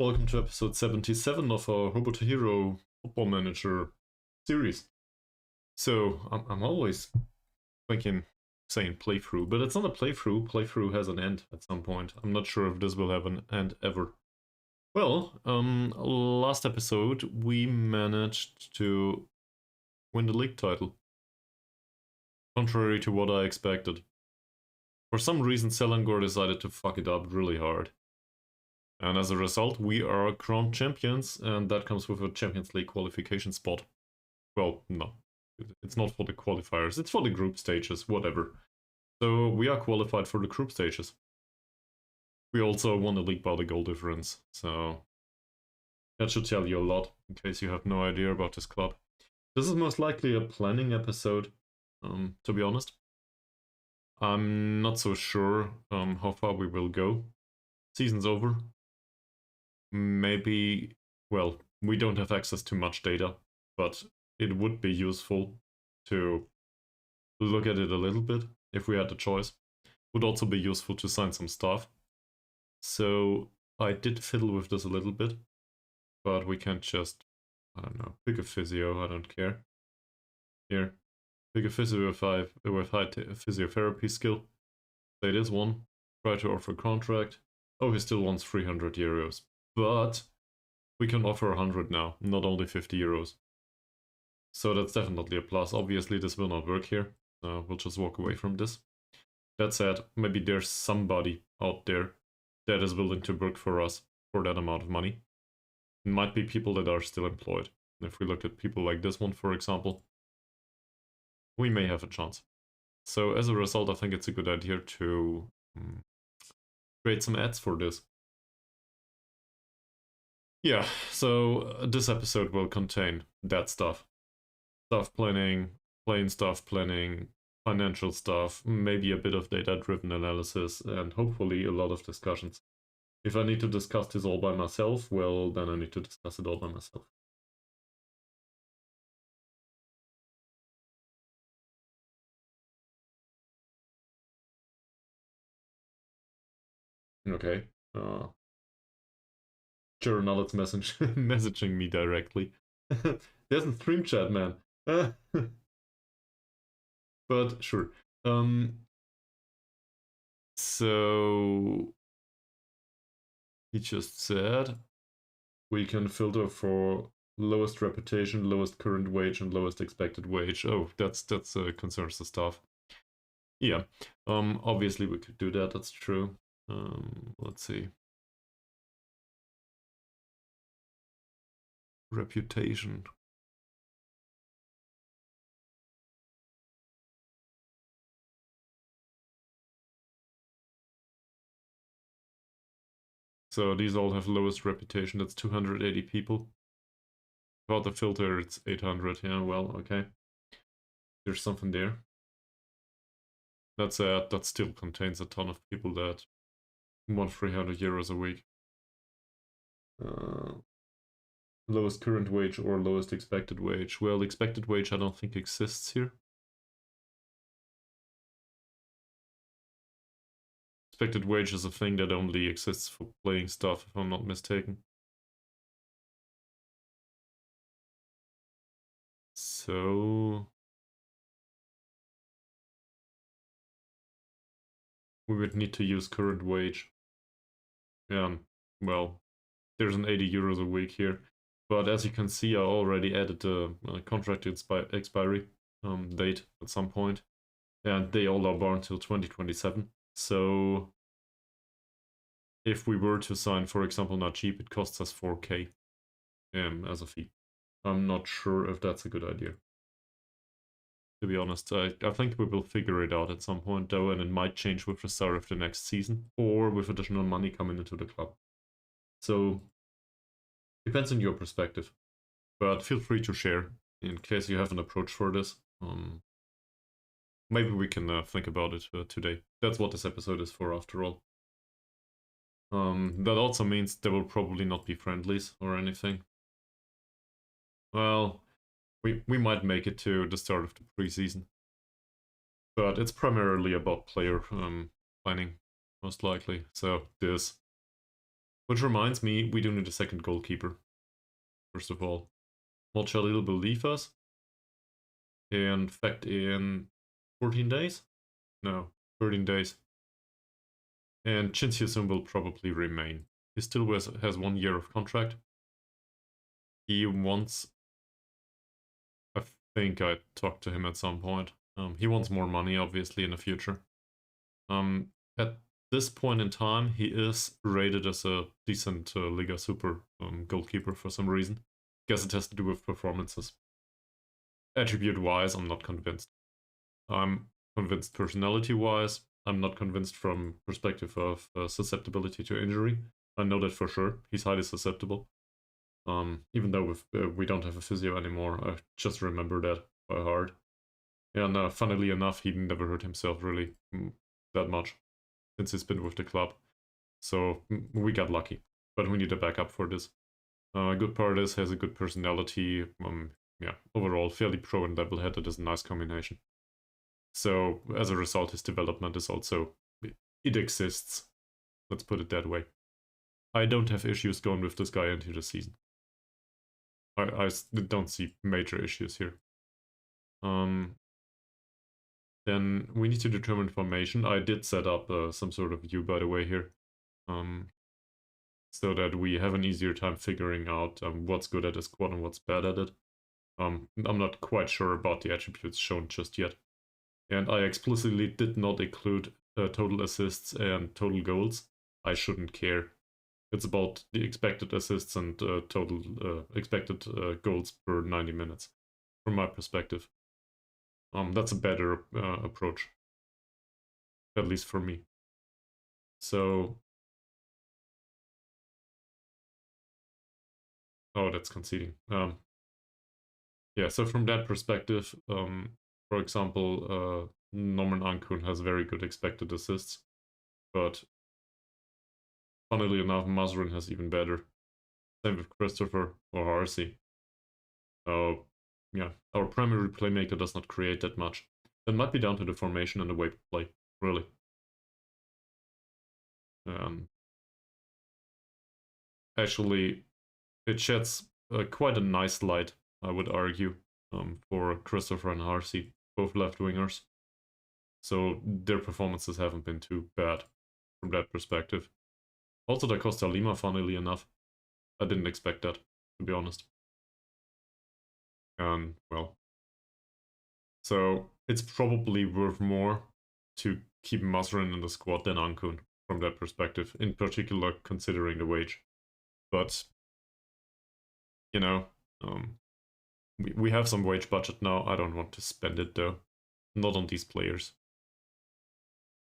Welcome to episode 77 of our Hobo To Hero Football Manager series. So, I'm always saying playthrough, but it's not a playthrough. Playthrough has an end at some point. I'm not sure if this will have an end ever. Well, last episode we managed to win the league title. Contrary to what I expected. For some reason, Selangor decided to fuck it up really hard. And as a result, we are crowned champions, and that comes with a Champions League qualification spot. Well, no. It's not for the qualifiers, it's for the group stages, whatever. So we are qualified for the group stages. We also won the league by the goal difference, so that should tell you a lot, in case you have no idea about this club. This is most likely a planning episode, to be honest. I'm not so sure how far we will go. Season's over. Maybe, well, we don't have access to much data, but it would be useful to look at it a little bit if we had the choice. Would also be useful to sign some stuff. So I did fiddle with this a little bit, but we can't just, I don't know, pick a physio, I don't care. Here, pick a physio with high physiotherapy skill. Say this one, try to offer a contract. Oh, he still wants 300 euros. But we can offer 100 now, not only 50 euros. So that's definitely a plus. Obviously this will not work here. We'll just walk away from this. That said, maybe there's somebody out there that is willing to work for us for that amount of money. It might be people that are still employed. If we look at people like this one, for example, we may have a chance. So as a result, I think it's a good idea to create some ads for this. Yeah, so this episode will contain that stuff. Stuff planning, playing stuff planning, financial stuff, maybe a bit of data-driven analysis, and hopefully a lot of discussions. If I need to discuss this all by myself, well, then I need to discuss it all by myself. Okay. Sure, now it's messaging me directly. There's a stream chat, man. But sure. So he just said we can filter for lowest reputation, lowest current wage, and lowest expected wage. Oh, that's concerns the staff. Yeah. Obviously we could do that. That's true. Let's see. Reputation. So these all have lowest reputation. That's 280 people. Without the filter, it's 800. Yeah, well, okay. There's something there. That still contains a ton of people that want 300 euros a week. Lowest current wage or lowest expected wage. Well, expected wage I don't think exists here. Expected wage is a thing that only exists for playing stuff, if I'm not mistaken. So we would need to use current wage. Yeah, well, there's an 80 euros a week here. But as you can see, I already added the contract expiry date at some point. And they all are bound till 2027. So if we were to sign, for example, Najib, it costs us 4k as a fee. I'm not sure if that's a good idea. To be honest, I think we will figure it out at some point though, and it might change with the start of the next season, or with additional money coming into the club. So, depends on your perspective. But feel free to share, in case you have an approach for this. Maybe we can think about it today. That's what this episode is for, after all. That also means there will probably not be friendlies or anything. Well, we might make it to the start of the preseason. But it's primarily about player planning, most likely. So this. Which reminds me, we do need a second goalkeeper. First of all, Will Jalil will leave us. In fact, in 14 days? No, 13 days. And Chin Sung will probably remain. He still has 1 year of contract. He wants... I think I talked to him at some point. He wants more money, obviously, in the future. At this point in time, he is rated as a decent Liga Super goalkeeper for some reason. Guess it has to do with performances. Attribute-wise, I'm not convinced. I'm convinced personality-wise. I'm not convinced from perspective of susceptibility to injury. I know that for sure. He's highly susceptible. Even though we don't have a physio anymore, I just remember that by heart. And funnily enough, he never hurt himself really that much since he's been with the club. So we got lucky, but we need a backup for this. Good part is has a good personality. Yeah, overall fairly pro and level-headed is a nice combination. So as a result, his development is also, it exists. Let's put it that way. I don't have issues going with this guy into the season. I don't see major issues here. Then we need to determine formation. I did set up some sort of view, by the way, here. So that we have an easier time figuring out what's good at a squad and what's bad at it. I'm not quite sure about the attributes shown just yet. And I explicitly did not include total assists and total goals. I shouldn't care. It's about the expected assists and total expected goals per 90 minutes, from my perspective. That's a better approach, at least for me. So... Oh, that's conceding. Yeah, so from that perspective, for example, Norman Ankun has very good expected assists, but funnily enough, Mazrin has even better. Same with Christopher or Harsey. So, yeah, our primary playmaker does not create that much. That might be down to the formation and the way we play, really. Actually, it sheds quite a nice light, I would argue, for Christopher and Harsey, both left wingers. So their performances haven't been too bad from that perspective. Also, Da Costa Lima, funnily enough. I didn't expect that, to be honest. And, well. So it's probably worth more to keep Mazrin in the squad than Ankun from that perspective, in particular considering the wage. But, you know, we have some wage budget now. I don't want to spend it though. Not on these players.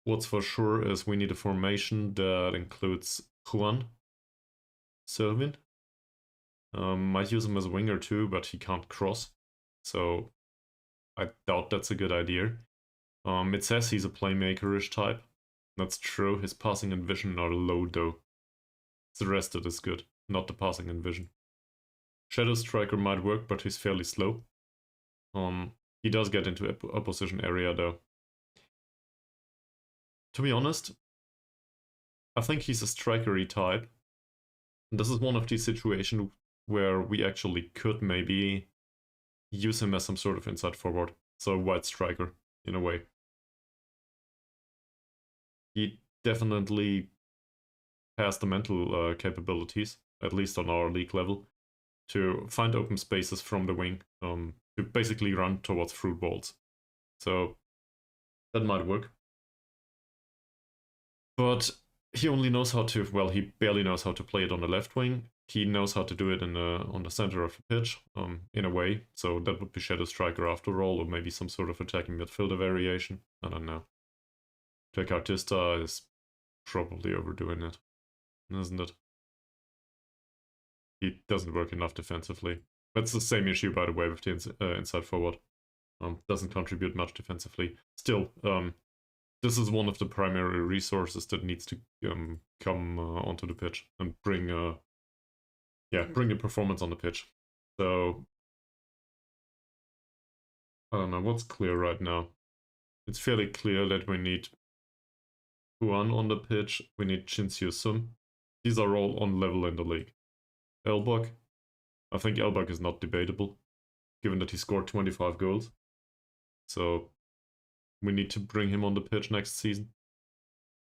What's for sure is we need a formation that includes Juan Sérvin. Might use him as a winger too, but he can't cross. So I doubt that's a good idea. It says he's a playmaker-ish type. That's true. His passing and vision are low though. The rest of it is good, not the passing and vision. Shadow Striker might work, but he's fairly slow. He does get into opposition area though. To be honest, I think he's a striker-y type. And this is one of these situations where we actually could maybe use him as some sort of inside forward. So a wide striker, in a way. He definitely has the mental capabilities, at least on our league level, to find open spaces from the wing, to basically run towards through balls. So that might work. But he only knows how to, well, he barely knows how to play it on the left wing. He knows how to do it on the center of the pitch, in a way. So that would be Shadow Striker after all, or maybe some sort of attacking midfielder variation. I don't know. Artista is probably overdoing it, isn't it? He doesn't work enough defensively. That's the same issue, by the way, with the inside forward. Doesn't contribute much defensively. Still, this is one of the primary resources that needs to come onto the pitch and bring a performance on the pitch. So, I don't know, what's clear right now? It's fairly clear that we need Juan on the pitch, we need Chin Sung. These are all on level in the league. Elbach, I think Elbach is not debatable, given that he scored 25 goals. So we need to bring him on the pitch next season.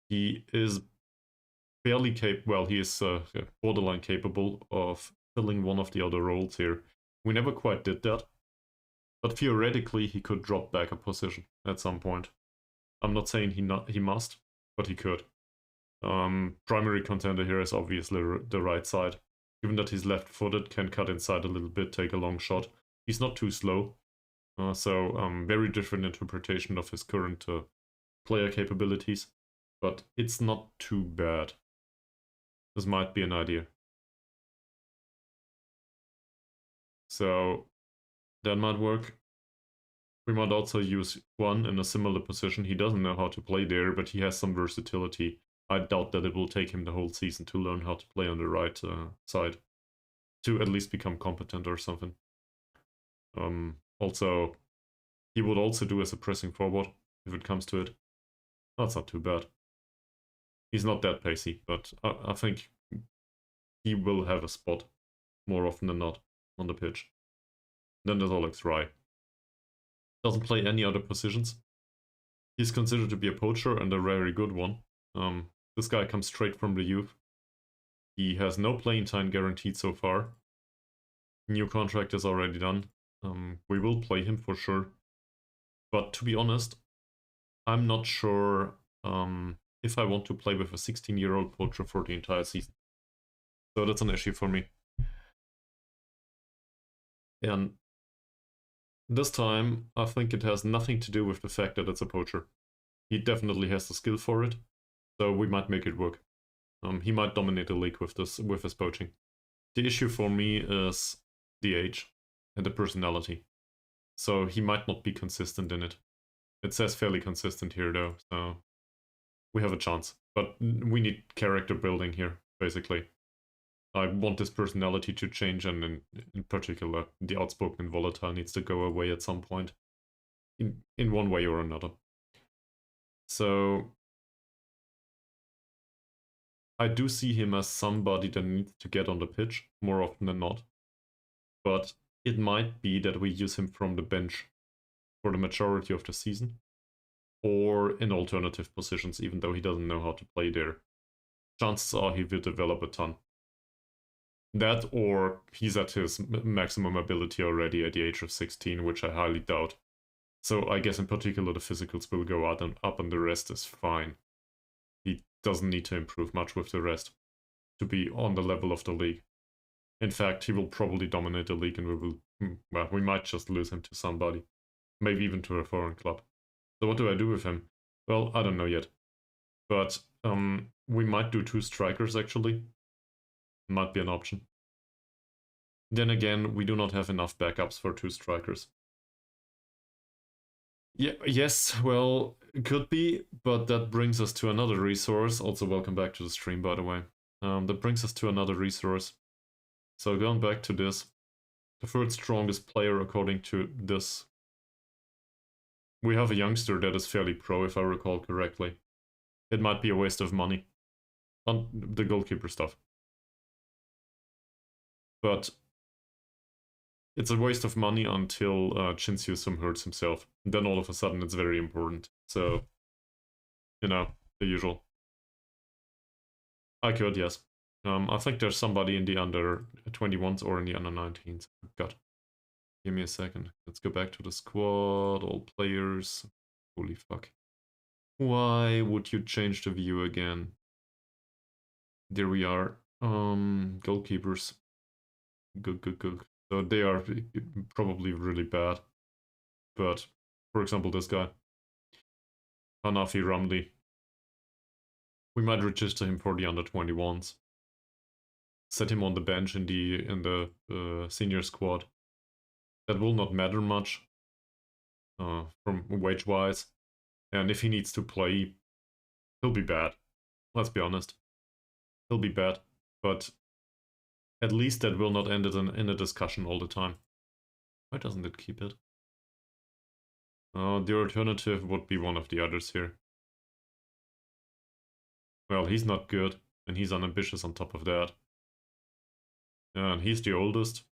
He is fairly capable, well, he is borderline capable of filling one of the other roles here. We never quite did that, but theoretically he could drop back a position at some point. I'm not saying he must, but he could. Primary contender here is obviously the right side. Given that he's left-footed, can cut inside a little bit, take a long shot. He's not too slow, so very different interpretation of his current player capabilities, but it's not too bad. This might be an idea. So that might work. We might also use Juan in a similar position. He doesn't know how to play there, but he has some versatility. I doubt that it will take him the whole season to learn how to play on the right side. To at least become competent or something. Also, he would also do as a pressing forward, if it comes to it. That's not too bad. He's not that pacey, but I think he will have a spot more often than not on the pitch. Then there's Alex Rye. Doesn't play any other positions. He's considered to be a poacher and a very good one. This guy comes straight from the youth. He has no playing time guaranteed so far. New contract is already done. We will play him for sure. But to be honest, I'm not sure if I want to play with a 16-year-old poacher for the entire season. So that's an issue for me. And this time, I think it has nothing to do with the fact that it's a poacher. He definitely has the skill for it, so we might make it work. He might dominate the league with his poaching. The issue for me is the age and the personality. So he might not be consistent in it. It says fairly consistent here though, so we have a chance. But we need character building here, basically. I want this personality to change, and in particular, the outspoken volatile needs to go away at some point. In one way or another. So I do see him as somebody that needs to get on the pitch more often than not. But it might be that we use him from the bench for the majority of the season, or in alternative positions, even though he doesn't know how to play there. Chances are he will develop a ton. That, or he's at his maximum ability already at the age of 16, which I highly doubt. So I guess in particular the physicals will go up and the rest is fine. He doesn't need to improve much with the rest to be on the level of the league. In fact, he will probably dominate the league, and we might just lose him to somebody. Maybe even to a foreign club. So what do I do with him? Well, I don't know yet. But we might do 2 strikers actually. Might be an option. Then again, we do not have enough backups for 2 strikers. Yeah, yes, well, it could be, but that brings us to another resource. Also, welcome back to the stream, by the way. That brings us to another resource. So going back to this, the 3rd strongest player according to this. We have a youngster that is fairly pro, if I recall correctly. It might be a waste of money on the goalkeeper stuff. But it's a waste of money until Chin Soo-sum hurts himself. Then all of a sudden it's very important. So, you know, the usual. I could, yes. I think there's somebody in the under 21s or in the under 19s. God. Give me a second. Let's go back to the squad. All players. Holy fuck. Why would you change the view again? There we are. Goalkeepers. Good. So they are probably really bad. But, for example, this guy. Hanafi Ramli. We might register him for the under 21s. Set him on the bench in the senior squad. That will not matter much from wage-wise. And if he needs to play, he'll be bad. Let's be honest. He'll be bad. But at least that will not end it in a discussion all the time. Why doesn't it keep it? The alternative would be one of the others here. Well, he's not good. and he's unambitious on top of that. And he's the oldest.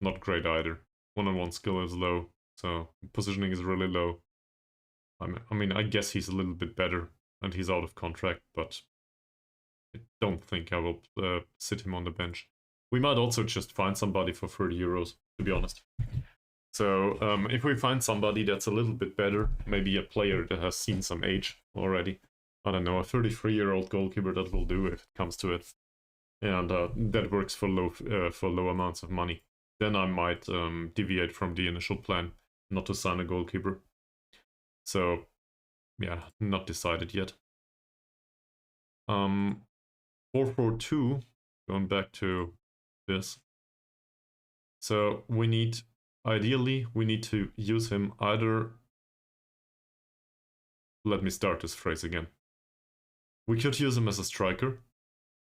Not great either. One-on-one skill is low, so positioning is really low. I mean, I guess he's a little bit better, and he's out of contract, but I don't think I will sit him on the bench. We might also just find somebody for 30 euros, to be honest. So if we find somebody that's a little bit better, maybe a player that has seen some age already, I don't know, a 33-year-old goalkeeper, that will do if it comes to it, and that works for low amounts of money, then I might deviate from the initial plan, not to sign a goalkeeper. So yeah, not decided yet. 4-4-2, going back to this. So ideally, we need to use him either... Let me start this phrase again. We could use him as a striker,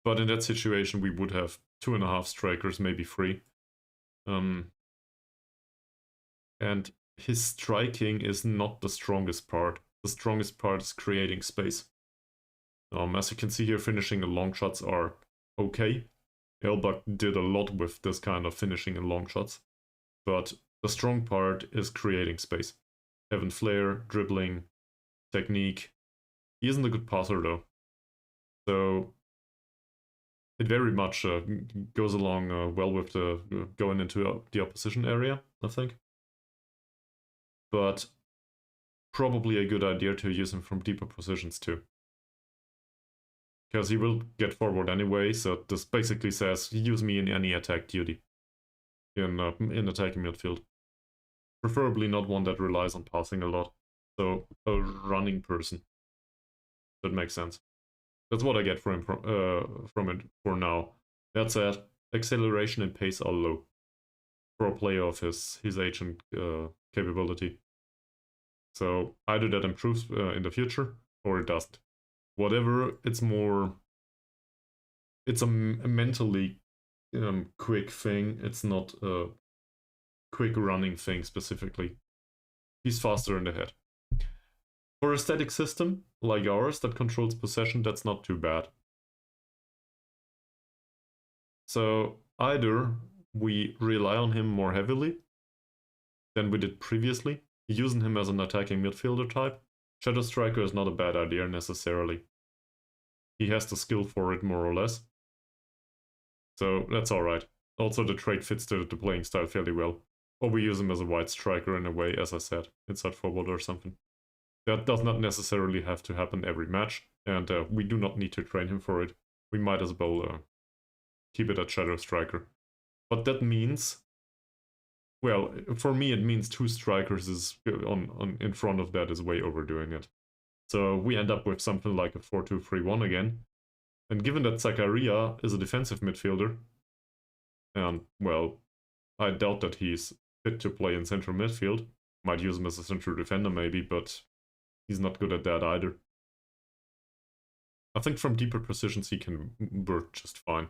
but in that situation we would have 2.5 strikers, maybe 3. And his striking is not the strongest part. The strongest part is creating space. As you can see here, finishing and long shots are okay. Elbach did a lot with this kind of finishing and long shots. But the strong part is creating space. Having flair, dribbling, technique. He isn't a good passer though. So it very much goes along well with the going into the opposition area, I think. But probably a good idea to use him from deeper positions too. Because he will get forward anyway, so this basically says use me in any attack duty in attacking midfield. Preferably not one that relies on passing a lot, so a running person. That makes sense. That's what I get from it for now. That said, acceleration and pace are low for a player of his age and capability. So either that improves in the future, or it doesn't. Whatever, it's a mentally quick thing. It's not a quick running thing specifically. He's faster in the head. For a static system like ours that controls possession, that's not too bad. So either we rely on him more heavily than we did previously, using him as an attacking midfielder type. Shadow Striker is not a bad idea necessarily. He has the skill for it more or less. So that's alright. Also the trait fits the playing style fairly well. Or we use him as a wide striker in a way, as I said, inside forward or something. That does not necessarily have to happen every match, and we do not need to train him for it. We might as well keep it at Shadow Striker. But that means, well, for me it means 2 strikers is in front of that is way overdoing it. So we end up with something like a 4-2-3-1 again. And given that Zakaria is a defensive midfielder, and, well, I doubt that he's fit to play in central midfield. Might use him as a central defender maybe, but he's not good at that either. I think from deeper positions he can work just fine.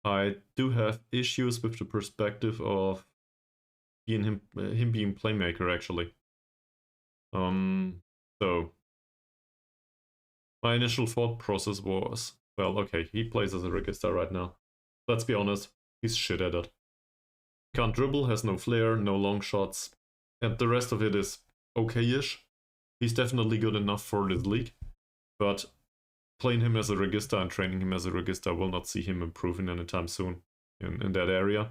I do have issues with the perspective of him being playmaker, actually. So my initial thought process was, well, okay, he plays as a register right now. Let's be honest, he's shit at it. Can't dribble, has no flair, no long shots, and the rest of it is okay-ish. He's definitely good enough for this league, but playing him as a regista and training him as a regista will not see him improving anytime soon in that area.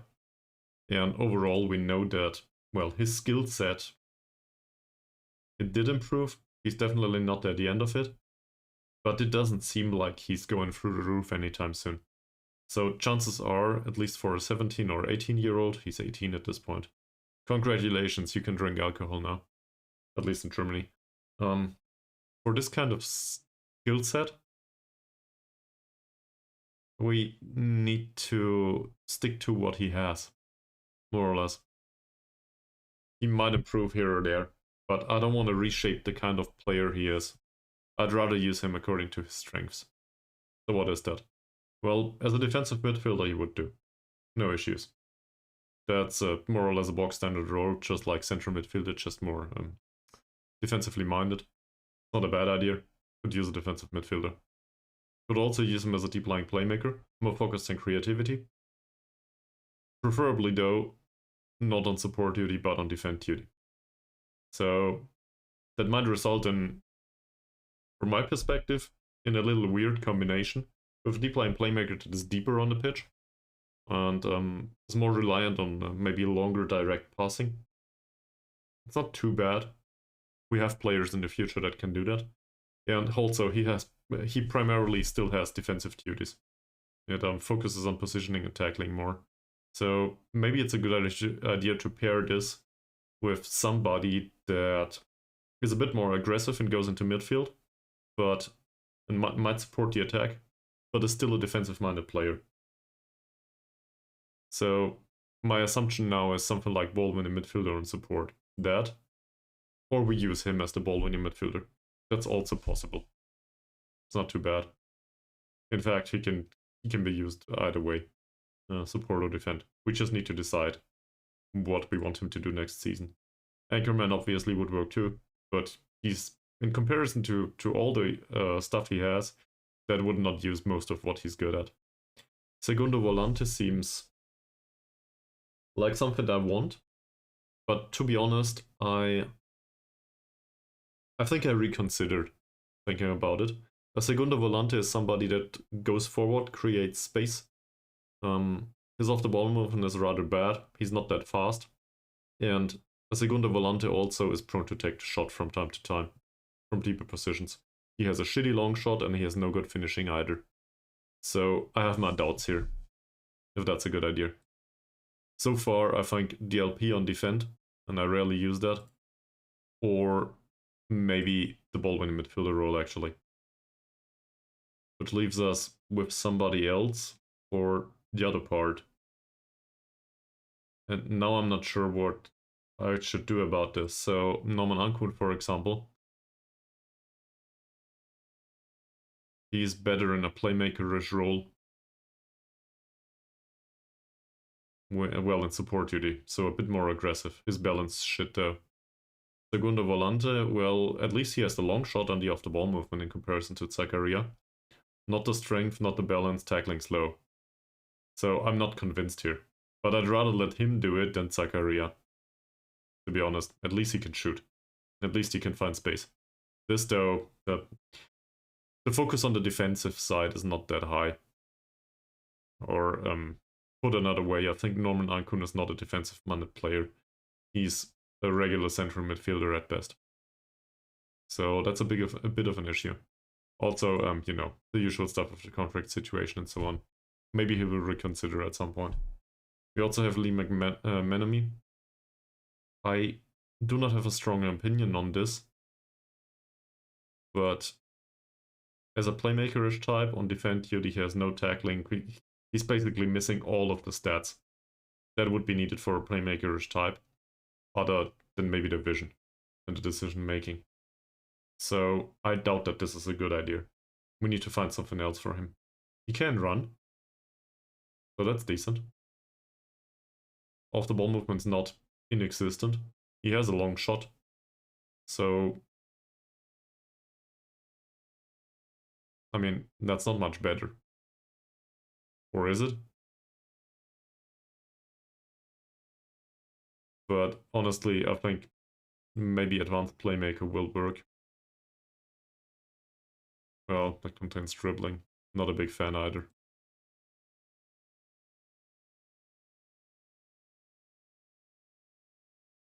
And overall, we know that, well, his skill set, it did improve. He's definitely not at the end of it, but it doesn't seem like he's going through the roof anytime soon. So chances are, at least for a 17 or 18-year-old, he's 18 at this point. Congratulations, you can drink alcohol now. At least in Germany. For this kind of skill set, we need to stick to what he has, more or less. He might improve here or there, but I don't want to reshape the kind of player he is. I'd rather use him according to his strengths. So what is that? Well, as a defensive midfielder, he would do. No issues. That's more or less a box standard role, just like central midfielder, just more defensively minded. Not a bad idea. Could use a defensive midfielder. Could also use him as a deep-lying playmaker, more focused on creativity. Preferably, though, not on support duty, but on defend duty. So that might result in, from my perspective, in a little weird combination with a deep-lying playmaker that is deeper on the pitch and is more reliant on maybe longer direct passing. It's not too bad. We have players in the future that can do that. And also, he primarily still has defensive duties. It focuses on positioning and tackling more. So maybe it's a good idea to pair this with somebody that is a bit more aggressive and goes into midfield, but and might support the attack, but is still a defensive-minded player. So my assumption now is something like ball-winning midfielder and support that, or we use him as the ball-winning midfielder. That's also possible. It's not too bad. In fact, he can be used either way, support or defend. We just need to decide what we want him to do next season. Anchorman obviously would work too, but he's, in comparison to all the stuff he has, that would not use most of what he's good at. Segundo Volante seems like something I want, but to be honest, I think I reconsidered thinking about it. A Segundo Volante is somebody that goes forward, creates space. His off-the-ball movement is rather bad. He's not that fast. And a Segundo Volante also is prone to take the shot from time to time, from deeper positions. He has a shitty long shot and he has no good finishing either. So I have my doubts here, if that's a good idea. So far, I think DLP on defend, and I rarely use that. Or maybe the ball-winning midfielder role, actually. Which leaves us with somebody else for the other part. And now I'm not sure what I should do about this. So Norman Ankun, for example, he's better in a playmaker-ish role. Well, in support duty, so a bit more aggressive. His balance shit though. Segundo Volante, well, at least he has the long shot and the off-the-ball movement in comparison to Zakaria. Not the strength, not the balance, tackling slow. So I'm not convinced here. But I'd rather let him do it than Zakaria. To be honest, at least he can shoot. At least he can find space. This though, the focus on the defensive side is not that high. Or, put another way, I think Norman Ankun is not a defensive-minded player. He's a regular central midfielder at best. So that's a bit of an issue. Also, you know, the usual stuff of the contract situation and so on. Maybe he will reconsider at some point. We also have Lee McManamy. I do not have a strong opinion on this, but as a playmaker-ish type on defend duty, he has no tackling. He's basically missing all of the stats that would be needed for a playmaker-ish type, other than maybe the vision and the decision-making. So I doubt that this is a good idea. We need to find something else for him. He can run, so that's decent. Off-the-ball movement's not inexistent. He has a long shot, so I mean, that's not much better. Or is it? But honestly, I think maybe advanced playmaker will work. Well, that contains dribbling. Not a big fan either.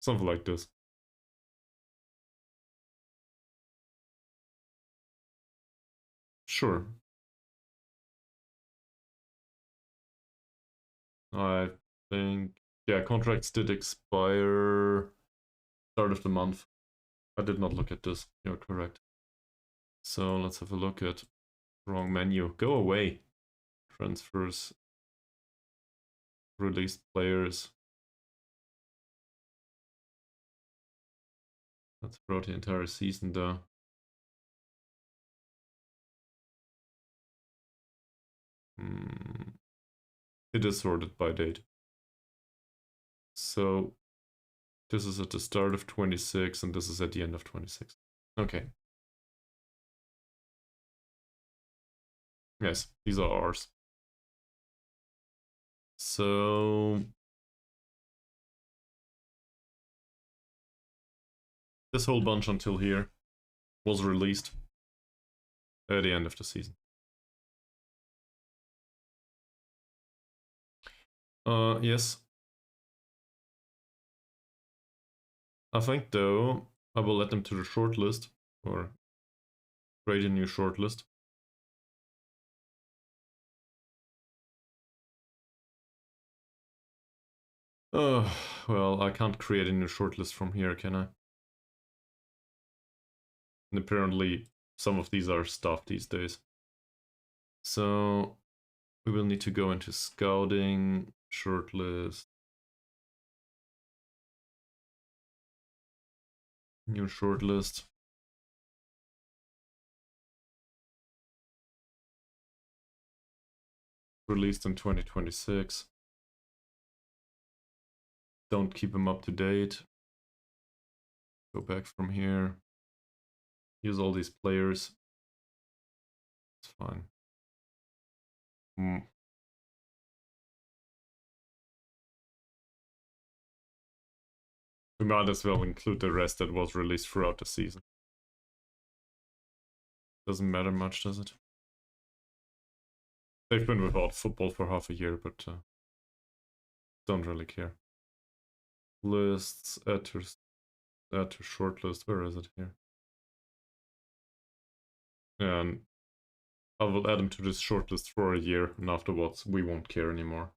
Something like this. Sure. I think, yeah, contracts did expire start of the month. I did not look at this. You're correct. So let's have a look at wrong menu. Go away. Transfers. Released players. That's throughout the entire season though. It is sorted by date. So this is at the start of 26 and this is at the end of 26. Okay. Yes, these are ours. So this whole bunch until here was released at the end of the season. Yes. I think though I will let them to the shortlist or create a new shortlist. Well, I can't create a new shortlist from here, can I? And apparently some of these are stuffed these days. So we will need to go into scouting, shortlist, new shortlist. Released in 2026. Don't keep them up to date. Go back from here. Use all these players. It's fine. We might as well include the rest that was released throughout the season. Doesn't matter much, does it? They've been without football for half a year, but don't really care. Lists, add to shortlist. Where is it here? And I will add them to this shortlist for a year, and afterwards we won't care anymore.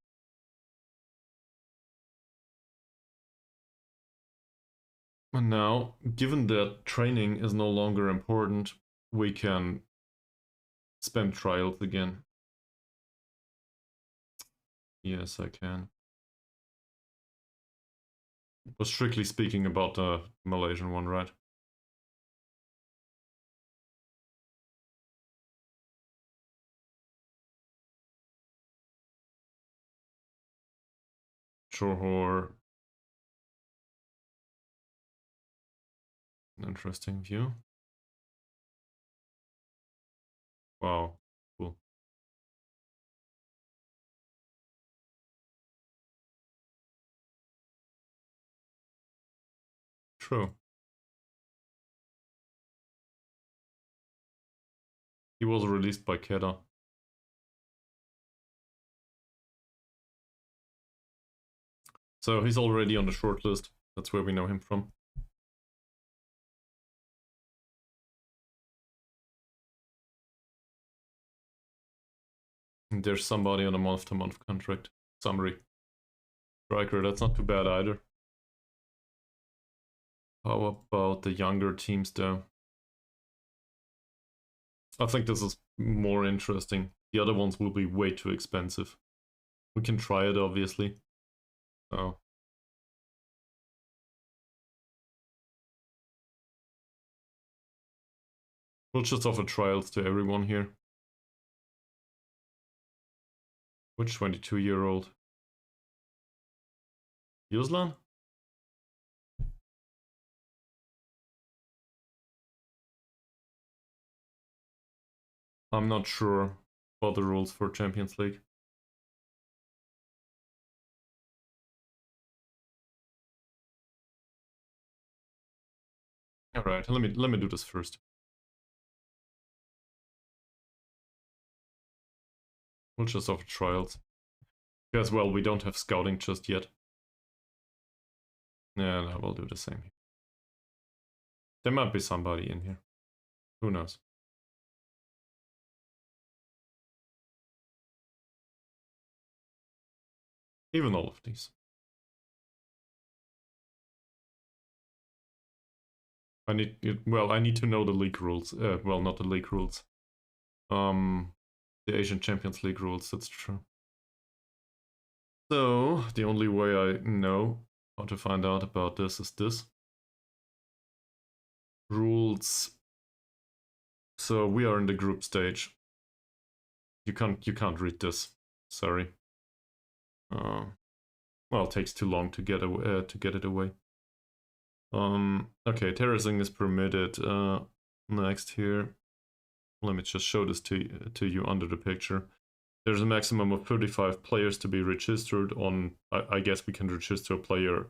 And now, given that training is no longer important, we can spend trials again. Yes, I can. Was strictly speaking about the Malaysian one, right? Johor. Interesting view. Wow, cool. True. He was released by Kedah. So he's already on the shortlist. That's where we know him from. And there's somebody on a month-to-month contract. Summary. Striker, that's not too bad either. How about the younger teams though? I think this is more interesting. The other ones will be way too expensive. We can try it, obviously. Oh. We'll just offer trials to everyone here. Which 22-year-old? Yuslan? I'm not sure about the rules for Champions League. Alright, let me do this first. We'll just offer trials. Because, well, we don't have scouting just yet. Yeah, no, we'll do the same here. There might be somebody in here. Who knows? Even all of these. I need to know the league rules. Well, not the league rules. The Asian Champions League rules, that's true. So, the only way I know how to find out about this is this. Rules. So we are in the group stage. You can't read this. Sorry. Well, it takes too long to get it away. Okay, terracing is permitted. Next here. Let me just show this to you under the picture. There's a maximum of 35 players to be registered on. I guess we can register a player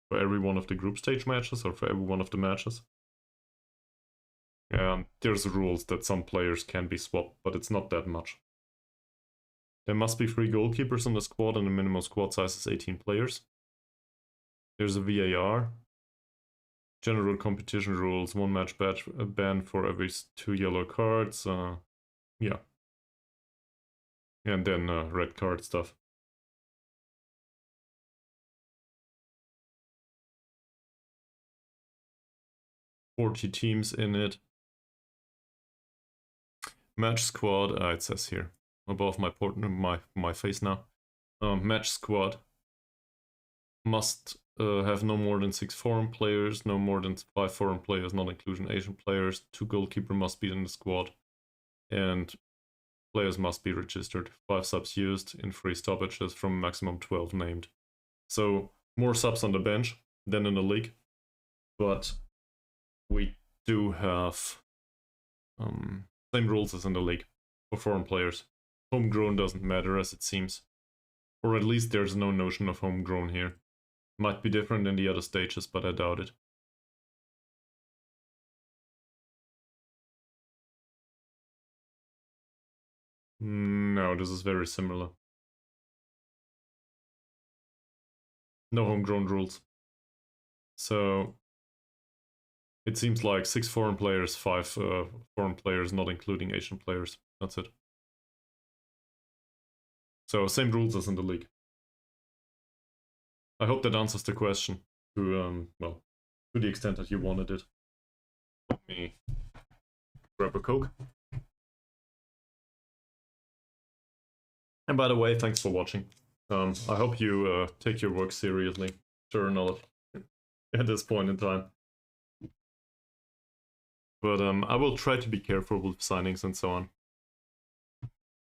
for every one of the group stage matches or for every one of the matches. There's rules that some players can be swapped, but it's not that much. There must be 3 goalkeepers in the squad and the minimum squad size is 18 players. There's a VAR. General competition rules, 1 match ban for every 2 yellow cards. Yeah. And then red card stuff. "40 teams in it. Match squad, it says here, above my face now. Match squad must have no more than 6 foreign players, no more than 5 foreign players, not including Asian players. 2 goalkeeper must be in the squad, and players must be registered. 5 subs used in 3 stoppages from maximum 12 named." So more subs on the bench than in the league, but we do have same rules as in the league for foreign players. Homegrown doesn't matter, as it seems. Or at least there's no notion of homegrown here. Might be different in the other stages, but I doubt it. No, this is very similar. No homegrown rules. So it seems like 6 foreign players, 5 foreign players, not including Asian players. That's it. So same rules as in the league. I hope that answers the question to, well, to the extent that you wanted it. Let me grab a Coke. And by the way, thanks for watching. I hope you take your work seriously. Sure, not at this point in time. But I will try to be careful with signings and so on.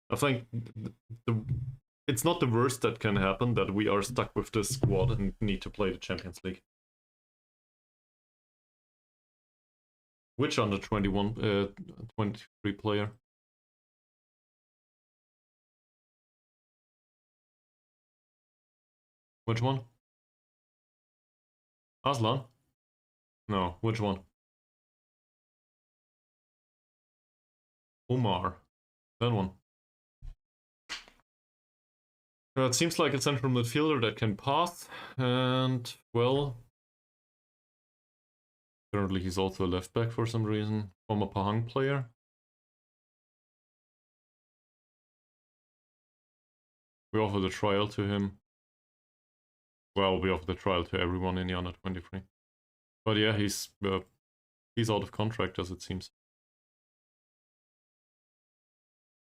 I think it's not the worst that can happen that we are stuck with this squad and need to play the Champions League. Which under 23 player? Which one? Aslan? No, which one? Omar. That one. It seems like a central midfielder that can pass, and, well, currently he's also a left back for some reason. Former Pahang player. We offered a trial to him. Well, we offered a trial to everyone in the under 23. But yeah, he's out of contract, as it seems.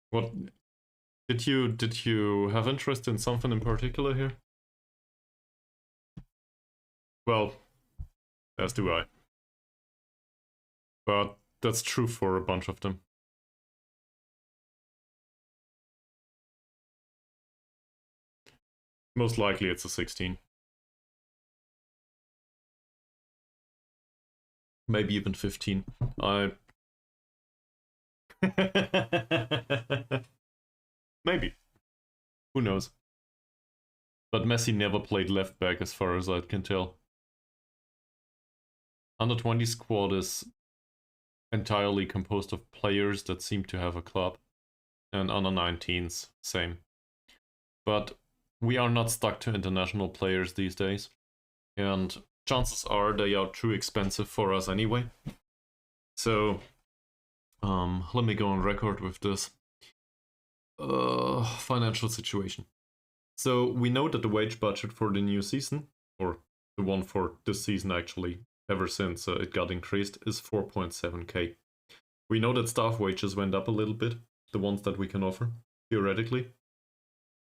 What did you have interest in something in particular here? Well, as do I. But that's true for a bunch of them. Most likely it's a 16. Maybe even 15. Maybe. Who knows? But Messi never played left back as far as I can tell. Under 20 squad is entirely composed of players that seem to have a club. And under 19s, same. But we are not stuck to international players these days. And chances are they are too expensive for us anyway. So, let me go on record with this. Financial situation. So we know that the wage budget for the new season, or the one for this season actually, ever since it got increased, is 4.7k. We know that staff wages went up a little bit, the ones that we can offer, theoretically.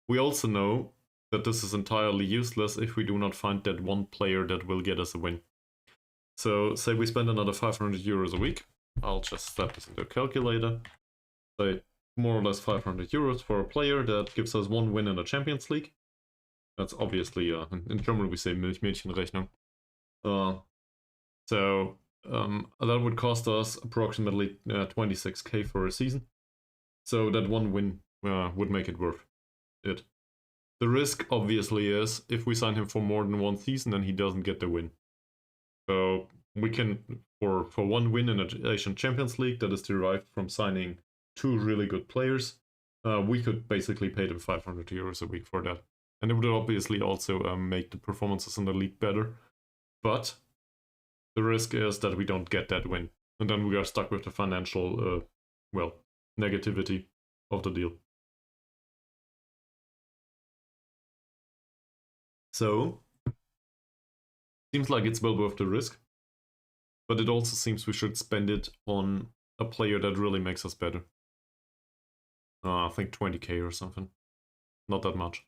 We also know that this is entirely useless if we do not find that one player that will get us a win. So say we spend another 500 euros a week. I'll just slap this into a calculator. Say more or less 500 euros for a player that gives us 1 win in the Champions League. That's obviously, in German we say Milchmädchenrechnung. So that would cost us approximately 26k for a season. So that one win would make it worth it. The risk, obviously, is if we sign him for more than one season, then he doesn't get the win. So we can, for one win in the Asian Champions League that is derived from signing 2 really good players, we could basically pay them 500 euros a week for that. And it would obviously also make the performances in the league better. But the risk is that we don't get that win. And then we are stuck with the financial, negativity of the deal. So, seems like it's well worth the risk. But it also seems we should spend it on a player that really makes us better. I think 20k or something. Not that much.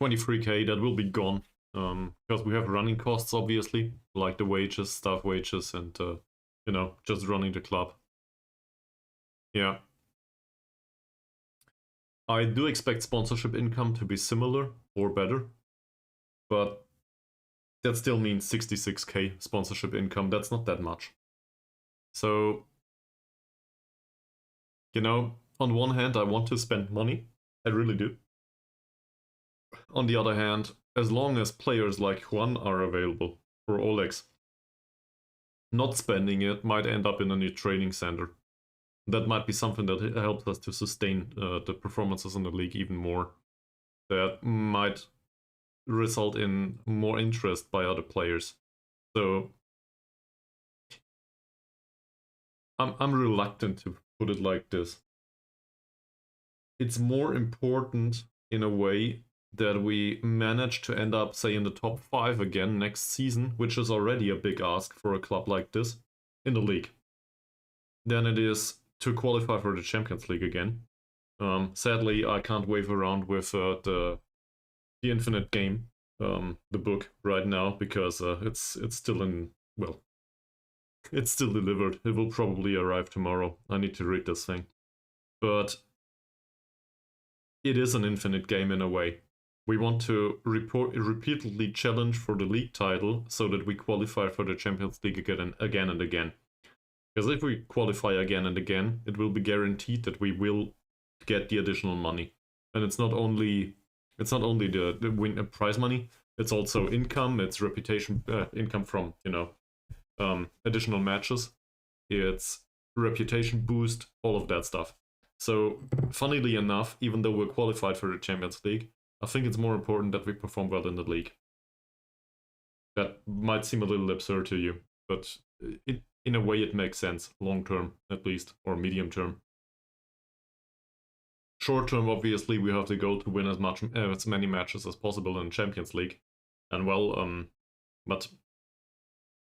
23k, that will be gone. Because we have running costs, obviously, like the wages, staff wages, and, just running the club. Yeah. I do expect sponsorship income to be similar or better, but that still means 66k sponsorship income. That's not that much. So, on one hand, I want to spend money. I really do. On the other hand, as long as players like Juan are available for Olex, not spending it might end up in a new training center. That might be something that helps us to sustain the performances in the league even more. That might result in more interest by other players. So I'm reluctant to put it like this. It's more important in a way that we manage to end up, say, in the top 5 again next season, which is already a big ask for a club like this in the league, than it is to qualify for the Champions League again. Sadly, I can't wave around with the Infinite Game, the book, right now, because it's still it's still delivered. It will probably arrive tomorrow. I need to read this thing. But it is an infinite game in a way. We want to repeatedly challenge for the league title so that we qualify for the Champions League again and again. Because if we qualify again and again, it will be guaranteed that we will get the additional money. And it's not only the win prize money, it's also income, it's reputation, income from, additional matches. It's reputation boost, all of that stuff. So, funnily enough, even though we're qualified for the Champions League, I think it's more important that we perform well in the league. That might seem a little absurd to you, but in a way it makes sense, long term at least, or medium term. Short term, obviously, we have the goal to win as many matches as possible in Champions League. And but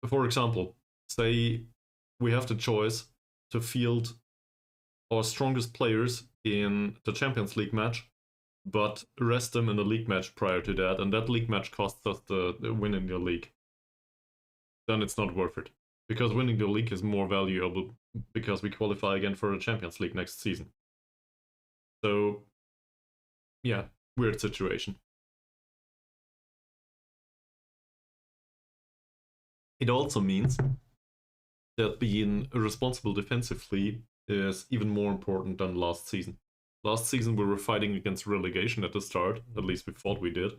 for example, say we have the choice to field our strongest players in the Champions League match, but rest them in the league match prior to that, and that league match costs us the win in the league. Then it's not worth it. Because winning the league is more valuable because we qualify again for the Champions League next season. So, yeah, weird situation. It also means that being responsible defensively is even more important than last season. Last season we were fighting against relegation at the start, at least we thought we did.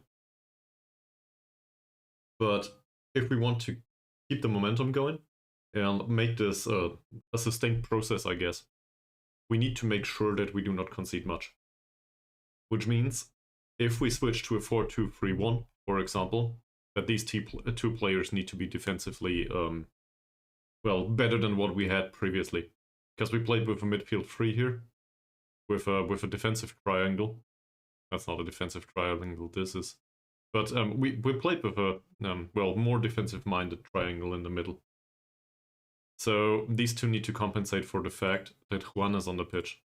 But if we want to keep the momentum going and make this a sustained process, I guess, we need to make sure that we do not concede much. Which means if we switch to a 4-2-3-1, for example, that these two players need to be defensively better than what we had previously. Because we played with a midfield 3 here, with a defensive triangle. That's not a defensive triangle, this is. But we played with a more defensive-minded triangle in the middle. So these two need to compensate for the fact that Juan is on the pitch.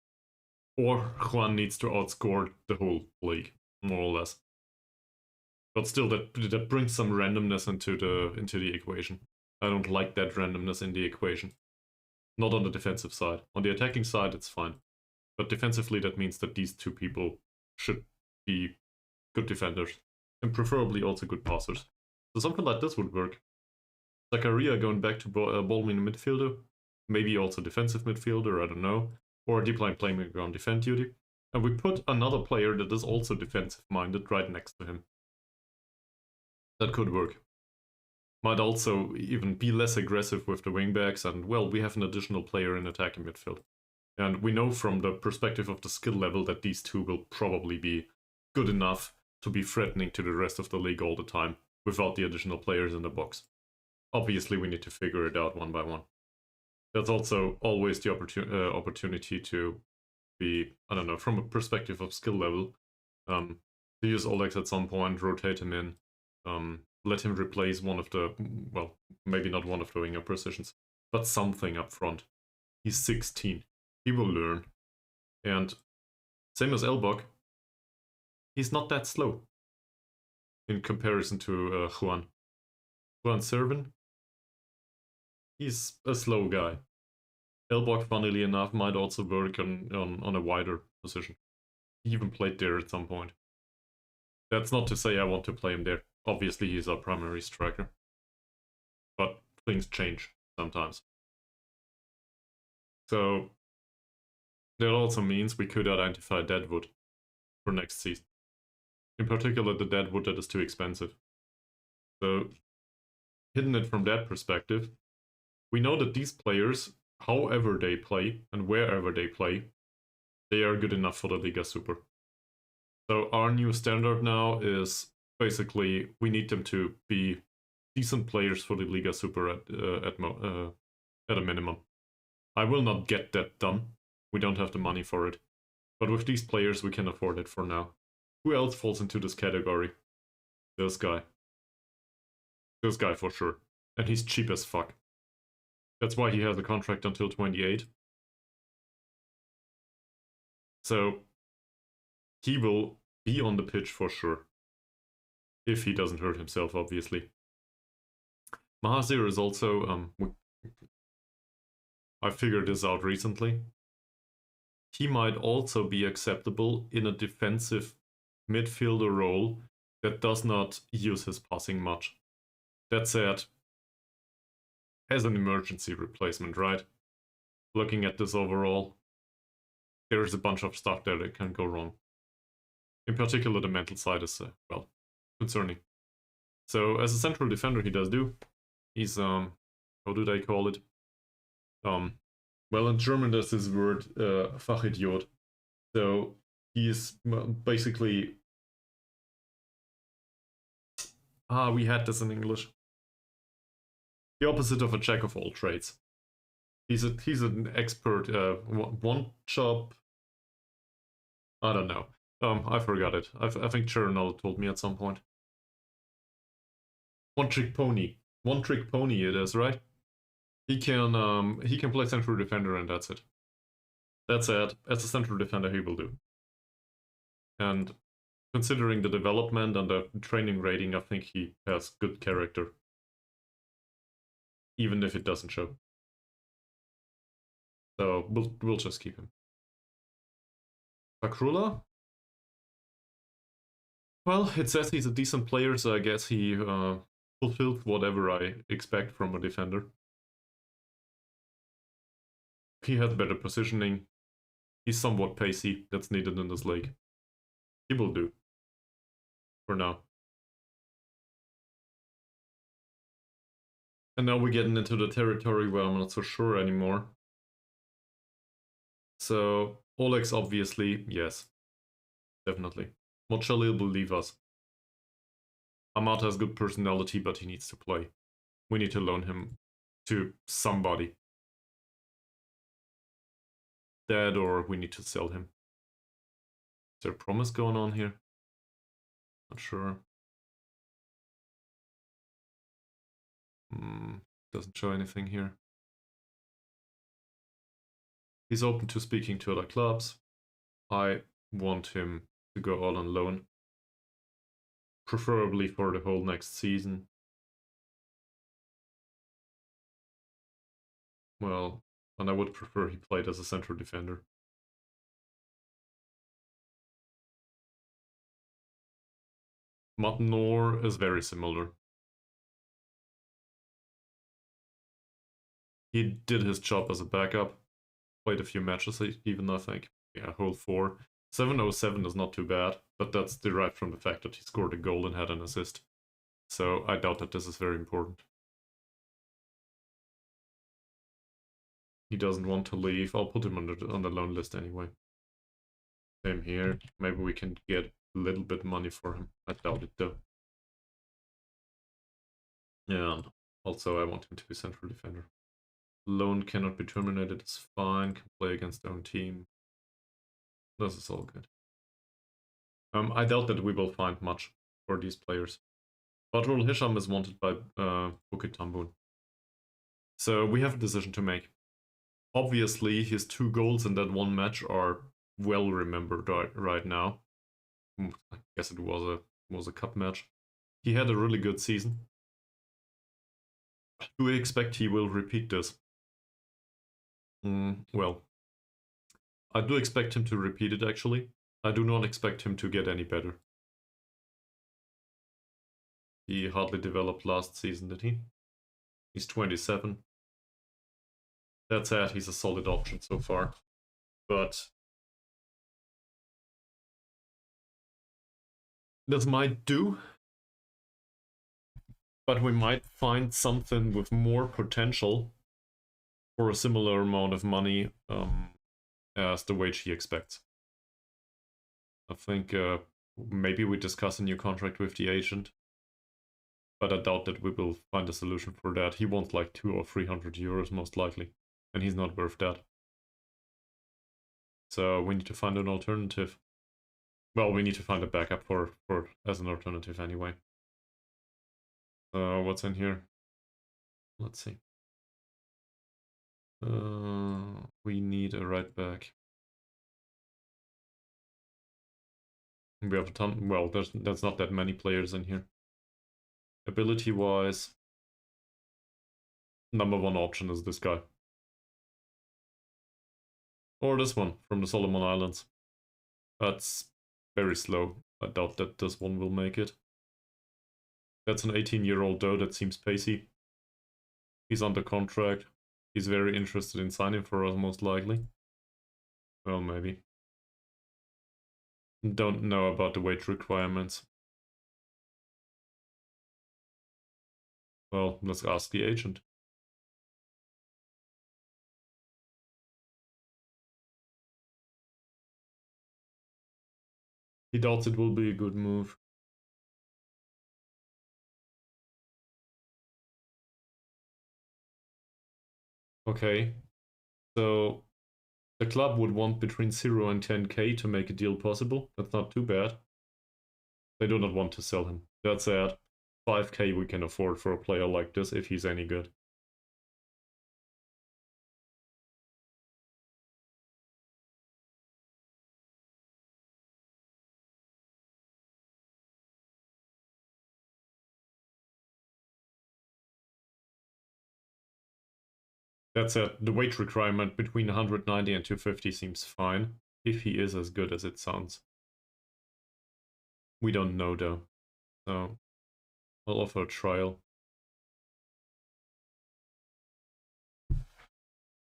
Or Juan needs to outscore the whole league, more or less. But still, that brings some randomness into the equation. I don't like that randomness in the equation. Not on the defensive side. On the attacking side, it's fine. But defensively, that means that these two people should be good defenders. And preferably also good passers. So something like this would work. Zakaria going back to ball-winning midfielder, maybe also defensive midfielder, I don't know, or deep line playmaker on defend duty. And we put another player that is also defensive-minded right next to him. That could work. Might also even be less aggressive with the wingbacks, and well, we have an additional player in attacking midfield. And we know from the perspective of the skill level that these two will probably be good enough to be threatening to the rest of the league all the time without the additional players in the box. Obviously, we need to figure it out one by one. That's also always the opportunity to be, I don't know, from a perspective of skill level, to use Olex at some point, rotate him in, let him replace one of the, well, maybe not one of the winger positions, but something up front. He's 16. He will learn. And same as Elbok, he's not that slow in comparison to Juan. Juan Sérvin, he's a slow guy. Elbok, funnily enough, might also work on a wider position. He even played there at some point. That's not to say I want to play him there. Obviously, he's our primary striker. But things change sometimes. So that also means we could identify deadwood for next season. In particular, the deadwood that is too expensive. So, hitting it from that perspective, we know that these players, however they play and wherever they play, they are good enough for the Liga Super. So our new standard now is basically we need them to be decent players for the Liga Super at a minimum. I will not get that done. We don't have the money for it. But with these players, we can afford it for now. Who else falls into this category? This guy. This guy for sure. And he's cheap as fuck. That's why he has a contract until 28. So he will be on the pitch for sure. If he doesn't hurt himself, obviously. Mahazir is also... I figured this out recently. He might also be acceptable in a defensive midfielder role that does not use his passing much. That said, as an emergency replacement, right? Looking at this overall, there's a bunch of stuff there that can go wrong. In particular, the mental side is, well, concerning. So, as a central defender, he does do. He's, how do they call it? Well, in German, there's this word, Fachidiot. So, he's basically... we had this in English. The opposite of a jack of all trades. He's an expert, one job... I don't know. I forgot it. I think Chernal told me at some point. One trick pony. One trick pony it is, right? He can play central defender and that's it. That's it. As a central defender he will do. And considering the development and the training rating, I think he has good character. Even if it doesn't show. So we'll just keep him. Akrula? Well, it says he's a decent player, so I guess he fulfilled whatever I expect from a defender. He has better positioning. He's somewhat pacey. That's needed in this league. He will do. For now. And now we're getting into the territory where I'm not so sure anymore. So, Olex obviously, yes. Definitely. Mochalil will leave us. Amat has good personality, but he needs to play. We need to loan him to somebody. That, or we need to sell him. Is there a promise going on here? Not sure. Doesn't show anything here. He's open to speaking to other clubs. I want him to go all on loan. Preferably for the whole next season. Well, and I would prefer he played as a central defender. Matnor is very similar. He did his job as a backup. Played a few matches even, I think. Yeah, whole 4. 707 is not too bad, but that's derived from the fact that he scored a goal and had an assist. So I doubt that this is very important. He doesn't want to leave. I'll put him on the loan list anyway. Same here. Maybe we can get a little bit money for him. I doubt it though. Yeah, also I want him to be central defender. Loan cannot be terminated, it's fine. Can play against their own team. This is all good. I doubt that we will find much for these players. Badrul Hisham is wanted by Bukit Tambun. So we have a decision to make. Obviously, his 2 goals in that one match are well remembered right now. I guess it was a cup match. He had a really good season. Do we expect he will repeat this? Well, I do expect him to repeat it actually. I do not expect him to get any better. He hardly developed last season, did he? He's 27. That said, he's a solid option so far. But this might do. But we might find something with more potential for a similar amount of money as the wage he expects. I think maybe we discuss a new contract with the agent, but I doubt that we will find a solution for that. He wants like 200 or 300 euros most likely, and he's not worth that. So we need to find an alternative. Well, we need to find a backup for as an alternative anyway. What's in here? Let's see. We need a right back. We have a ton. Well, there's not that many players in here. Ability-wise, number 1 option is this guy. Or this one from the Solomon Islands. That's very slow. I doubt that this one will make it. That's an 18-year-old though, that seems pacey. He's under contract. He's very interested in signing for us, most likely. Well, maybe. Don't know about the wage requirements. Well, let's ask the agent. He doubts it will be a good move. Okay, so the club would want between 0 and 10k to make a deal possible. That's not too bad. They do not want to sell him. That said, 5k we can afford for a player like this if he's any good. That said, the wage requirement between 190 and 250 seems fine, if he is as good as it sounds. We don't know though, so I'll offer a trial.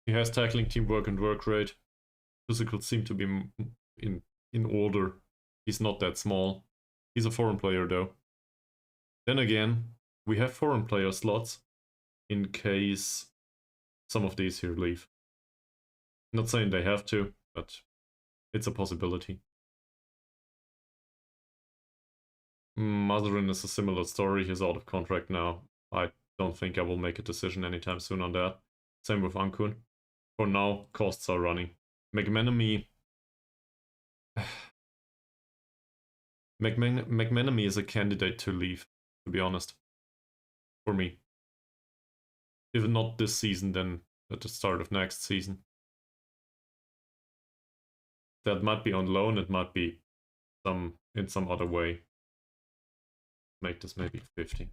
He has tackling, teamwork and work rate. Physicals seem to be in order. He's not that small. He's a foreign player though. Then again, we have foreign player slots in case some of these here leave. Not saying they have to, but it's a possibility. Mazarin is a similar story. He's out of contract now. I don't think I will make a decision anytime soon on that. Same with Ankun. For now, costs are running. McManamy... McManamy is a candidate to leave, to be honest. For me. If not this season, then at the start of next season. That might be on loan, it might be in some other way. Make this maybe 50.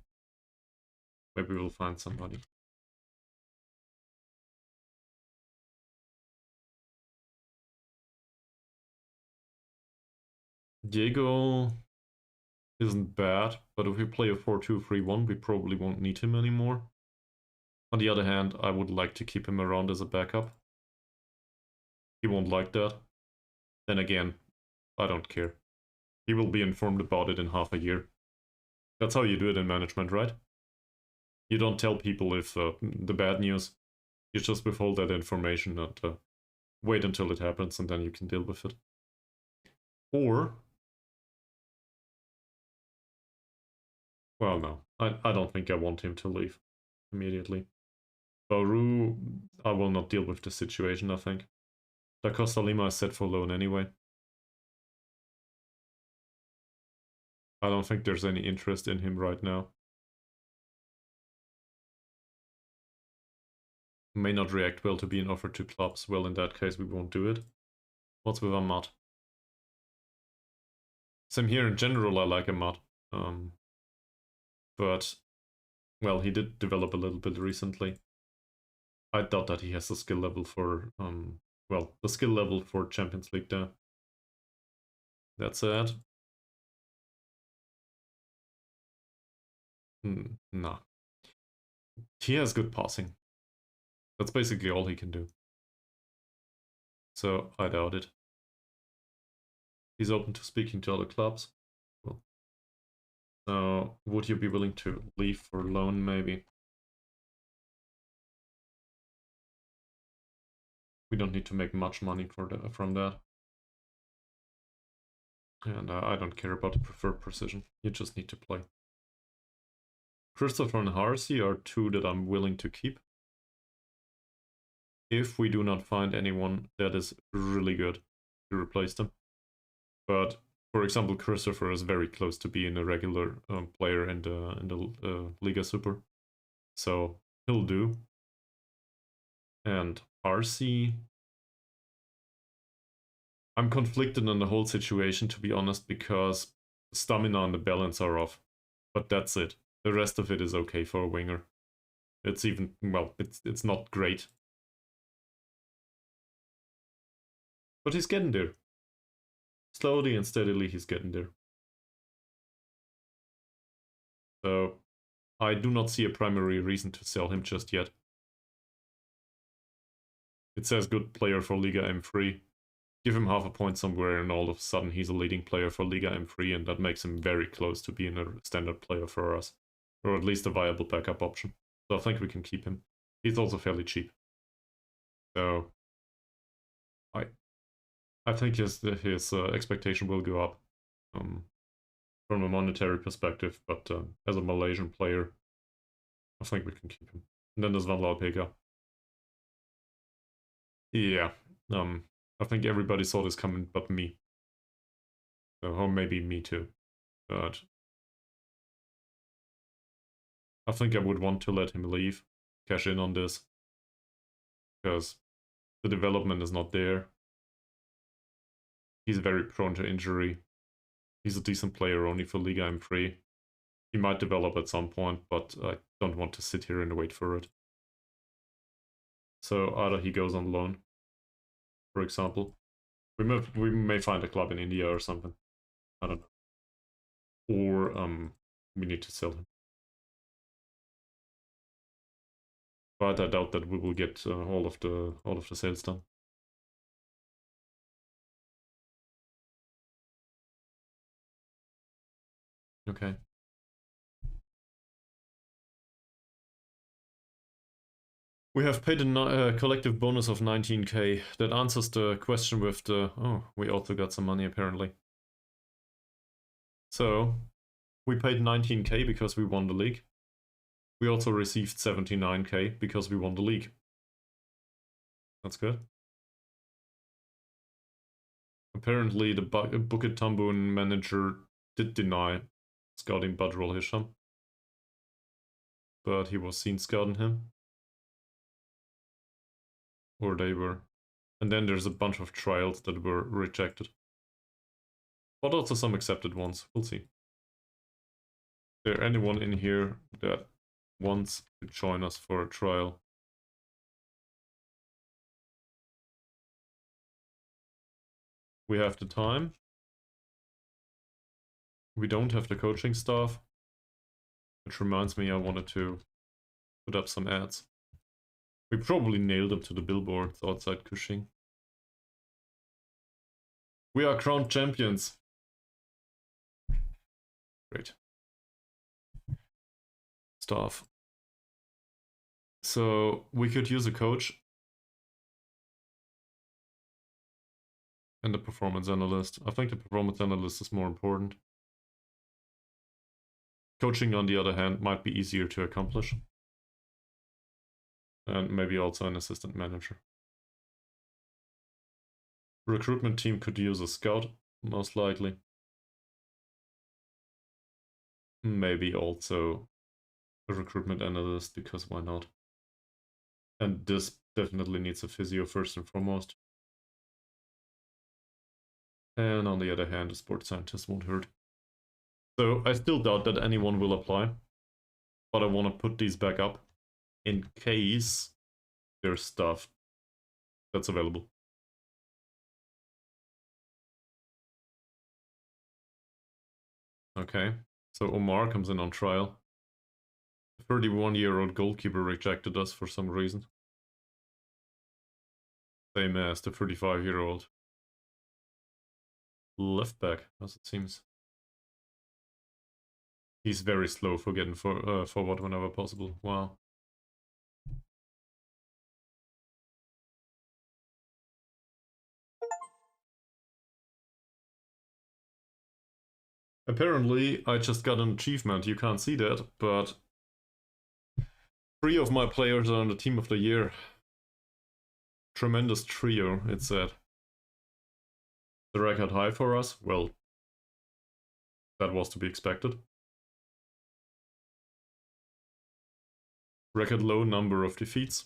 Maybe we'll find somebody. Diego isn't bad, but if we play a 4-2-3-1, we probably won't need him anymore. On the other hand, I would like to keep him around as a backup. He won't like that. Then again, I don't care. He will be informed about it in half a year. That's how you do it in management, right? You don't tell people if the bad news. You just withhold that information and wait until it happens, and then you can deal with it. Or, well, no, I don't think I want him to leave immediately. Bauru, I will not deal with the situation, I think. Da Costa Lima is set for loan anyway. I don't think there's any interest in him right now. May not react well to being offered to clubs. Well, in that case, we won't do it. What's with Ahmad? Same here. In general, I like Ahmad. But, well, he did develop a little bit recently. I doubt that he has the skill level for, well, the skill level for Champions League there. That's it. Nah. He has good passing. That's basically all he can do. So, I doubt it. He's open to speaking to other clubs. Cool. So, would you be willing to leave for loan, maybe? We don't need to make much money from that. And I don't care about the preferred position. You just need to play. Christopher and Harsey are two that I'm willing to keep. If we do not find anyone that is really good to replace them. But, for example, Christopher is very close to being a regular player in the Liga Super. So, he'll do. And Harsey, I'm conflicted on the whole situation, to be honest, because stamina and the balance are off. But that's it. The rest of it is okay for a winger. It's even, well, it's not great. But he's getting there. Slowly and steadily he's getting there. So, I do not see a primary reason to sell him just yet. It says good player for Liga M3. Give him half a point somewhere and all of a sudden he's a leading player for Liga M3, and that makes him very close to being a standard player for us. Or at least a viable backup option. So I think we can keep him. He's also fairly cheap. So I think his expectation will go up from a monetary perspective, but as a Malaysian player, I think we can keep him. And then there's Van Laupega. Yeah, I think everybody saw this coming but me. Or maybe me too. But I think I would want to let him leave, cash in on this, because the development is not there. He's very prone to injury. He's a decent player only for Liga M3. He might develop at some point, but I don't want to sit here and wait for it. So either he goes on loan, for example. We may find a club in India or something. I don't know. Or we need to sell him. But I doubt that we will get all of the sales done. Okay. We have paid a collective bonus of 19k. That answers the question with the... Oh, we also got some money apparently. So, we paid 19k because we won the league. We also received 79k because we won the league. That's good. Apparently the Bukit Tambun manager did deny scouting Badrul Hisham, but he was seen scouting him. Or they were. And then there's a bunch of trials that were rejected. But also some accepted ones. We'll see. Is there anyone in here that wants to join us for a trial? We have the time. We don't have the coaching staff. Which reminds me, I wanted to put up some ads. We probably nailed him to the billboards outside Cushing. We are crowned champions. Great. Stuff. So we could use a coach and a performance analyst. I think the performance analyst is more important. Coaching, on the other hand, might be easier to accomplish. And maybe also an assistant manager. Recruitment team could use a scout, most likely. Maybe also a recruitment analyst, because why not? And this definitely needs a physio first and foremost. And on the other hand, a sports scientist won't hurt. So I still doubt that anyone will apply. But I want to put these back up in case there's stuff that's available. Okay, so Omar comes in on trial. The 31-year-old goalkeeper rejected us for some reason. Same as the 35-year-old left back, as it seems. He's very slow for getting forward whenever possible. Wow. Apparently, I just got an achievement. You can't see that, but 3 of my players are on the team of the year. Tremendous trio, it said. The record high for us? Well, that was to be expected. Record low number of defeats.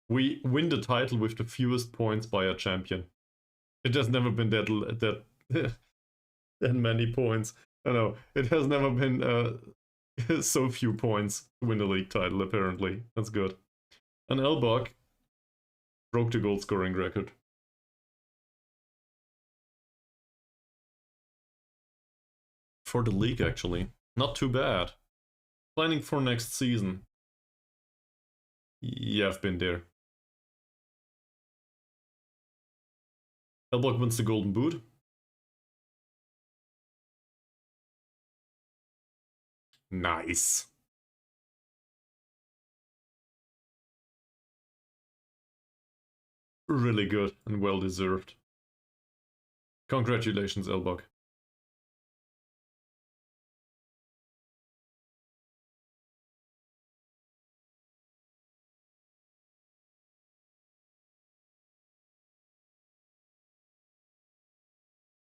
We win the title with the fewest points by a champion. It has never been that many points. I know, it has never been so few points to win the league title, apparently. That's good. And Elbach broke the goal scoring record. For the league, actually. Not too bad. Planning for next season. Yeah, I've been there. Elbach wins the Golden Boot. Nice. Really good and well deserved. Congratulations, Elbach.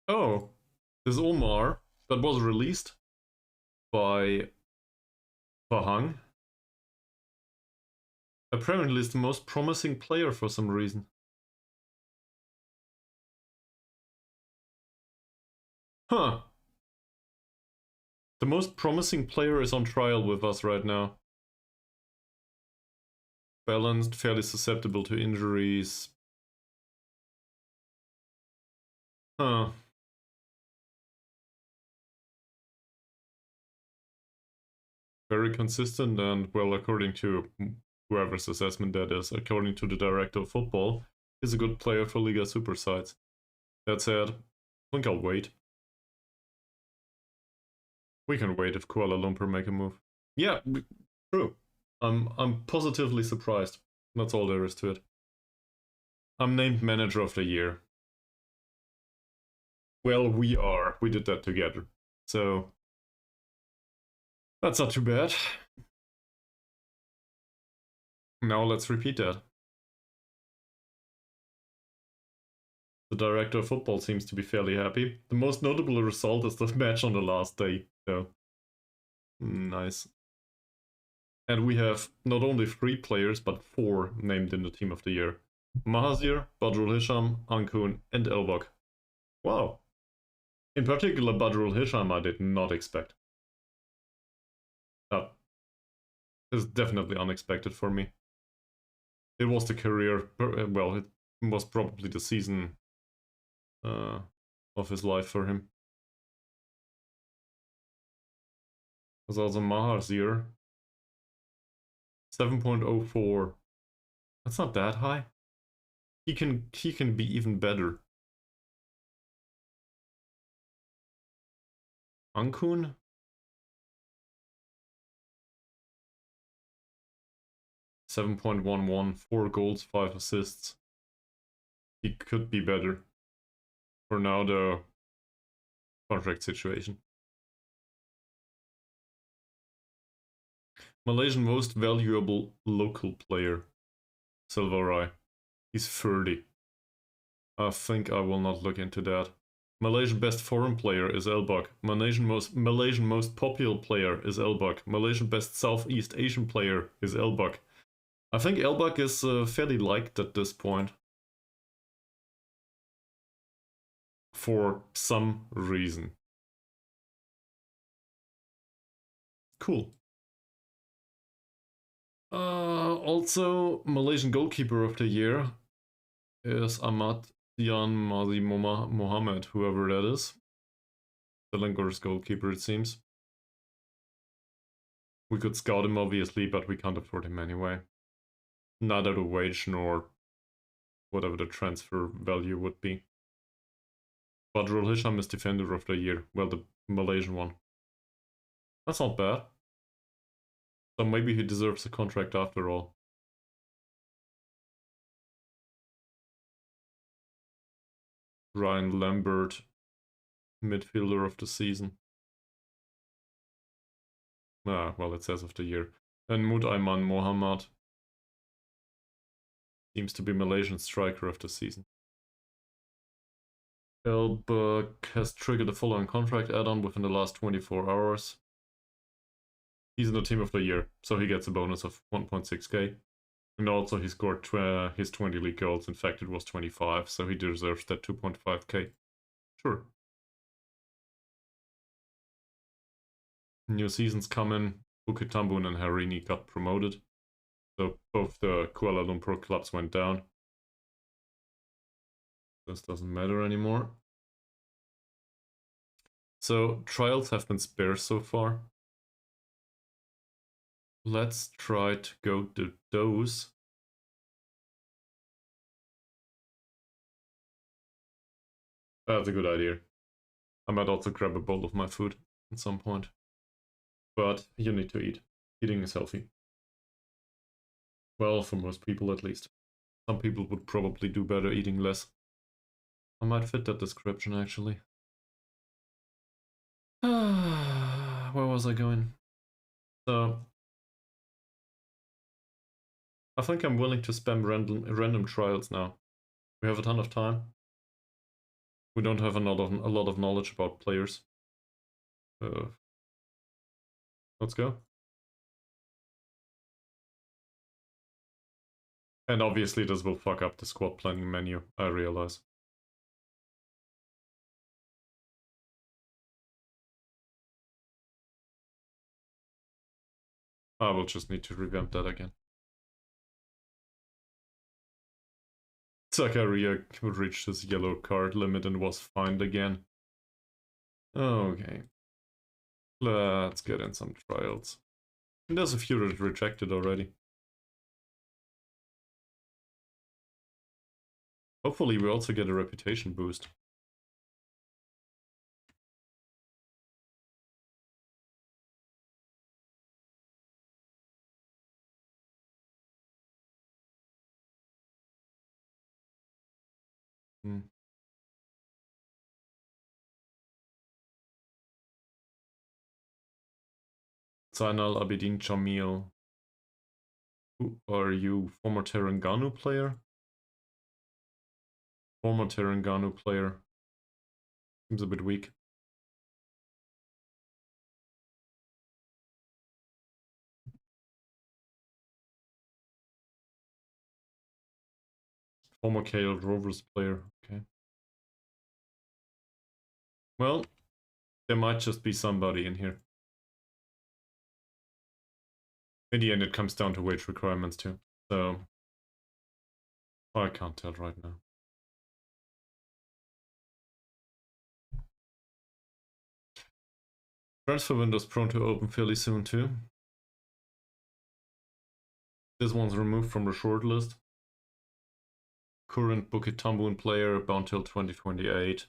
Oh, this Omar that was released by Pahang apparently is the most promising player for some reason. Huh. The most promising player is on trial with us right now. Balanced, fairly susceptible to injuries. Huh. Very consistent and, well, according to whoever's assessment that is, according to the director of football, is a good player for Liga Super sides. That said, I think I'll wait. We can wait if Kuala Lumpur make a move. Yeah, true. I'm positively surprised. That's all there is to it. I'm named Manager of the Year. Well, we are. We did that together. So, that's not too bad. Now let's repeat that. The director of football seems to be fairly happy. The most notable result is the match on the last day. So, nice. And we have not only 3 players, but 4 named in the team of the year. Mahazir, Badrul Hisham, Ankun, and Elbach. Wow. In particular, Badrul Hisham I did not expect. That is definitely unexpected for me. It was the career, well, it was probably the season of his life for him. There's also Mahazir. 7.04. That's not that high. He can be even better. Ankun? .11, 4 goals, 5 assists. He could be better. For now, the contract situation. Malaysian most valuable local player, Silvarai. He's 30. I think I will not look into that. Malaysian best foreign player is Elbak. Malaysian most popular player is Elbak. Malaysian best Southeast Asian player is Elbak. I think Elbak is fairly liked at this point. For some reason. Cool. Also, Malaysian goalkeeper of the year is Ahmad Dian Mazi Mohammed, whoever that is. The Selangor's goalkeeper, it seems. We could scout him, obviously, but we can't afford him anyway. Neither the wage nor whatever the transfer value would be. Badrul Hisham is defender of the year. Well, the Malaysian one. That's not bad. So maybe he deserves a contract after all. Ryan Lambert, midfielder of the season. Ah, well, it says of the year. And Mud Aiman Mohammad seems to be Malaysian striker of the season. Elbak has triggered the following contract add-on within the last 24 hours. He's in the team of the year, so he gets a bonus of 1.6k. And also he scored his 20 league goals. In fact, it was 25, so he deserves that 2.5k. Sure. New seasons coming. Bukit Tambun and Harini got promoted. So both the Kuala Lumpur clubs went down. This doesn't matter anymore. So trials have been sparse so far. Let's try to go to those. That's a good idea. I might also grab a bowl of my food at some point. But you need to eat. Eating is healthy. Well, for most people at least. Some people would probably do better eating less. I might fit that description actually. Where was I going? So I think I'm willing to spam random trials now. We have a ton of time. We don't have a lot of knowledge about players. Let's go. And obviously this will fuck up the squad planning menu, I realize. I will just need to revamp that again. Zakaria reached his yellow card limit and was fined again. Okay. Let's get in some trials. And there's a few that rejected already. Hopefully we also get a reputation boost. Zainal Abidin Jamil. Who are you? Former Terengganu player? Former Terengganu player. Seems a bit weak. Former KL Rovers player. Okay. Well, there might just be somebody in here. In the end, it comes down to wage requirements too. So I can't tell right now. Transfer window's prone to open fairly soon too. This one's removed from the shortlist. Current Bukit Tambun player, bound till 2028.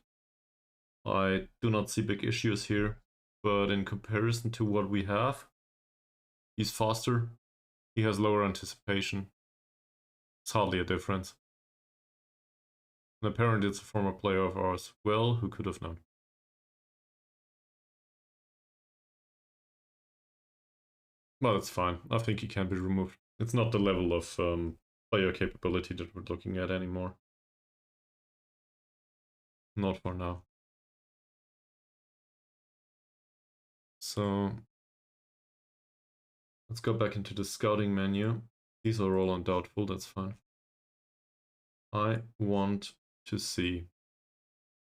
I do not see big issues here, but in comparison to what we have, he's faster, he has lower anticipation. It's hardly a difference. And apparently it's a former player of ours. Well, who could have known? Well, it's fine. I think he can be removed. It's not the level of player capability that we're looking at anymore. Not for now. So let's go back into the scouting menu. These are all on doubtful, that's fine. I want to see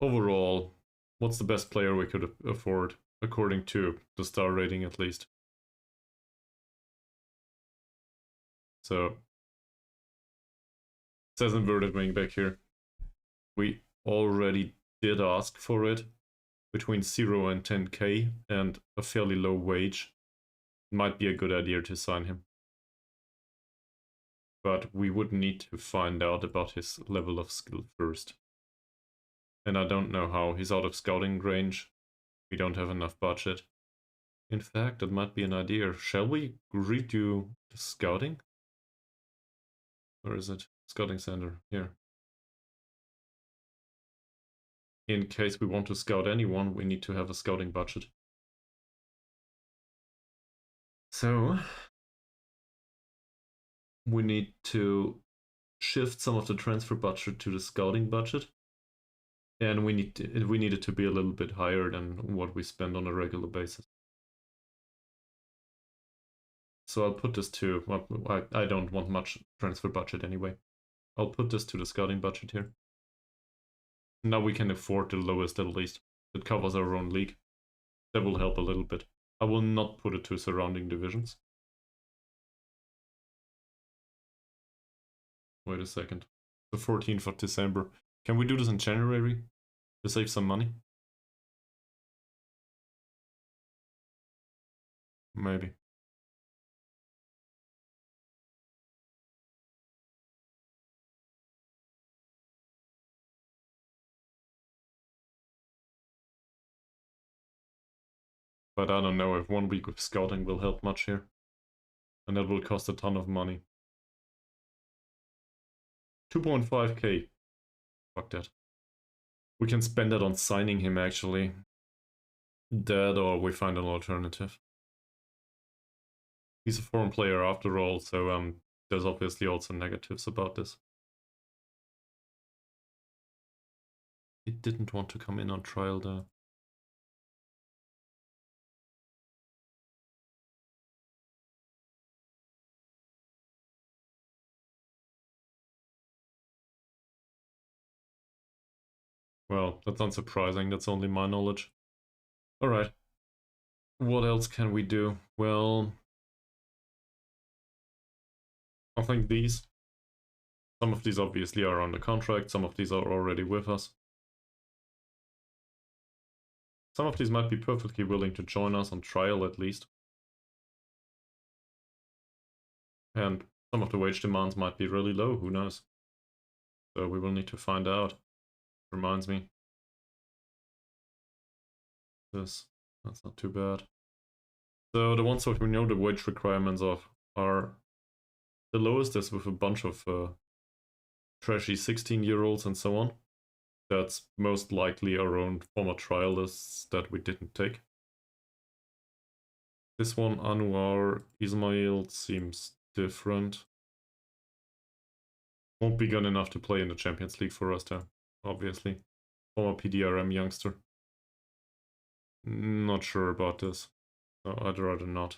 overall what's the best player we could afford according to the star rating at least. So it says inverted wing back here. We already did ask for it between 0 and 10k and a fairly low wage. It might be a good idea to sign him. But we would need to find out about his level of skill first. And I don't know how. He's out of scouting range. We don't have enough budget. In fact, that might be an idea. Shall we redo the scouting? Where is it? Scouting center, here. In case we want to scout anyone, we need to have a scouting budget. So we need to shift some of the transfer budget to the scouting budget. And we need it to be a little bit higher than what we spend on a regular basis. So I'll put this to, well, I don't want much transfer budget anyway. I'll put this to the scouting budget here. Now we can afford the lowest at least. It covers our own league. That will help a little bit. I will not put it to surrounding divisions. Wait a second. The 14th of December. Can we do this in January to save some money? Maybe. But I don't know if 1 week of scouting will help much here. And that will cost a ton of money. 2.5k. Fuck that. We can spend that on signing him actually. That or we find an alternative. He's a foreign player after all, so there's obviously also negatives about this. He didn't want to come in on trial though. Well, that's unsurprising, that's only my knowledge. Alright. What else can we do? Well, I think these. Some of these obviously are under contract, some of these are already with us. Some of these might be perfectly willing to join us on trial at least. And some of the wage demands might be really low, who knows? So we will need to find out. Reminds me. That's not too bad. So the ones that we know the wage requirements of are the lowest is with a bunch of trashy 16-year-olds and so on. That's most likely our own former trialists that we didn't take. This one, Anwar Ismail, seems different. Won't be good enough to play in the Champions League for us though, obviously. Former PDRM youngster. Not sure about this. So I'd rather not.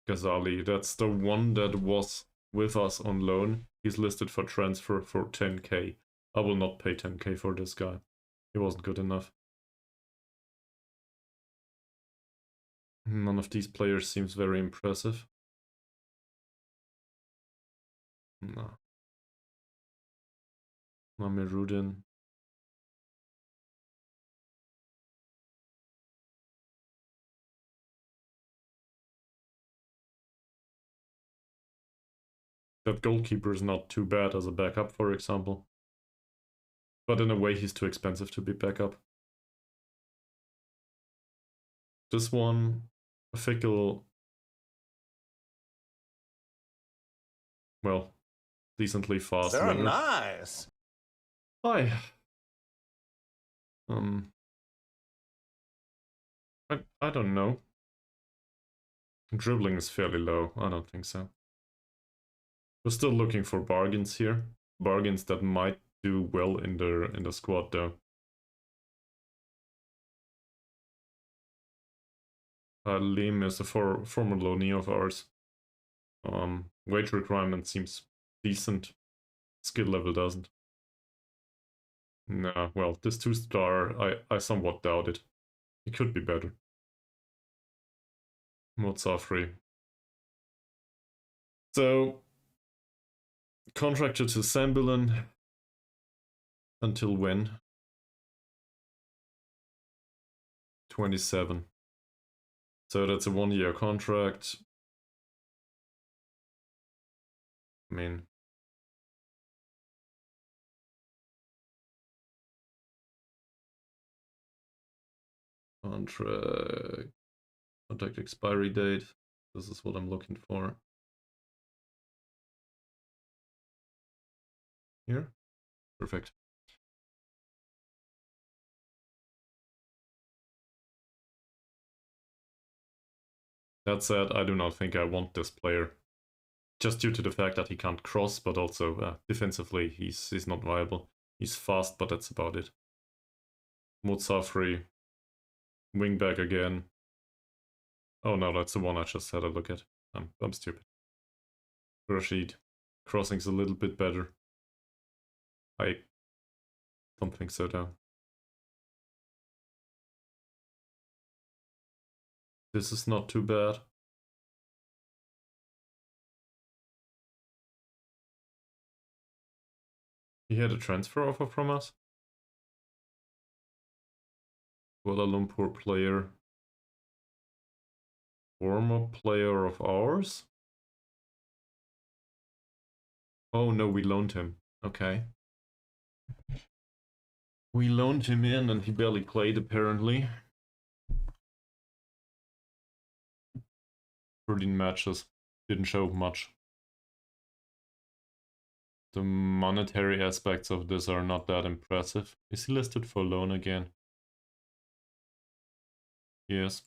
Ghazali, that's the one that was with us on loan. He's listed for transfer for 10k. I will not pay 10k for this guy. He wasn't good enough. None of these players seems very impressive. No. Mamirudin. That goalkeeper is not too bad as a backup, for example. But in a way, he's too expensive to be backup. This one, Fickle, well, decently fast They're winger. nice. Hi. I don't know. Dribbling is fairly low. I don't think so. We're still looking for bargains here. Bargains that might do well in the squad though. Lim is a former loanee of ours. Wage requirement seems decent. Skill level doesn't. Nah, well, this 2-star, I somewhat doubt it. It could be better. Mods are free. So, contracted to Sambulan until when? 27. So that's a 1-year contract. I mean, contract expiry date. This is what I'm looking for. Here? Perfect. That said, I do not think I want this player. Just due to the fact that he can't cross, but also defensively he's not viable. He's fast, but that's about it. Mutsafri, wingback again. Oh no, that's the one I just had a look at. I'm stupid. Rashid, crossing's a little bit better. I don't think so though. This is not too bad. He had a transfer offer from us. Kuala Lumpur player. Former player of ours? Oh no, we loaned him. Okay. We loaned him in and he barely played apparently. 13 matches. Didn't show much. The monetary aspects of this are not that impressive. Is he listed for loan again? Yes.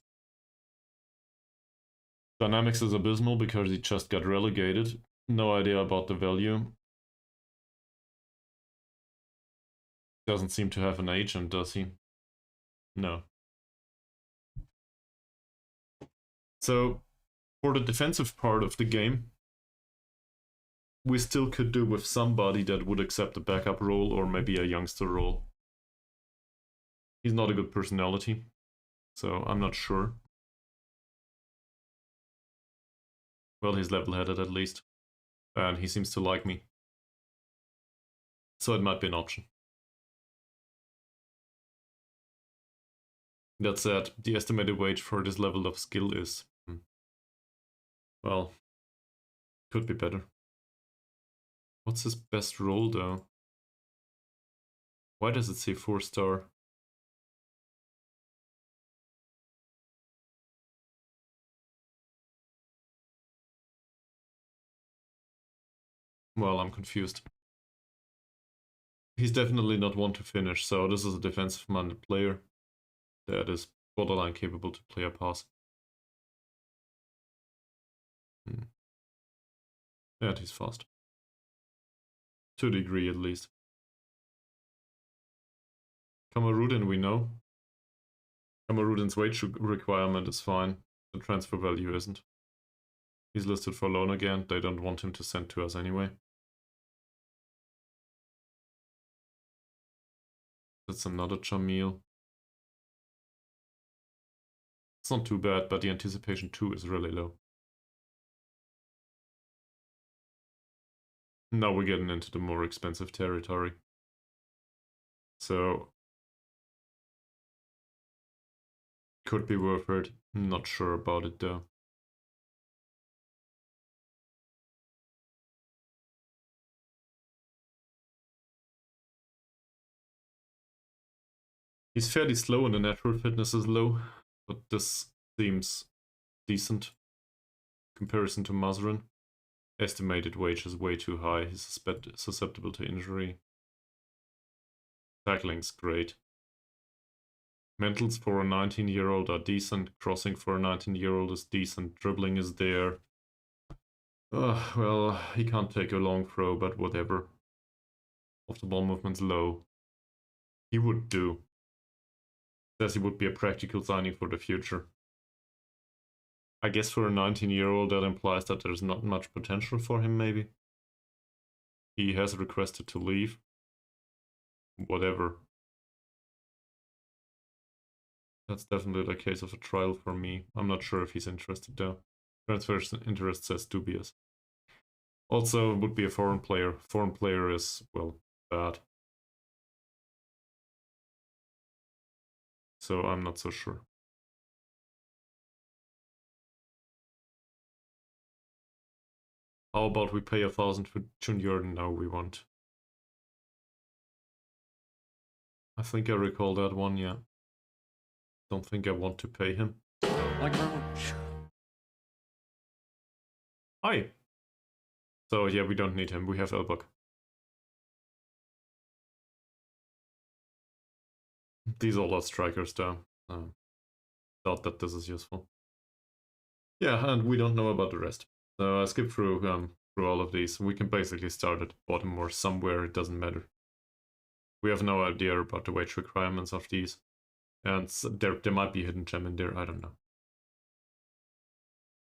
Dynamics is abysmal because he just got relegated. No idea about the value. Doesn't seem to have an agent, does he? No. So, for the defensive part of the game, we still could do with somebody that would accept a backup role or maybe a youngster role. He's not a good personality, so I'm not sure. Well, he's level-headed at least, and he seems to like me. So it might be an option. That said, the estimated wage for this level of skill is, well, could be better. What's his best role though? Why does it say 4-star? Well, I'm confused. He's definitely not one to finish, so this is a defensive-minded player that is borderline capable to play a pass. Yeah, he's fast. To a degree, at least. Kamarudin, we know. Kamarudin's wage requirement is fine. The transfer value isn't. He's listed for loan again. They don't want him to send to us anyway. That's another Jamil. It's not too bad, but the anticipation 2 is really low. Now we're getting into the more expensive territory. So, could be worth it. Not sure about it though. He's fairly slow and the natural fitness is low, but this seems decent in comparison to Mazrin. Estimated wage is way too high. He's susceptible to injury. Tackling's great. Mentals for a 19-year-old are decent. Crossing for a 19-year-old is decent. Dribbling is there. Well, he can't take a long throw, but whatever. Off the ball movement's low. He would do. Says he would be a practical signing for the future. I guess for a 19-year-old that implies that there's not much potential for him, maybe. He has requested to leave. Whatever. That's definitely the case of a trial for me. I'm not sure if he's interested though. Transfer interest says dubious. Also, would be a foreign player. Foreign player is, well, bad. So I'm not so sure. How about we pay 1,000 for Junior? No, we won't. I think I recall that one, yeah. Don't think I want to pay him. Thank you very much. Hi! So yeah, we don't need him, we have Elbuk. These are all strikers though. Thought that this is useful. Yeah, and we don't know about the rest. So I skip through all of these. We can basically start at the bottom or somewhere, it doesn't matter. We have no idea about the wage requirements of these. And there might be a hidden gem in there, I don't know.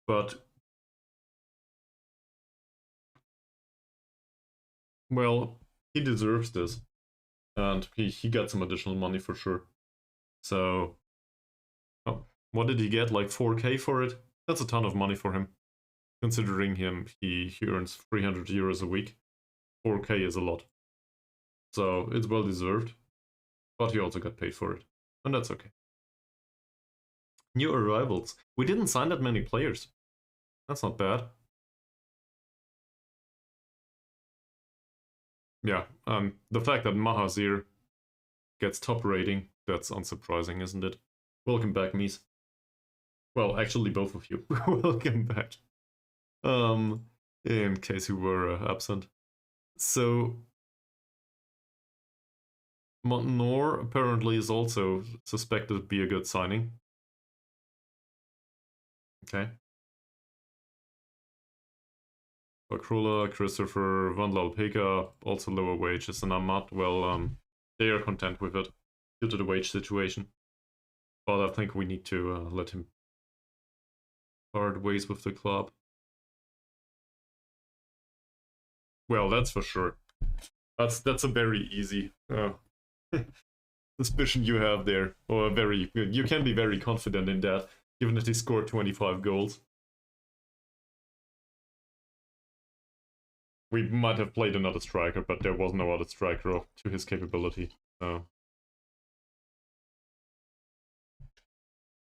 But, well, he deserves this. And he got some additional money for sure. So, oh, what did he get? Like 4k for it? That's a ton of money for him. Considering he earns 300 euros a week. 4k is a lot. So, it's well deserved. But he also got paid for it. And that's okay. New arrivals. We didn't sign that many players. That's not bad. Yeah, the fact that Mahazir gets top rating, that's unsurprising, isn't it? Welcome back, Mies. Well, actually, both of you. Welcome back. In case you were absent. So, Montnor apparently is also suspected to be a good signing. Okay. Bakrula, Christopher, Van Lalpeka, also lower wages, and Ahmad, well, they are content with it due to the wage situation. But I think we need to let him part ways with the club. Well, that's for sure. That's a very easy suspicion you have there, or you can be very confident in that, given that he scored 25 goals. We might have played another striker, but there was no other striker up to his capability.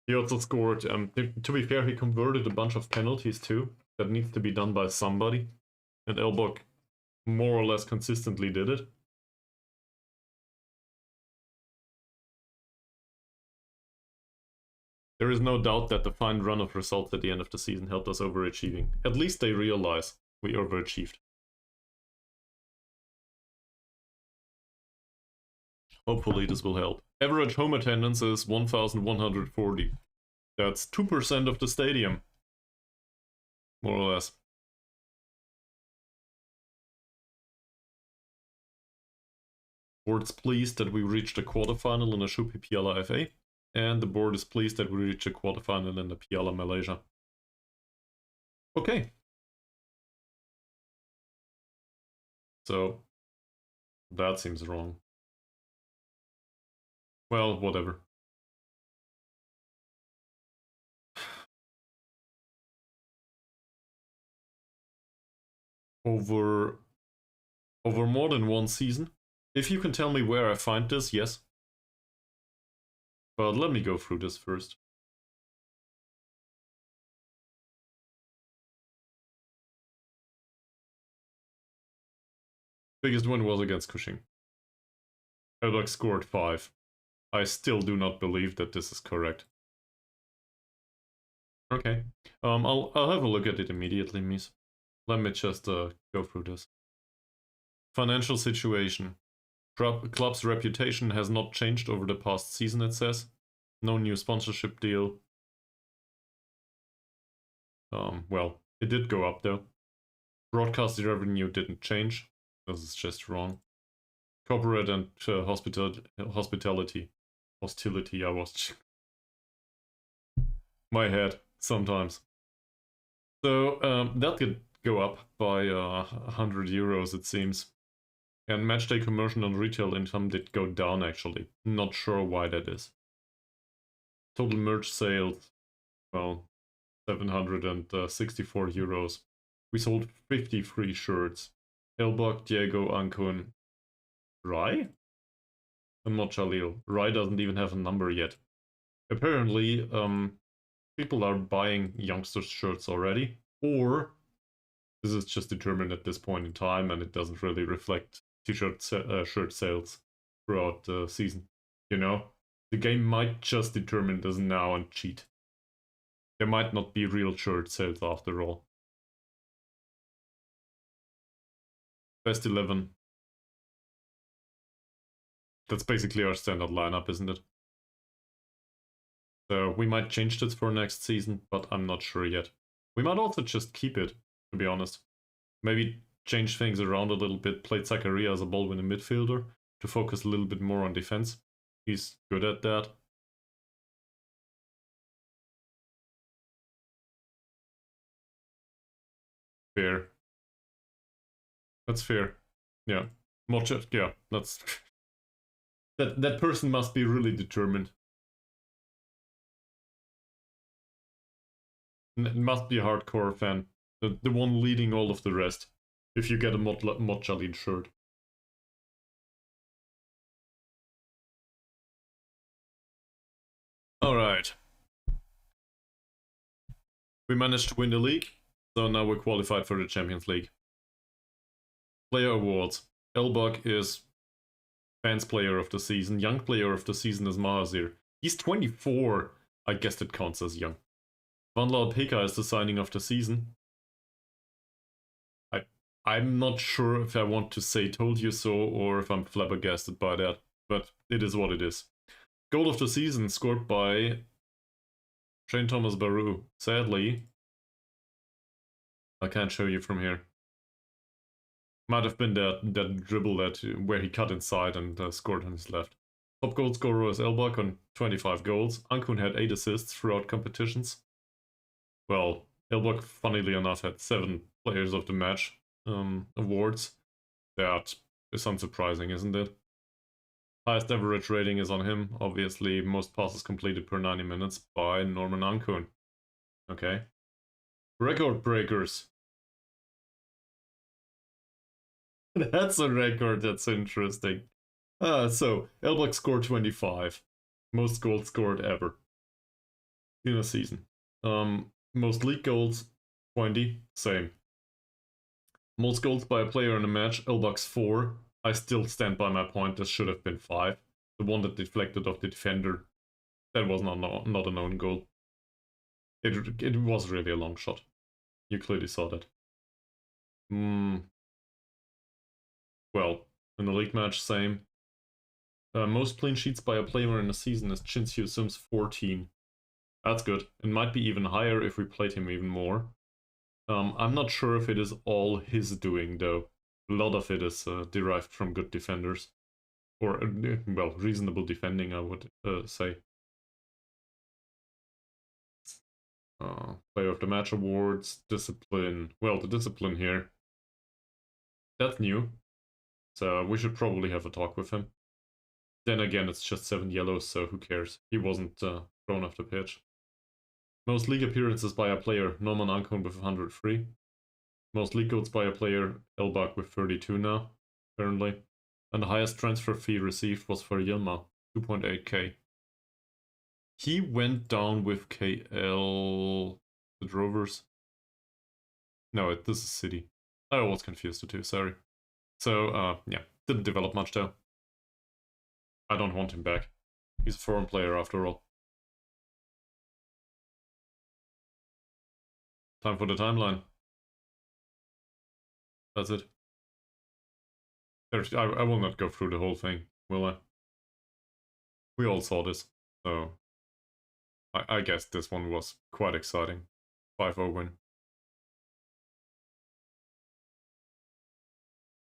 He also scored, to be fair, he converted a bunch of penalties too. That needs to be done by somebody. And Elbok more or less consistently did it. There is no doubt that the fine run of results at the end of the season helped us overachieving. At least they realize we overachieved. Hopefully this will help. Average home attendance is 1,140. That's 2% of the stadium. More or less. Board's pleased that we reached a quarterfinal in the Shupi Piala FA. And the board is pleased that we reached a quarterfinal in the Piala Malaysia. Okay. So, that seems wrong. Well, whatever. Over more than one season. If you can tell me where I find this, yes. But let me go through this first. Biggest win was against Cushing. Elbak scored 5. I still do not believe that this is correct. Okay. I'll have a look at it immediately, Mies. Let me just go through this. Financial situation. Club's reputation has not changed over the past season, it says. No new sponsorship deal. Well, it did go up though. Broadcast revenue didn't change. This is just wrong. Corporate and hospitality. Hostility, I was... My head, sometimes. So, that could go up by 100 euros, it seems. And matchday commercial and retail income did go down, actually. Not sure why that is. Total merch sales, well, 764 euros. We sold 50 free shirts. Elbok, Diego, Ankun, Rai? And not Jalil. Rai doesn't even have a number yet. Apparently, people are buying youngsters shirts already, or this is just determined at this point in time and it doesn't really reflect t-shirt shirt sales throughout the season. You know, the game might just determine this now and cheat. There might not be real shirt sales after all. Best 11. That's basically our standard lineup, isn't it? So we might change this for next season, but I'm not sure yet. We might also just keep it, to be honest. Maybe change things around a little bit, play Zakaria as a ball-winning midfielder to focus a little bit more on defense. He's good at that. Fair. That's fair. Yeah. Mocha, yeah, that's... that person must be really determined. Must be a hardcore fan. The one leading all of the rest. If you get a Mochalin shirt. Alright. We managed to win the league, so now we're qualified for the Champions League. Player awards. Elbak is fans player of the season. Young player of the season is Mahazir. He's 24. I guess that counts as young. Van Peka is the signing of the season. I'm not sure if I want to say told you so or if I'm flabbergasted by that, but it is what it is. Goal of the season scored by Shane Thomas Baru. Sadly, I can't show you from here. Might have been that dribble where he cut inside and scored on his left. Top goal scorer was Elbak on 25 goals. Ankun had 8 assists throughout competitions. Well, Elbak, funnily enough, had 7 players of the match awards. That is unsurprising, isn't it? Highest average rating is on him, obviously. Most passes completed per 90 minutes by Norman Ankun. Okay. Record breakers. That's a record, that's interesting. So, Elbak scored 25. Most goals scored ever in a season. Most league goals, 20, same. Most goals by a player in a match, Elbak's 4. I still stand by my point, this should have been 5. The one that deflected off the defender, that was not an own goal. It was really a long shot. You clearly saw that. Well, in the league match, same. Most clean sheets by a player in a season is Chinsu Sims 14. That's good. It might be even higher if we played him even more. I'm not sure if it is all his doing, though. A lot of it is derived from good defenders. Or, well, reasonable defending, I would say. Player of the Match awards, discipline. Well, the discipline here. That's new. So we should probably have a talk with him. Then again, it's just 7 yellows, so who cares? He wasn't thrown off the pitch. Most league appearances by a player, Norman Ankun with 103. Most league goals by a player, Elbak with 32 now, apparently. And the highest transfer fee received was for Yilma, 2.8k. He went down with KL... the Drovers. No, this is City. I was confused the two, sorry. So, yeah, didn't develop much though. I don't want him back. He's a foreign player after all. Time for the timeline. That's it. I will not go through the whole thing, will I? We all saw this, so I guess this one was quite exciting. 5-0 win.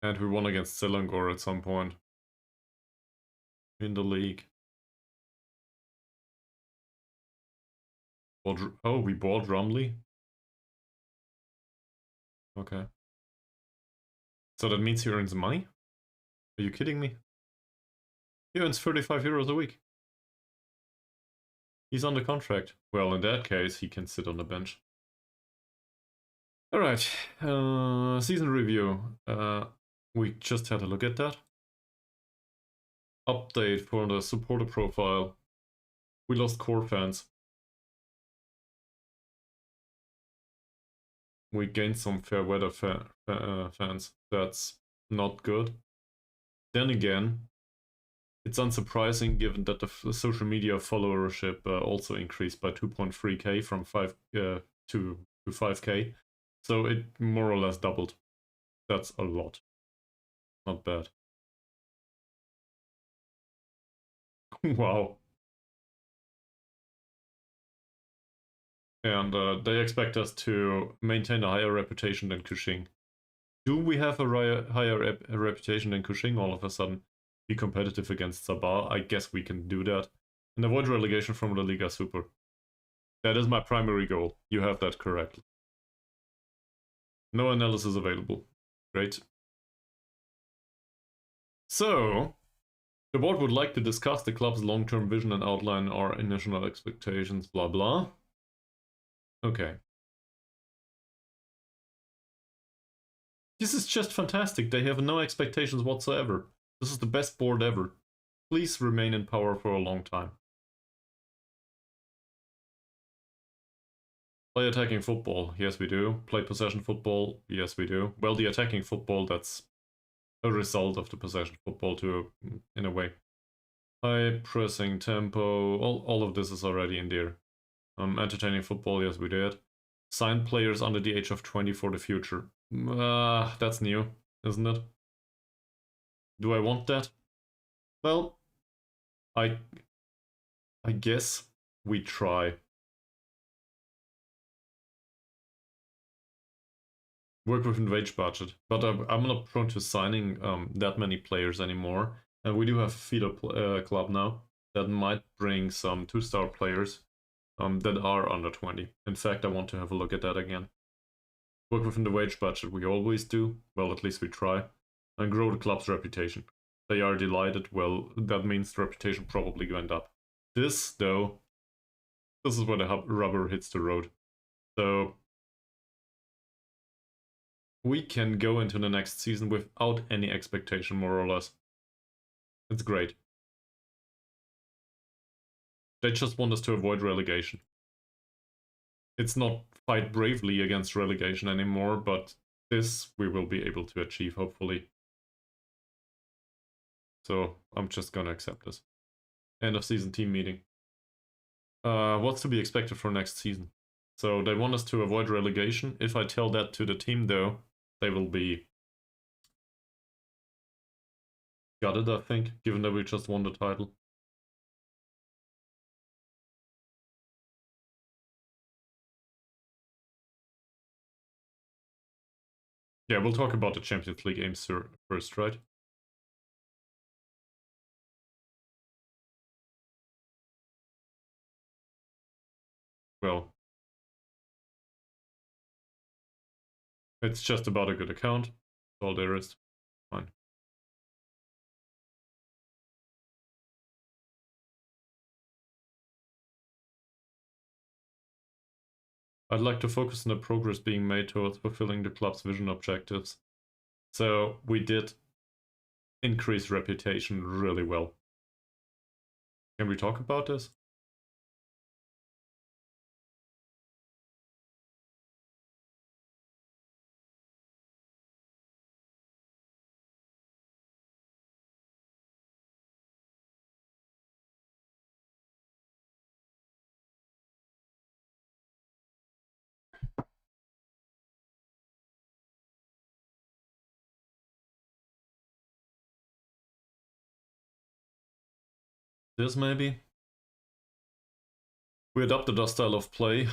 And we won against Selangor at some point in the league. Oh, we bought Rumley? Okay. So that means he earns money? Are you kidding me? He earns 35 euros a week. He's under contract. Well, in that case, he can sit on the bench. Alright, season review. We just had a look at that. Update for the supporter profile. We lost core fans. We gained some fair weather fans. That's not good. Then again, it's unsurprising given that the social media followership also increased by 2.3k from 5 to 5k. So it more or less doubled. That's a lot. Not bad. Wow. And they expect us to maintain a higher reputation than Kuching. Do we have a higher reputation than Kuching all of a sudden? Be competitive against Sabah? I guess we can do that. And avoid relegation from the Liga Super. That is my primary goal. You have that correct. No analysis available. Great. So, the board would like to discuss the club's long-term vision and outline our initial expectations, blah blah. Okay. This is just fantastic. They have no expectations whatsoever. This is the best board ever. Please remain in power for a long time. Play attacking football. Yes, we do. Play possession football. Yes, we do. Well, the attacking football, that's a result of the possession football too, in a way. High pressing tempo. All of this is already in there. Entertaining football. Yes, we did. Sign players under the age of 20 for the future. That's new, isn't it? Do I want that? Well, I guess we try. Work within wage budget, but I'm not prone to signing that many players anymore. And we do have a feeder club now that might bring some 2-star players that are under 20. In fact, I want to have a look at that again. Work within the wage budget, we always do. Well, at least we try. And grow the club's reputation. They are delighted. Well, that means the reputation probably went up. This, though, this is where the rubber hits the road. So we can go into the next season without any expectation, more or less. It's great. They just want us to avoid relegation. It's not fight bravely against relegation anymore, but this we will be able to achieve, hopefully. So I'm just gonna accept this. End of season team meeting. What's to be expected for next season? So they want us to avoid relegation. If I tell that to the team, though, they will be gutted, I think, given that we just won the title. Yeah, we'll talk about the Champions League aims first, right? Well, it's just about a good account. That's all there is. Fine. I'd like to focus on the progress being made towards fulfilling the club's vision objectives. So we did increase reputation really well. Can we talk about this? this maybe. We adopted our style of play.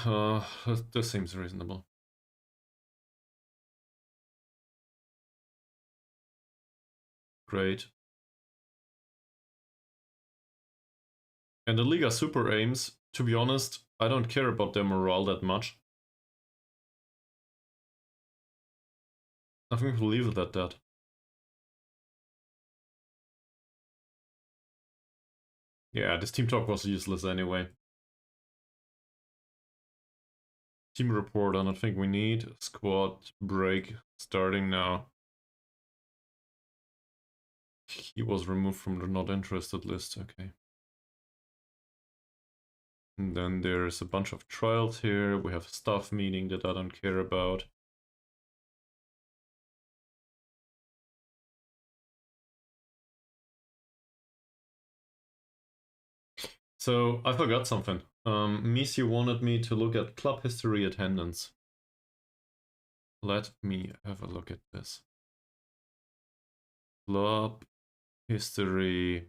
This seems reasonable. Great. And the Liga Super aims, to be honest, I don't care about their morale that much. I think we'll leave it at that. Yeah, this team talk was useless anyway. Team report, I don't think we need. Squad break starting now. He was removed from the not interested list, okay. And then there's a bunch of trials here. We have a staff meeting that I don't care about. So I forgot something. Misi wanted me to look at club history attendance. Let me have a look at this. Club history.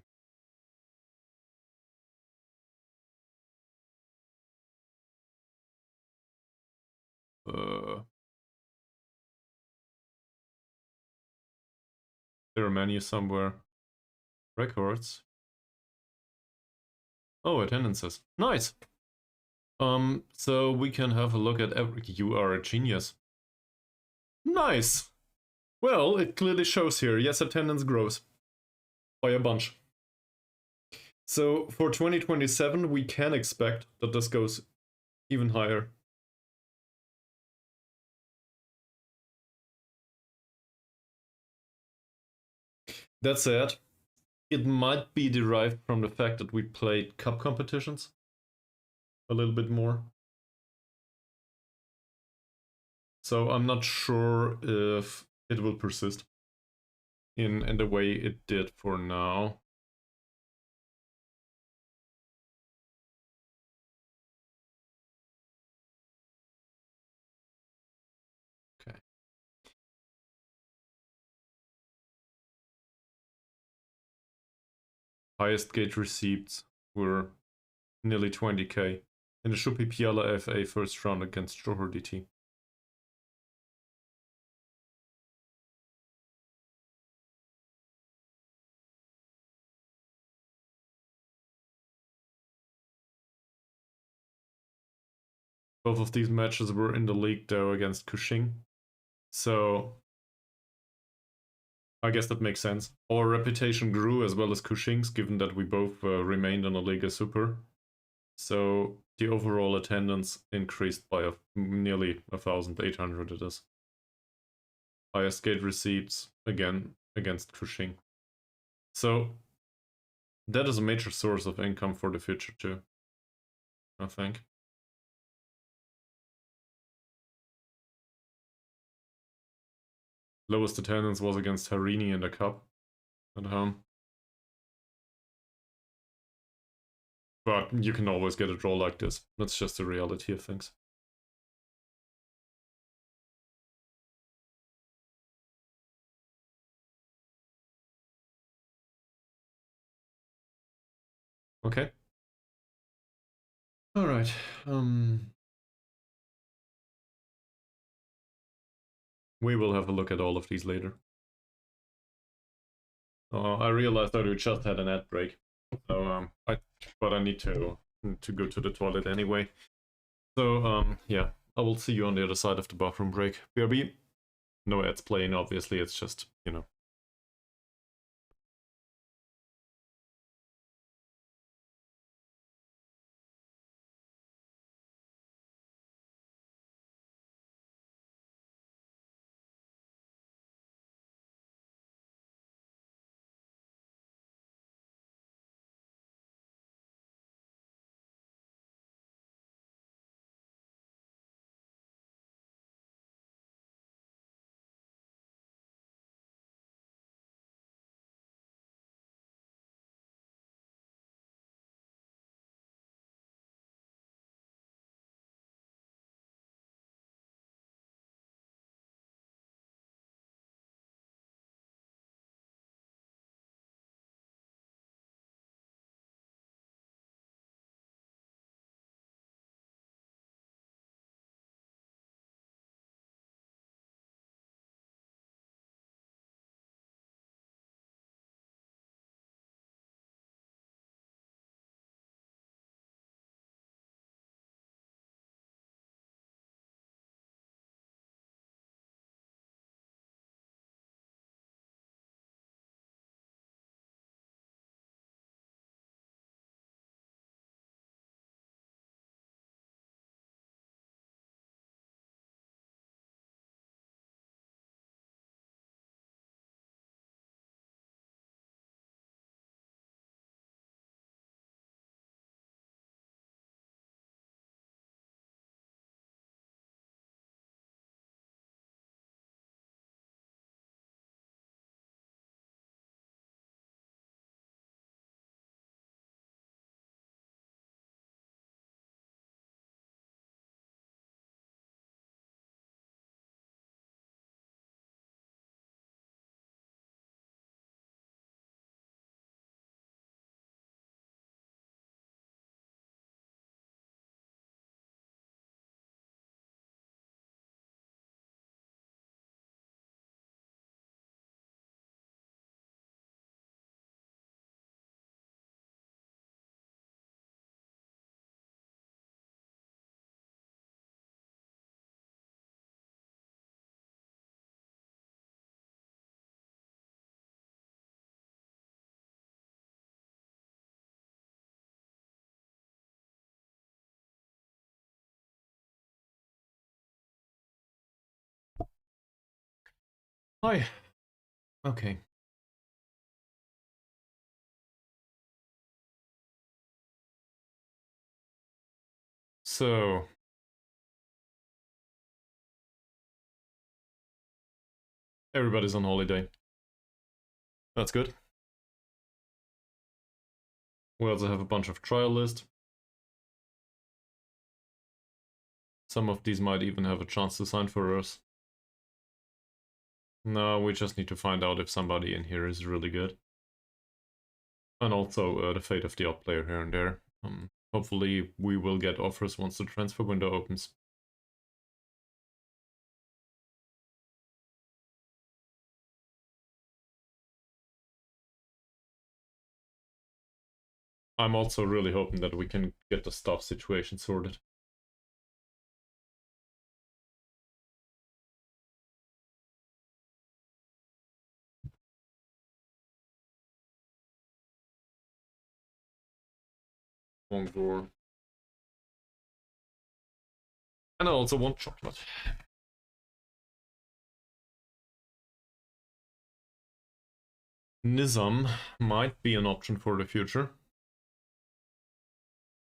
There are menu somewhere. Records. Oh, attendances. Nice. So we can have a look at every. You are a genius. Nice. Well, it clearly shows here. Yes, attendance grows by a bunch. So for 2027, we can expect that this goes even higher. That said, it might be derived from the fact that we played cup competitions a little bit more. So I'm not sure if it will persist in the way it did for now. Okay. Highest gate receipts were nearly 20k in the Shupi Piala FA first round against Johor DT. Both of these matches were in the league though against Kuching. So I guess that makes sense. Our reputation grew as well as Kuching's, given that we both remained on the Liga Super. So the overall attendance increased by nearly 1,800 it is. Highest gate receipts, again, against Kuching. So that is a major source of income for the future too, I think. Lowest attendance was against Harini in the cup at home. But you can always get a draw like this. That's just the reality of things. Okay. Alright. We will have a look at all of these later. I realized that we just had an ad break. So but I need to go to the toilet anyway. So yeah, I will see you on the other side of the bathroom break. BRB. No ads playing, obviously, it's just, you know, Hi. Okay. So, everybody's on holiday. That's good. We also have a bunch of trial lists. Some of these might even have a chance to sign for us. No, we just need to find out if somebody in here is really good. And also the fate of the odd player here and there. Hopefully we will get offers once the transfer window opens. I'm also really hoping that we can get the staff situation sorted. Bonjour. And I also want chocolate. Nizam might be an option for the future.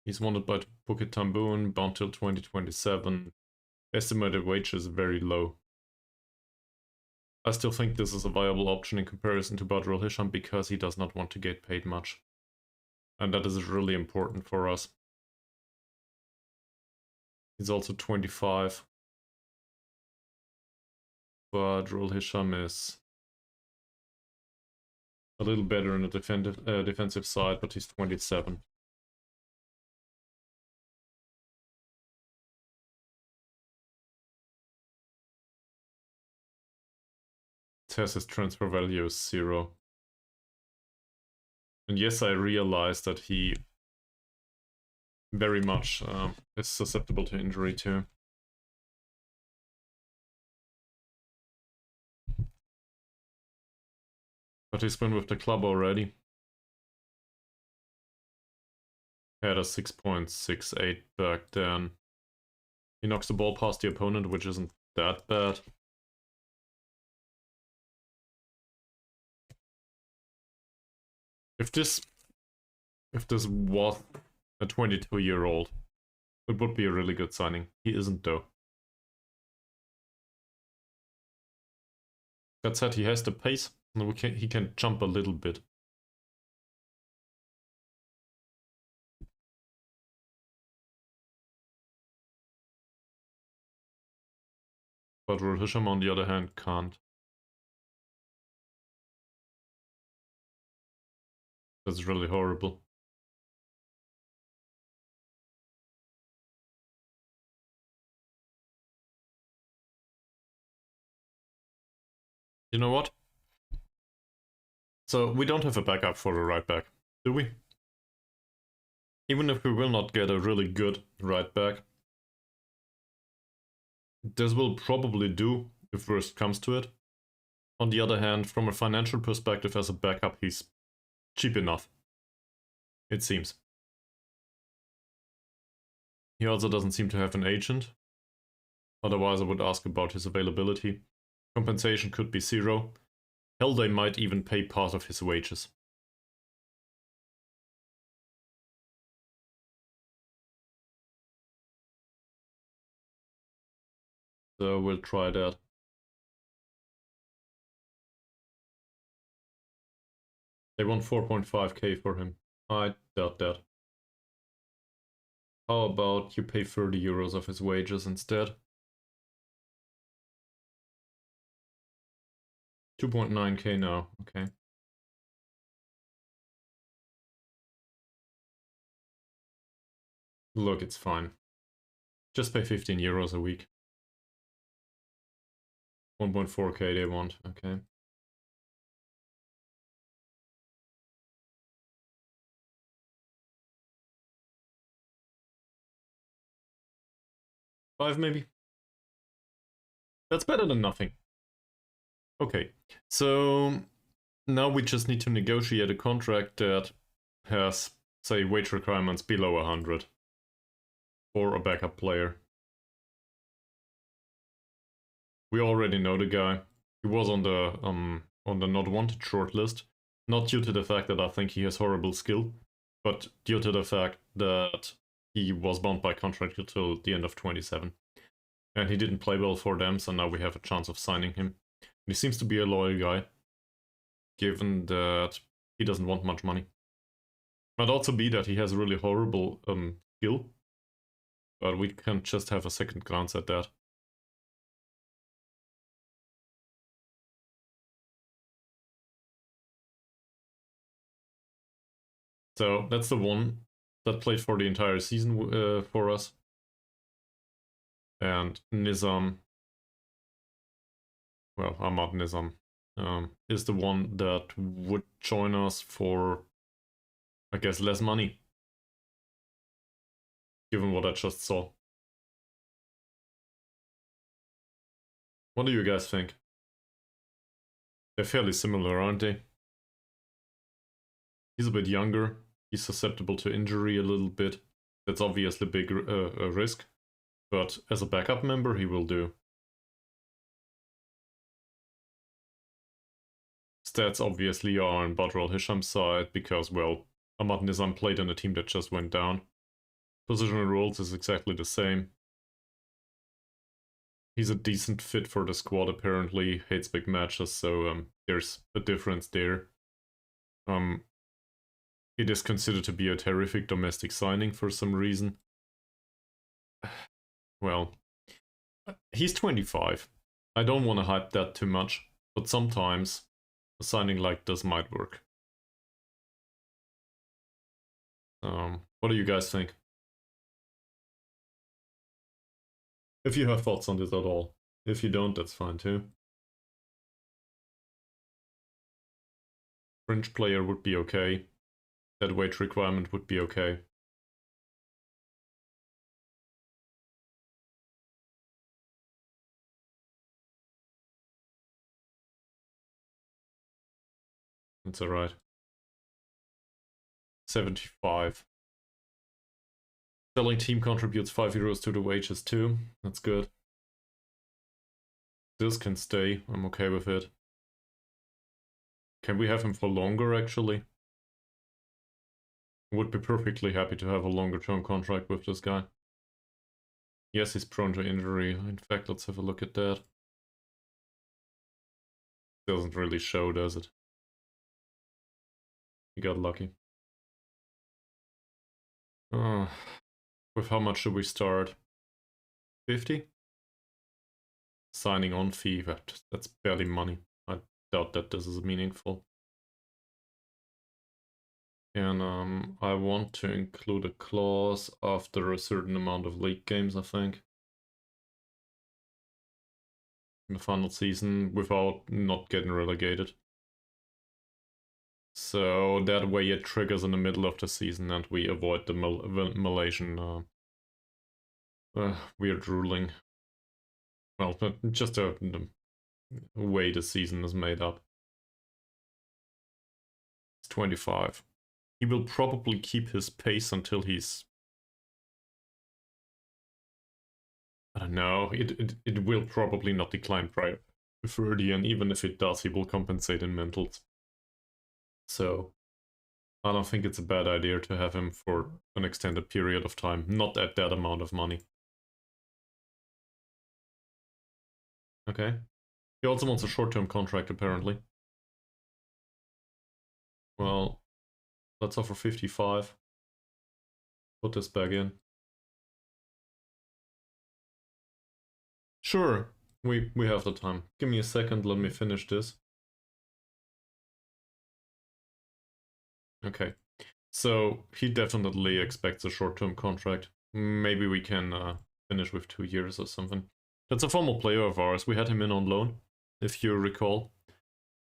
He's wanted by Bukit Tambun, bound till 2027. Estimated wage is very low. I still think this is a viable option in comparison to Badrul Hisham because he does not want to get paid much. And that is really important for us. He's also 25. Badrul Hisham is a little better on the defensive side, but he's 27. Says his transfer value is 0. And yes, I realize that he very much is susceptible to injury too. But he's been with the club already. Had a 6.68 back then. He knocks the ball past the opponent, which isn't that bad. If this was a 22-year-old, it would be a really good signing. He isn't though. That said, he has the pace, and he can jump a little bit. But Hisham, on the other hand, can't. That's really horrible. You know what? So we don't have a backup for the right back, do we? Even if we will not get a really good right back, this will probably do if worst comes to it. On the other hand, from a financial perspective as a backup, he's cheap enough. It seems. He also doesn't seem to have an agent. Otherwise I would ask about his availability. Compensation could be 0. Hell, they might even pay part of his wages. So we'll try that. They want 4.5k for him. I doubt that. How about you pay 30 euros of his wages instead? 2.9k now, okay. Look, it's fine. Just pay 15 euros a week. 1.4k they want, okay. Five maybe? That's better than nothing. Okay, so now we just need to negotiate a contract that has, say, wage requirements below 100 for a backup player. We already know the guy. He was on the not wanted shortlist, not due to the fact that I think he has horrible skill, but due to the fact that he was bound by contract until the end of 27. And he didn't play well for them, so now we have a chance of signing him. And he seems to be a loyal guy, given that he doesn't want much money. Might also be that he has really horrible skill, but we can just have a second glance at that. So that's the one that played for the entire season for us. And Nizam, well, Ahmad Nizam, is the one that would join us for, I guess, less money, given what I just saw. What do you guys think? They're fairly similar, aren't they? He's a bit younger. He's susceptible to injury a little bit. That's obviously a big risk. But as a backup member, he will do. Stats obviously are on Badr al-Hisham's side because, well, Ahmad Nizam played on a team that just went down. Positional roles is exactly the same. He's a decent fit for the squad apparently, hates big matches, so there's a difference there. It is considered to be a terrific domestic signing for some reason. Well, he's 25. I don't want to hype that too much, but sometimes a signing like this might work. What do you guys think? If you have thoughts on this at all. If you don't, that's fine too. Fringe player would be okay. That wage requirement would be okay. That's alright. 75. Selling team contributes €5 to the wages too. That's good. This can stay. I'm okay with it. Can we have him for longer, actually? Would be perfectly happy to have a longer term contract with this guy. Yes, he's prone to injury. In fact, let's have a look at that. Doesn't really show, does it? He got lucky. With how much should we start? 50? Signing on fee, that's barely money. I doubt that this is meaningful. And I want to include a clause after a certain amount of league games, I think. In the final season without not getting relegated. So that way it triggers in the middle of the season and we avoid the Malaysian weird ruling. Well, just the way the season is made up. It's 25. He will probably keep his pace until he's... I don't know, it will probably not decline prior to 30, and even if it does, he will compensate in mentals. So, I don't think it's a bad idea to have him for an extended period of time, not at that amount of money. Okay. He also wants a short-term contract, apparently. Well, let's offer 55. Put this back in. Sure, we have the time. Give me a second, let me finish this. Okay, so he definitely expects a short-term contract. Maybe we can finish with 2 years or something. That's a former player of ours. We had him in on loan, if you recall.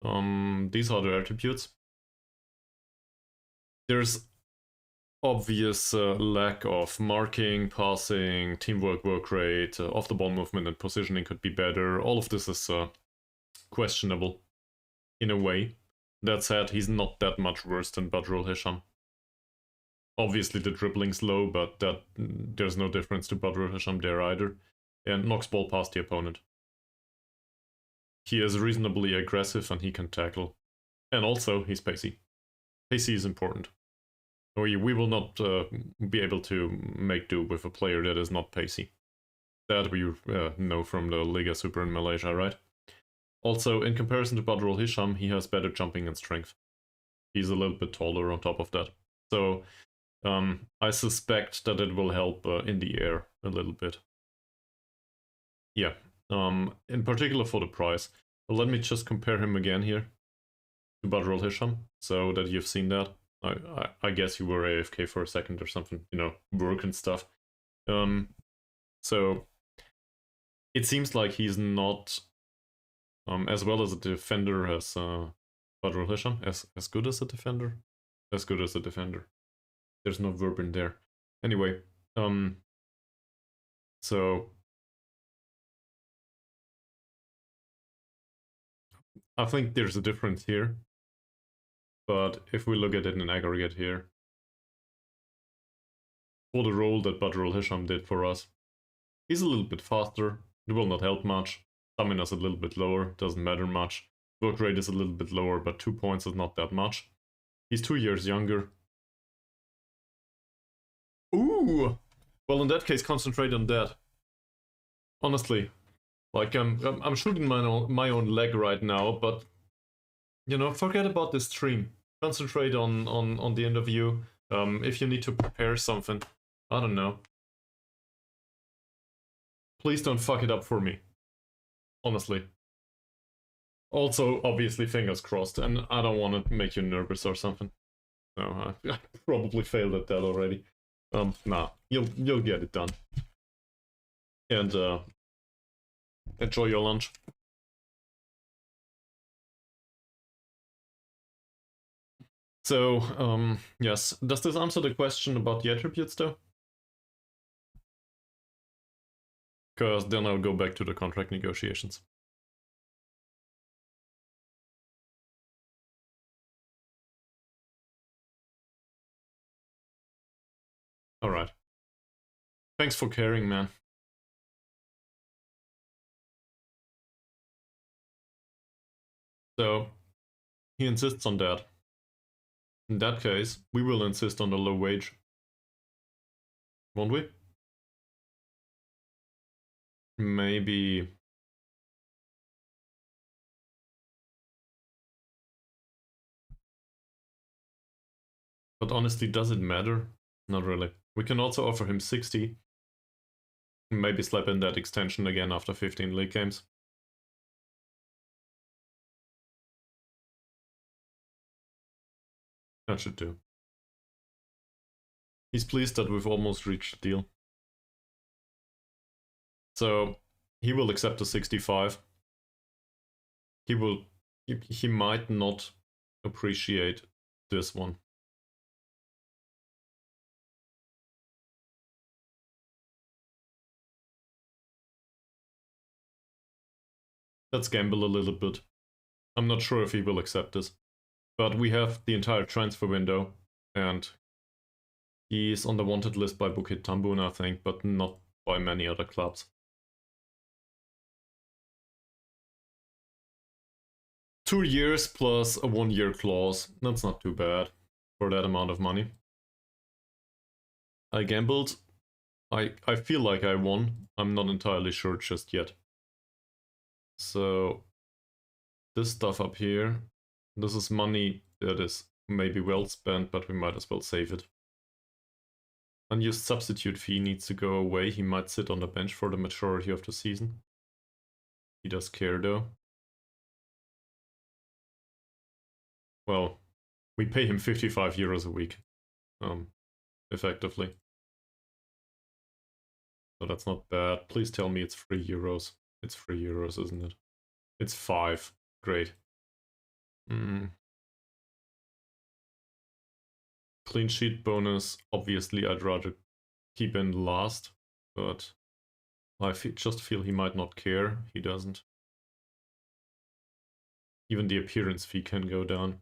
These are the attributes. There's obvious lack of marking, passing, teamwork, work rate, off-the-ball movement and positioning could be better. All of this is questionable in a way. That said, he's not that much worse than Badr al-Hisham. Obviously the dribbling's low, but there's no difference to Badr al-Hisham there either. And knocks ball past the opponent. he is reasonably aggressive and he can tackle. And also, he's pacey. Pacey is important. We will not be able to make do with a player that is not pacey. That we know from the Liga Super in Malaysia, right? Also, in comparison to Badrul Hisham, he has better jumping and strength. He's a little bit taller on top of that. So, I suspect that it will help in the air a little bit. Yeah, in particular for the price. But let me just compare him again here to Badrul Hisham, so that you've seen that. I guess you were AFK for a second or something, you know, work and stuff. So it seems like he's not as well as a defender as Badrul Hisham, as good as a defender, as good as a defender. There's no verb in there. Anyway, so I think there's a difference here. But if we look at it in aggregate here, for the role that Badrul Hisham did for us, he's a little bit faster. It will not help much. Stamina's a little bit lower, doesn't matter much. Work rate is a little bit lower, but 2 points is not that much. He's 2 years younger. Ooh! Well, in that case, concentrate on that. Honestly. Like, I'm shooting my own leg right now, but, you know, forget about the stream. Concentrate on the interview. If you need to prepare something, I don't know. Please don't fuck it up for me. Honestly. Also, obviously, fingers crossed, and I don't want to make you nervous or something. No, I probably failed at that already. Nah, you'll get it done. And enjoy your lunch. So, yes, does this answer the question about the attributes though? Because then I'll go back to the contract negotiations. Alright. Thanks for caring, man. So, he insists on that. In that case, we will insist on the low wage. Won't we? Maybe... But honestly, does it matter? Not really. We can also offer him 60. Maybe slap in that extension again after 15 league games. That should do. He's pleased that we've almost reached the deal. So, he will accept the 65. He might not appreciate this one. Let's gamble a little bit. I'm not sure if he will accept this. But we have the entire transfer window, and he's on the wanted list by Bukit Tambun, I think, but not by many other clubs. 2 years plus a 1-year clause. That's not too bad for that amount of money. I gambled. I feel like I won. I'm not entirely sure just yet. So this stuff up here, this is money that is maybe well spent, but we might as well save it. Unused substitute fee needs to go away. He might sit on the bench for the majority of the season. He does care though. Well, we pay him 55 euros a week, effectively. So that's not bad. Please tell me it's 3 euros. It's 3 euros, isn't it? It's 5. Great. Clean sheet bonus. Obviously, I'd rather keep in last, but I just feel he might not care. He doesn't. Even the appearance fee can go down.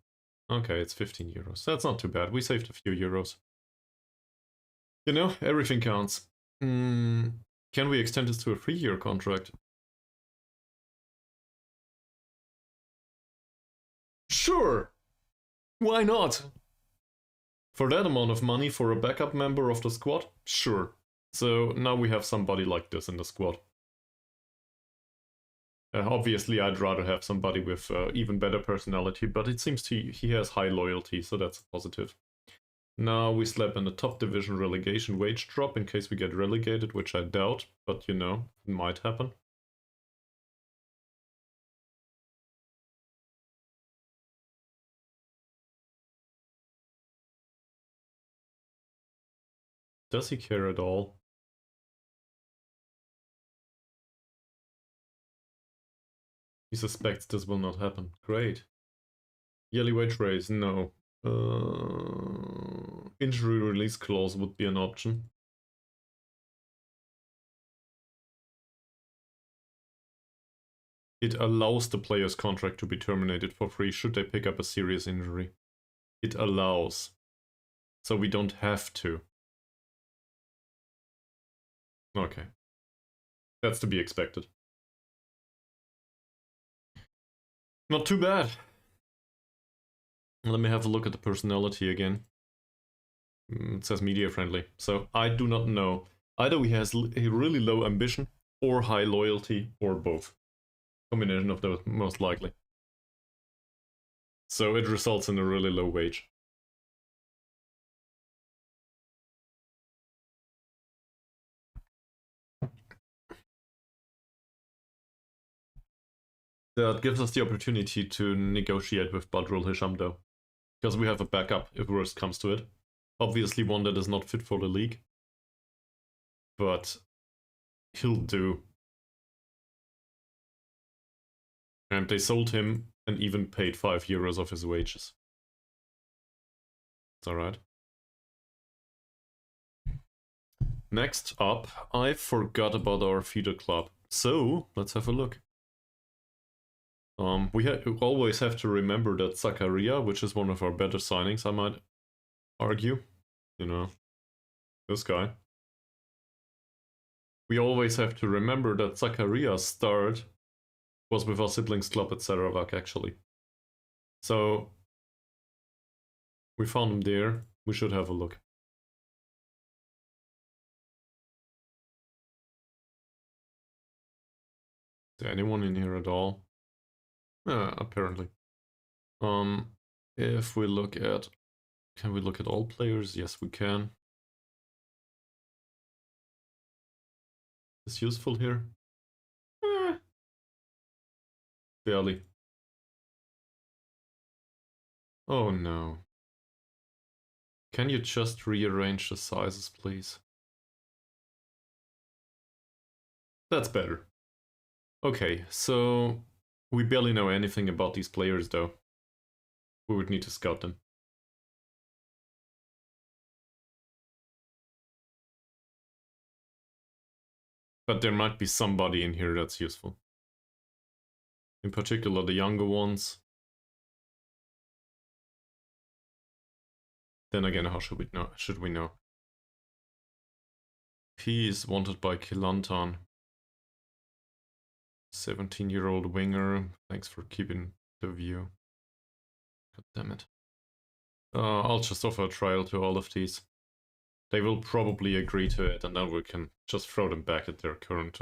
Okay, it's 15 euros. That's not too bad. We saved a few euros. You know, everything counts. Can we extend this to a 3-year contract? Sure, why not? For that amount of money for a backup member of the squad? Sure. So now we have somebody like this in the squad. Obviously, I'd rather have somebody with even better personality, but it seems he has high loyalty, so that's positive. Now we slap in the top division relegation wage drop in case we get relegated, which I doubt, but you know, it might happen. Does he care at all? He suspects this will not happen. Great. Yearly wage raise, no. Injury release clause would be an option. It allows the player's contract to be terminated for free should they pick up a serious injury. It allows. So we don't have to. Okay. That's to be expected. Not too bad. Let me have a look at the personality again. It says media friendly. So I do not know. Either he has a really low ambition or high loyalty or both. Combination of those most likely. So it results in a really low wage. That gives us the opportunity to negotiate with Badrul Hisham though. Because we have a backup if worst comes to it. Obviously one that is not fit for the league. But he'll do. And they sold him and even paid €5 of his wages. It's alright. Next up, I forgot about our feeder club. So, let's have a look. We always have to remember that Zakaria, which is one of our better signings, I might argue. You know, this guy. We always have to remember that Zakaria's start was with our siblings club at Sarawak, actually. So, we found him there. We should have a look. Is there anyone in here at all? Apparently. If we look at... Can we look at all players? Yes, we can. Is useful here? Barely. Oh no. Can you just rearrange the sizes, please? That's better. Okay, so we barely know anything about these players though. We would need to scout them. But there might be somebody in here that's useful. In particular, the younger ones. Then again, how should we know? Should we know? He is wanted by Kelantan. 17-year-old winger. Thanks for keeping the view. God damn it. I'll just offer a trial to all of these. They will probably agree to it, and then we can just throw them back at their current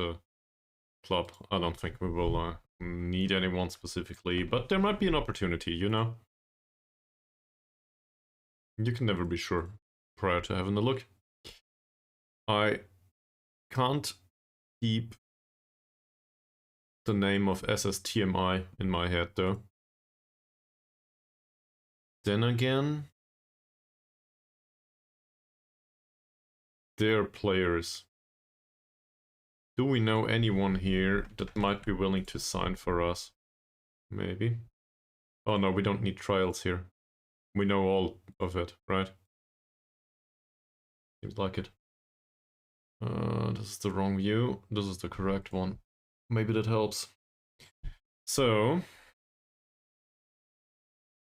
club. I don't think we will need anyone specifically, but there might be an opportunity, you know? You can never be sure prior to having a look. I can't keep the name of SSTMI in my head though. Then again, they're players. Do we know anyone here that might be willing to sign for us? Maybe. Oh no, we don't need trials here. We know all of it, right? Seems like it. This is the wrong view. This is the correct one. Maybe that helps. So,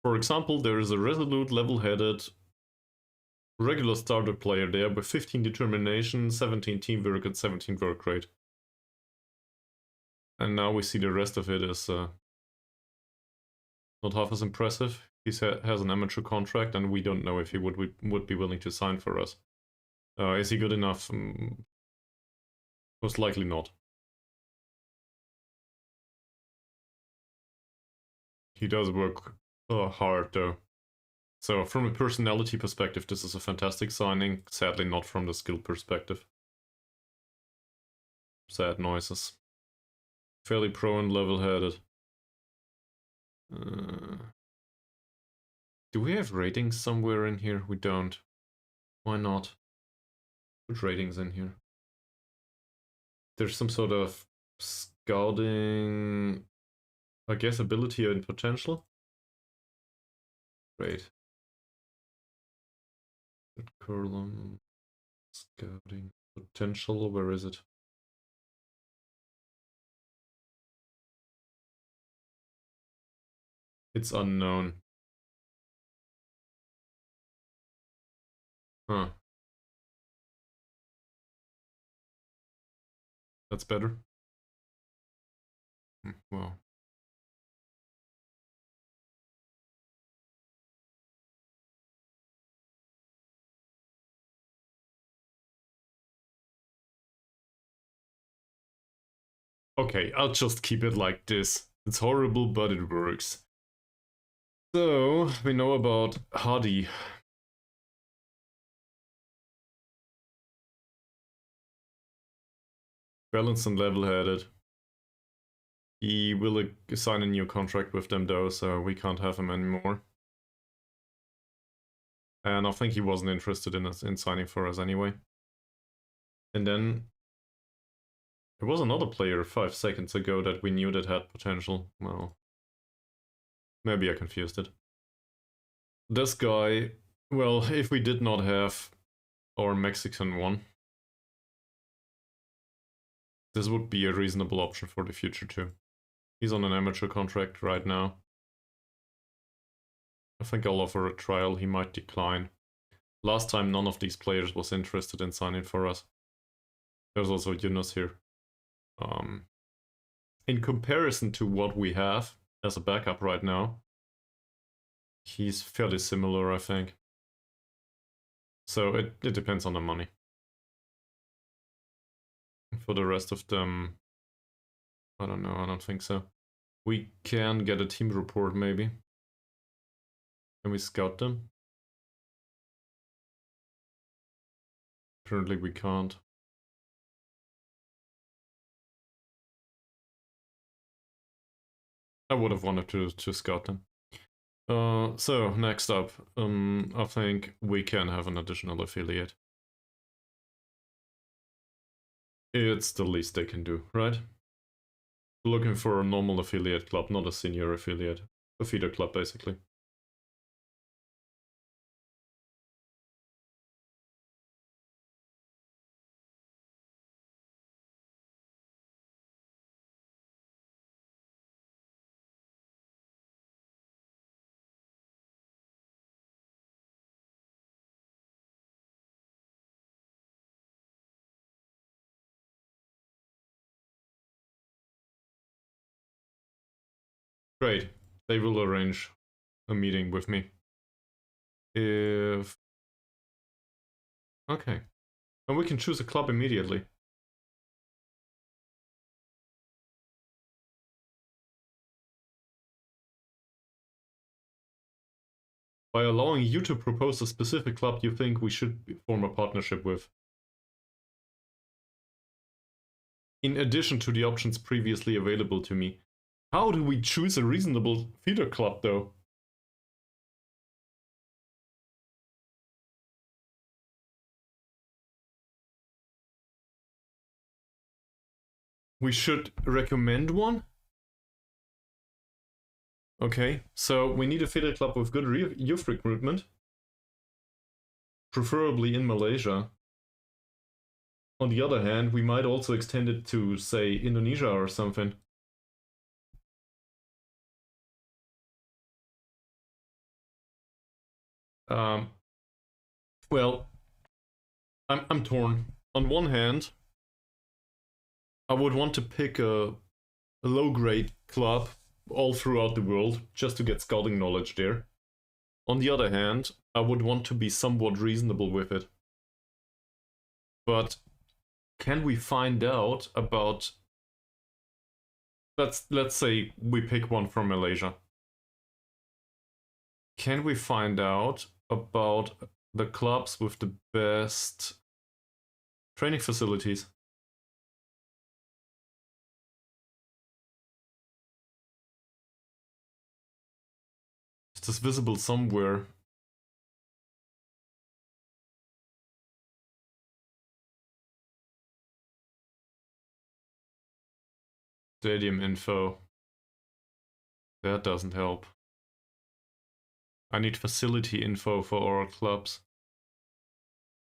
for example, there is a resolute, level-headed, regular starter player there with 15 determination, 17 teamwork, and 17 work rate. And now we see the rest of it is not half as impressive. He has an amateur contract, and we don't know if he would be willing to sign for us. Is he good enough? Most likely not. He does work hard, though. So from a personality perspective, this is a fantastic signing. Sadly, not from the skill perspective. Sad noises. Fairly pro and level-headed. Do we have ratings somewhere in here? We don't. Why not? Put ratings in here. There's some sort of scouting, I guess, ability and potential. Great. Column, scouting, potential, where is it? It's unknown. Huh. That's better. Well. Okay, I'll just keep it like this. It's horrible, but it works. So, we know about Hardy. Balanced and level-headed. He will sign a new contract with them though, so we can't have him anymore. And I think he wasn't interested in signing for us anyway. And then there was another player 5 seconds ago that we knew that had potential. Well, maybe I confused it. This guy, well, if we did not have our Mexican one, this would be a reasonable option for the future too. He's on an amateur contract right now. I think I'll offer a trial, he might decline. Last time none of these players was interested in signing for us. There's also Yunus here. In comparison to what we have as a backup right now, he's fairly similar, I think. So it depends on the money. For the rest of them, I don't know, I don't think so. We can get a team report maybe. Can we scout them? Apparently we can't. I would have wanted to scout them. So next up, I think we can have an additional affiliate. It's the least they can do, right? Looking for a normal affiliate club, not a senior affiliate. A feeder club, basically. Great. They will arrange a meeting with me. If... Okay. And we can choose a club immediately. By allowing you to propose a specific club you think we should form a partnership with. In addition to the options previously available to me. How do we choose a reasonable feeder club though? We should recommend one? Okay, so we need a feeder club with good youth recruitment. Preferably in Malaysia. On the other hand, we might also extend it to, say, Indonesia or something. Well, I'm torn. On one hand, I would want to pick a low-grade club all throughout the world just to get scouting knowledge there. On the other hand, I would want to be somewhat reasonable with it. But can we find out about... Let's say we pick one from Malaysia. Can we find out about the clubs with the best training facilities? Is this visible somewhere? Stadium info. That doesn't help. I need facility info for our clubs.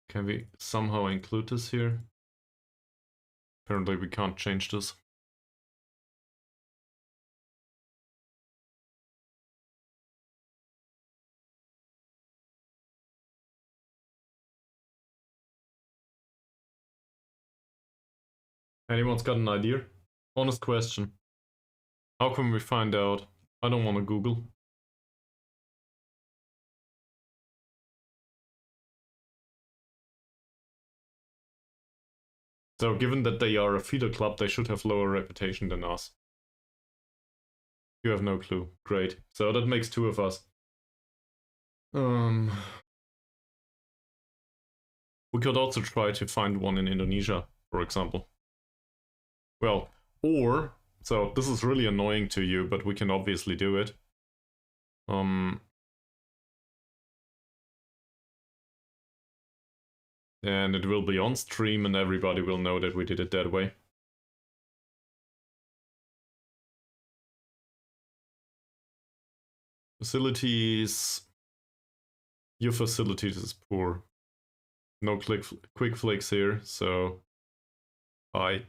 Can we somehow include this here? Apparently we can't change this. Anyone's got an idea? Honest question. How can we find out? I don't want to Google. So given that they are a feeder club, they should have lower reputation than us. You have no clue. Great. So that makes two of us. We could also try to find one in Indonesia, for example. Well, or, so this is really annoying to you, but we can obviously do it. And it will be on stream and everybody will know that we did it that way. Facilities. Your facilities is poor. No quick flicks here, so I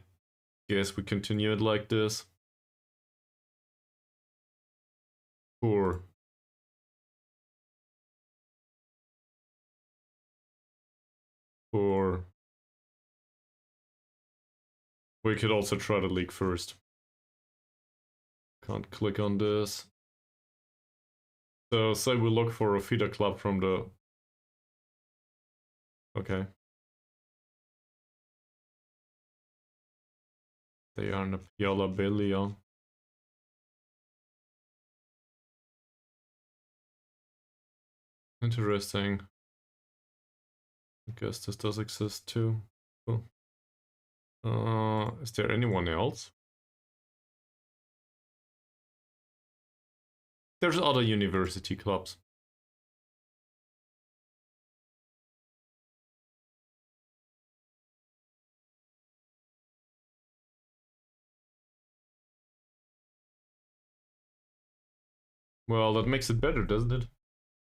guess we continue it like this. Poor. Poor. We could also try the league first. Can't click on this. So say we look for a feeder club from the... Okay. They are in the Piala Belia. Interesting. I guess this does exist too. Cool. Is there anyone else? There's other university clubs. Well, that makes it better, doesn't it?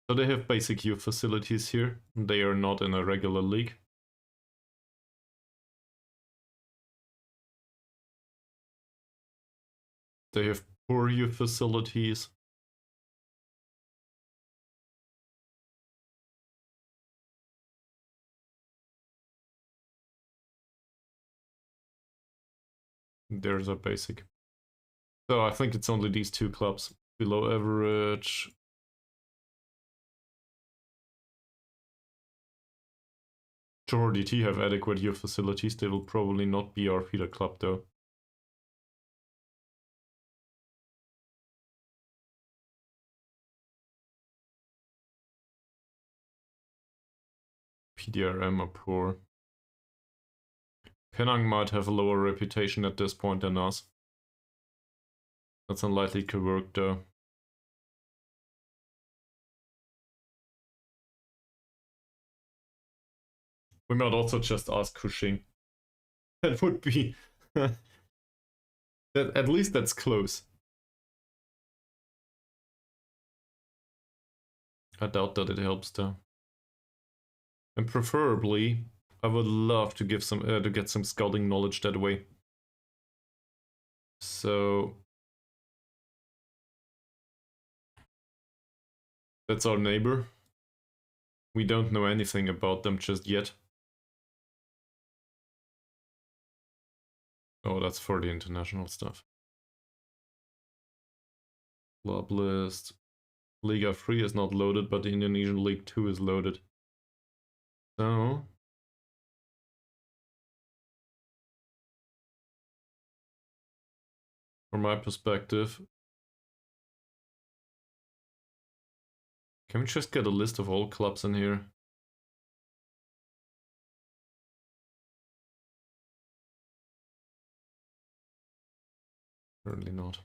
So they have basic youth facilities here. They are not in a regular league. They have poor youth facilities. There's a basic. So I think it's only these two clubs. Below average. Johor DT have adequate youth facilities. They will probably not be our feeder club though. PDRM are poor. Penang might have a lower reputation at this point than us. That's unlikely to work though. We might also just ask Kushing. That would be... at least that's close. I doubt that it helps though. And preferably, I would love to give some to get some scouting knowledge that way. So that's our neighbor. We don't know anything about them just yet. Oh, that's for the international stuff. Club list. Liga 3 is not loaded, but the Indonesian League 2 is loaded. So from my perspective, can we just get a list of all clubs in here? Currently not.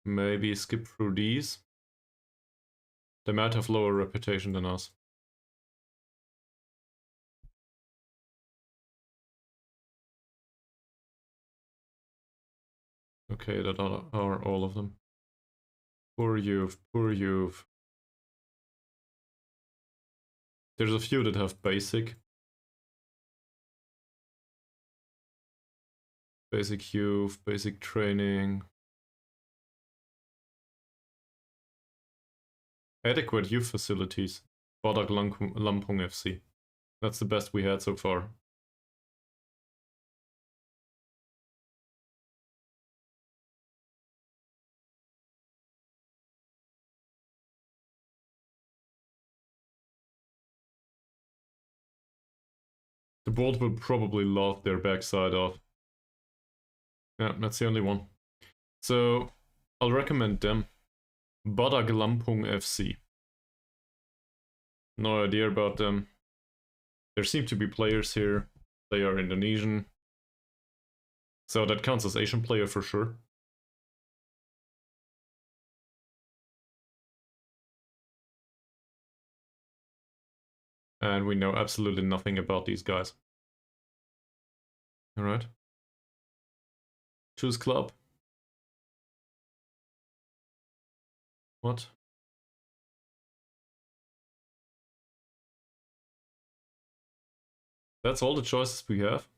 Maybe skip through these. They might have lower reputation than us. Okay, that are all of them. Poor youth, poor youth. There's a few that have basic. Basic youth, basic training. Adequate youth facilities. Badak Lampung FC. That's the best we had so far. The board will probably laugh their backside off. Yeah, that's the only one. So, I'll recommend them. Badak Lampung FC. No idea about them. There seem to be players here. They are Indonesian. So that counts as Asian player for sure. And we know absolutely nothing about these guys. Alright. Choose club. What? That's all the choices we have.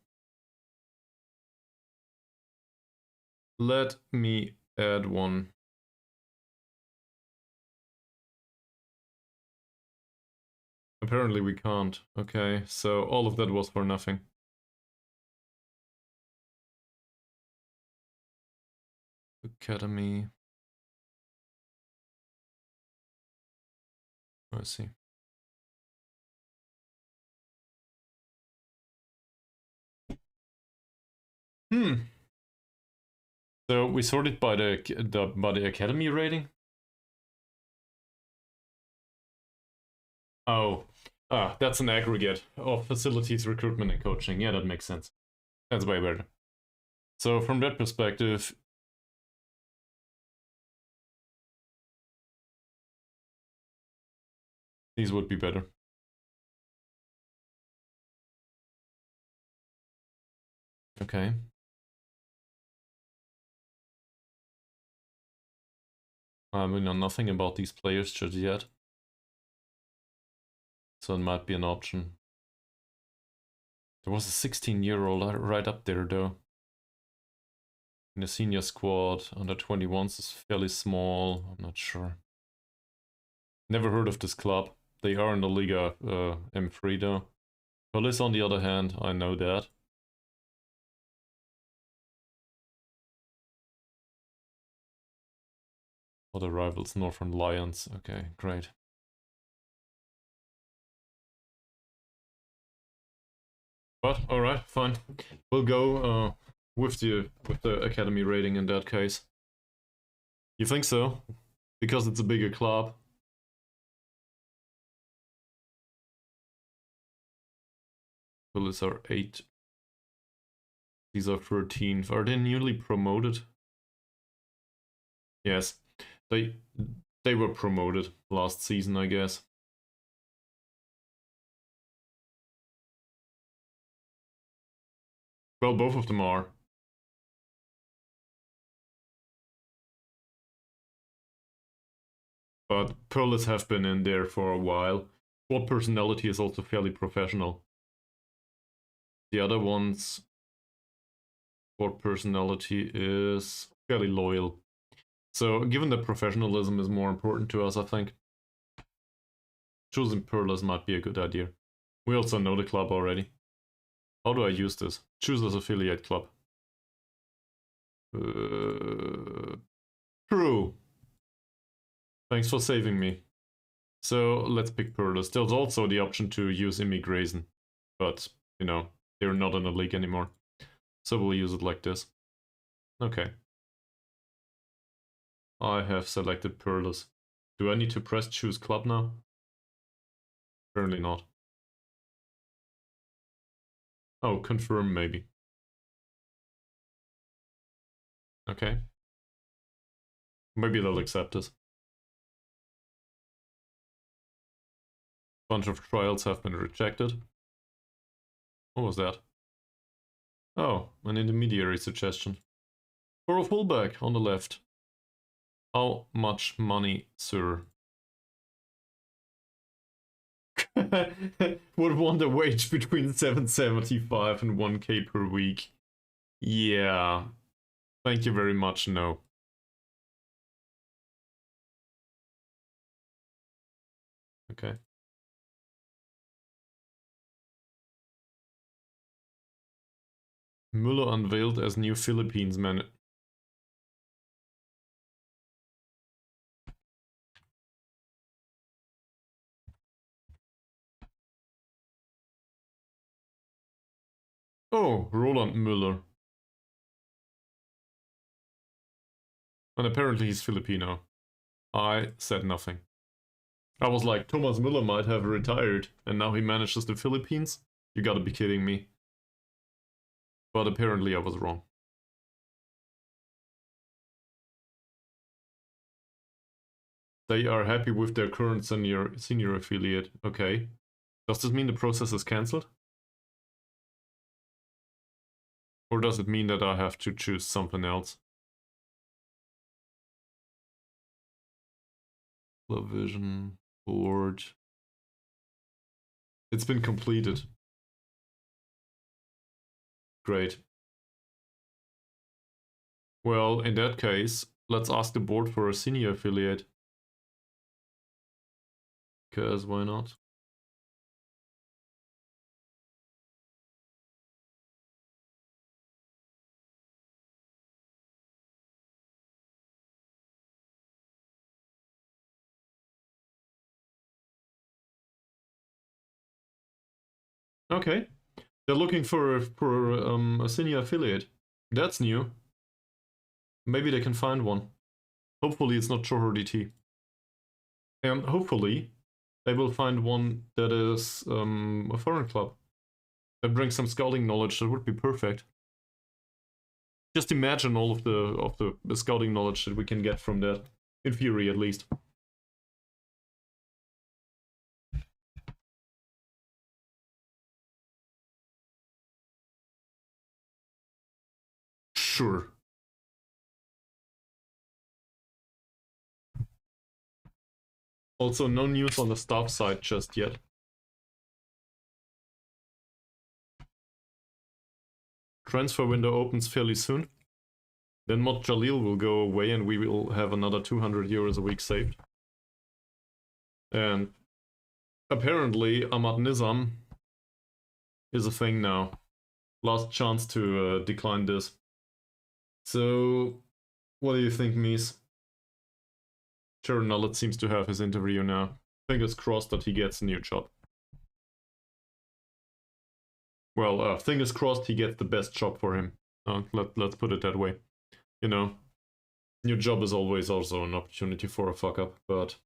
Let me add one. Apparently we can't. Okay, so all of that was for nothing. Academy. I see. So we sorted by the academy rating. Oh, that's an aggregate of facilities, recruitment, and coaching. Yeah, that makes sense. That's way better. So from that perspective, these would be better. Okay. We know nothing about these players just yet. So it might be an option. There was a 16-year-old right up there though. In the senior squad, under 21s is fairly small, I'm not sure. Never heard of this club. They are in the Liga M3 though. Police on the other hand, I know that. Other rivals, Northern Lions. Okay, great. But alright, fine. We'll go with the academy rating in that case. You think so? Because it's a bigger club. Police are 8. These are 13. Are they newly promoted? Yes. They were promoted last season, I guess. Well, both of them are. But Perlis have been in there for a while. Squad personality is also fairly professional. The other ones, squad personality is fairly loyal. So given that professionalism is more important to us, I think choosing Perlis might be a good idea. We also know the club already. How do I use this? Choose as affiliate club. True. Thanks for saving me. So let's pick Pearlers. There's also the option to use immigration, but you know, they're not in the league anymore. So we'll use it like this. Okay. I have selected Pearlers. Do I need to press choose club now? Apparently not. Oh, confirm maybe. Okay. Maybe they'll accept it. Bunch of trials have been rejected. What was that? Oh, an intermediary suggestion. For a fullback on the left. How much money, sir? Would want a wage between 775 and 1k per week. Yeah. Thank you very much, no. Okay. Müller unveiled as new Philippines man. Oh, Roland Müller. And apparently he's Filipino. I said nothing. I was like, Thomas Müller might have retired, and now he manages the Philippines? You gotta be kidding me. But apparently I was wrong. They are happy with their current senior affiliate. Okay. Does this mean the process is cancelled? Or does it mean that I have to choose something else? Television, board. It's been completed. Great. Well, in that case, let's ask the board for a senior affiliate. Because why not? Okay. They're looking for a senior affiliate. That's new. Maybe they can find one. Hopefully it's not Johor DT. And hopefully they will find one that is a foreign club. That brings some scouting knowledge. That would be perfect. Just imagine all of the scouting knowledge that we can get from that. In theory, at least. Sure. Also, no news on the staff side just yet. Transfer window opens fairly soon. Then Mod Jalil will go away and we will have another 200 euros a week saved. And apparently Ahmad Nizam is a thing now. Last chance to decline this. So, what do you think, Mies? Sharon Nullet seems to have his interview now. Fingers crossed that he gets a new job. Well, fingers crossed he gets the best job for him. Let's put it that way. You know, new job is always also an opportunity for a fuck up, but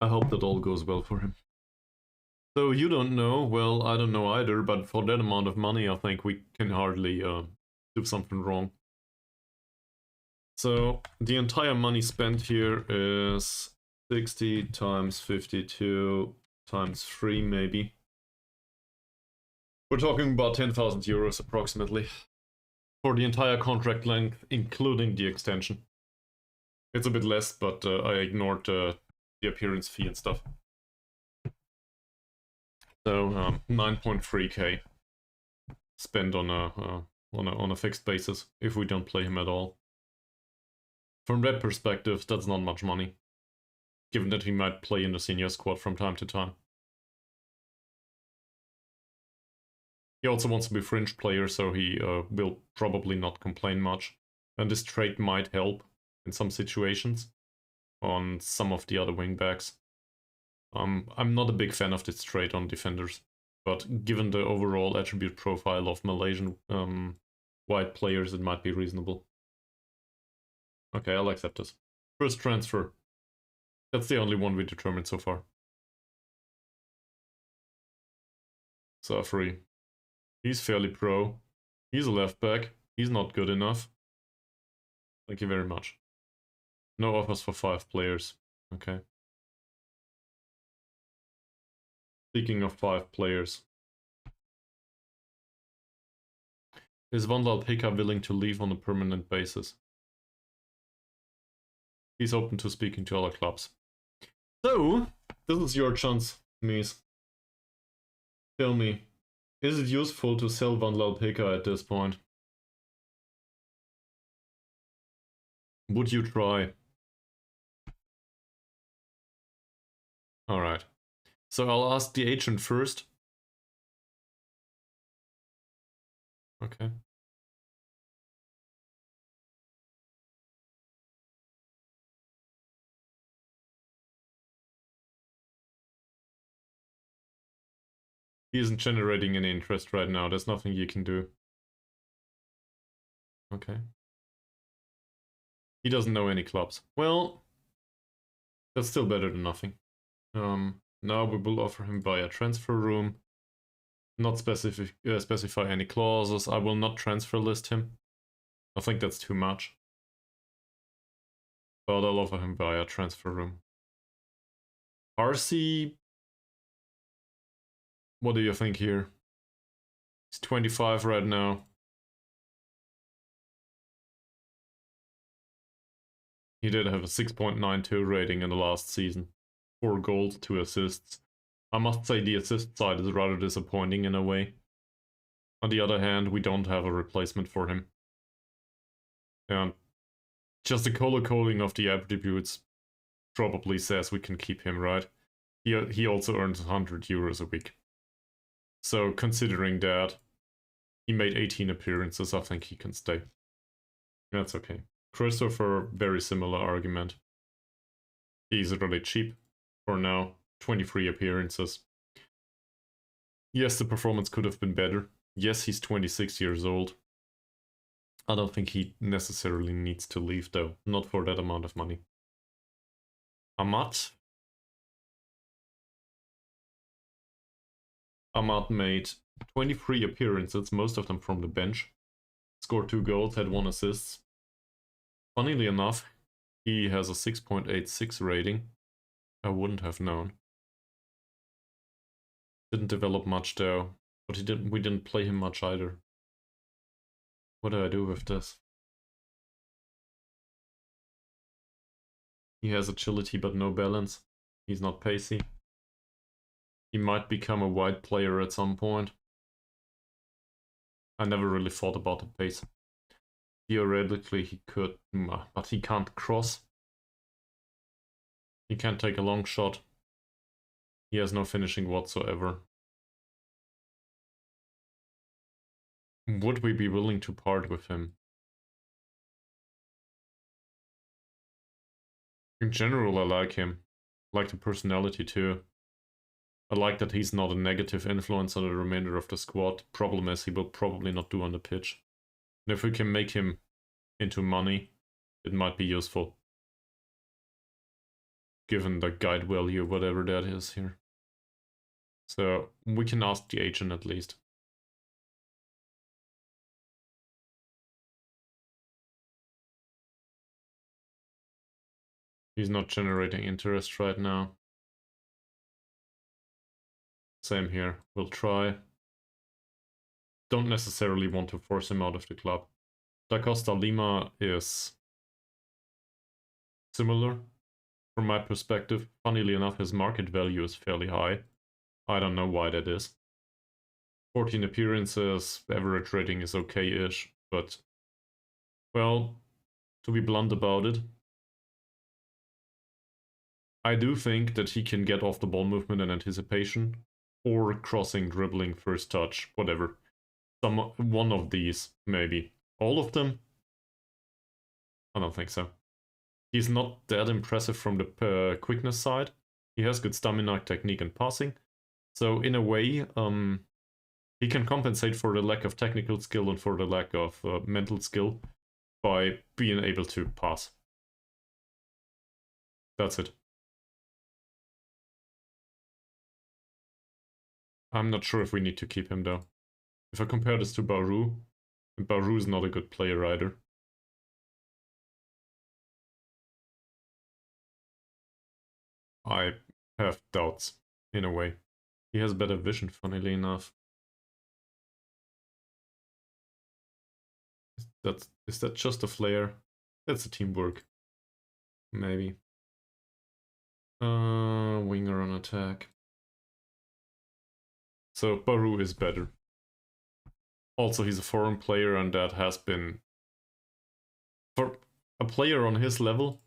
I hope that all goes well for him. So you don't know, well, I don't know either, but for that amount of money, I think we can hardly do something wrong. So the entire money spent here is 60 times 52 times 3 maybe. We're talking about 10,000 euros approximately for the entire contract length, including the extension. It's a bit less, but I ignored the appearance fee and stuff. So 9.3k spent on a fixed basis if we don't play him at all. From that perspective, that's not much money, given that he might play in the senior squad from time to time. He also wants to be fringe player, so he will probably not complain much. And this trade might help in some situations on some of the other wingbacks. I'm not a big fan of this trade on defenders, but given the overall attribute profile of Malaysian white players, it might be reasonable. Okay, I'll accept this. First transfer. That's the only one we determined so far. Safri. He's fairly pro. He's a left back. He's not good enough. Thank you very much. No offers for 5 players. Okay. Speaking of 5 players. Is Van Pika willing to leave on a permanent basis? He's open to speaking to other clubs. So, this is your chance, Mies. Tell me, is it useful to sell Van Pika at this point? Would you try? Alright. So I'll ask the agent first. Okay. He isn't generating any interest right now. There's nothing you can do. Okay. He doesn't know any clubs. Well, that's still better than nothing. Now we will offer him via transfer room. Not specify any clauses. I will not transfer list him. I think that's too much. But I'll offer him via transfer room. RC, what do you think here? He's 25 right now. He did have a 6.92 rating in the last season. 4 goals, 2 assists. I must say the assist side is rather disappointing in a way. On the other hand, we don't have a replacement for him. And just the color-coding of the attributes probably says we can keep him, right? He also earns 100 euros a week. So considering that, he made 18 appearances, I think he can stay. That's okay. Christopher, very similar argument. He's really cheap for now. 23 appearances. Yes, the performance could have been better. Yes, he's 26 years old. I don't think he necessarily needs to leave though. Not for that amount of money. Amat. Amat made 23 appearances, most of them from the bench. Scored 2 goals, had 1 assist. Funnily enough, he has a 6.86 rating. I wouldn't have known. Didn't develop much though, but we didn't play him much either. What do I do with this? He has agility but no balance. He's not pacey. He might become a wide player at some point. I never really thought about the pace. Theoretically he could, but he can't cross. He can't take a long shot. He has no finishing whatsoever. Would we be willing to part with him? In general, I like him. I like the personality too. I like that he's not a negative influence on the remainder of the squad. Problem is, he will probably not do on the pitch. And if we can make him into money, it might be useful. Given the guide value, whatever that is here. So, we can ask the agent at least. He's not generating interest right now. Same here, we'll try. Don't necessarily want to force him out of the club. Da Costa Lima is similar from my perspective. Funnily enough, his market value is fairly high. I don't know why that is. 14 appearances, average rating is okay-ish, but, well, to be blunt about it, I do think that he can get off the ball movement and anticipation, or crossing, dribbling, first touch, whatever. one of these, maybe. All of them? I don't think so. He's not that impressive from the quickness side. He has good stamina, technique, and passing. So in a way, he can compensate for the lack of technical skill and for the lack of mental skill by being able to pass. That's it. I'm not sure if we need to keep him though. If I compare this to Baru, Baru is not a good player either. I have doubts, in a way. He has better vision, funnily enough. Is that just a flare? That's a teamwork. Maybe. Winger on attack. So Baru is better. Also, he's a foreign player, and that has been... For a player on his level,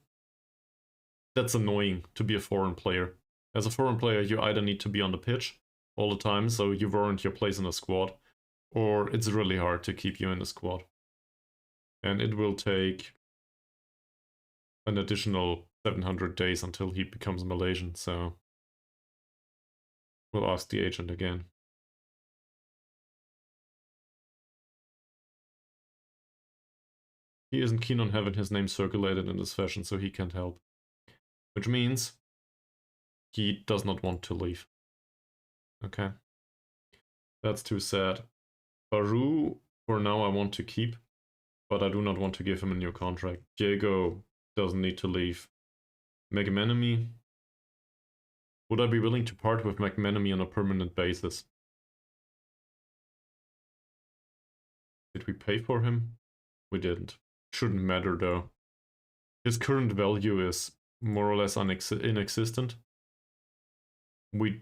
that's annoying to be a foreign player. As a foreign player, you either need to be on the pitch all the time, so you warrant your place in a squad, or it's really hard to keep you in the squad. And it will take an additional 700 days until he becomes Malaysian, so we'll ask the agent again. He isn't keen on having his name circulated in this fashion, so he can't help. Which means he does not want to leave. Okay. That's too sad. Baru, for now, I want to keep, but I do not want to give him a new contract. Diego doesn't need to leave. McManamy. Would I be willing to part with McManamy on a permanent basis? Did we pay for him? We didn't. Shouldn't matter though. His current value is more or less inexistent. We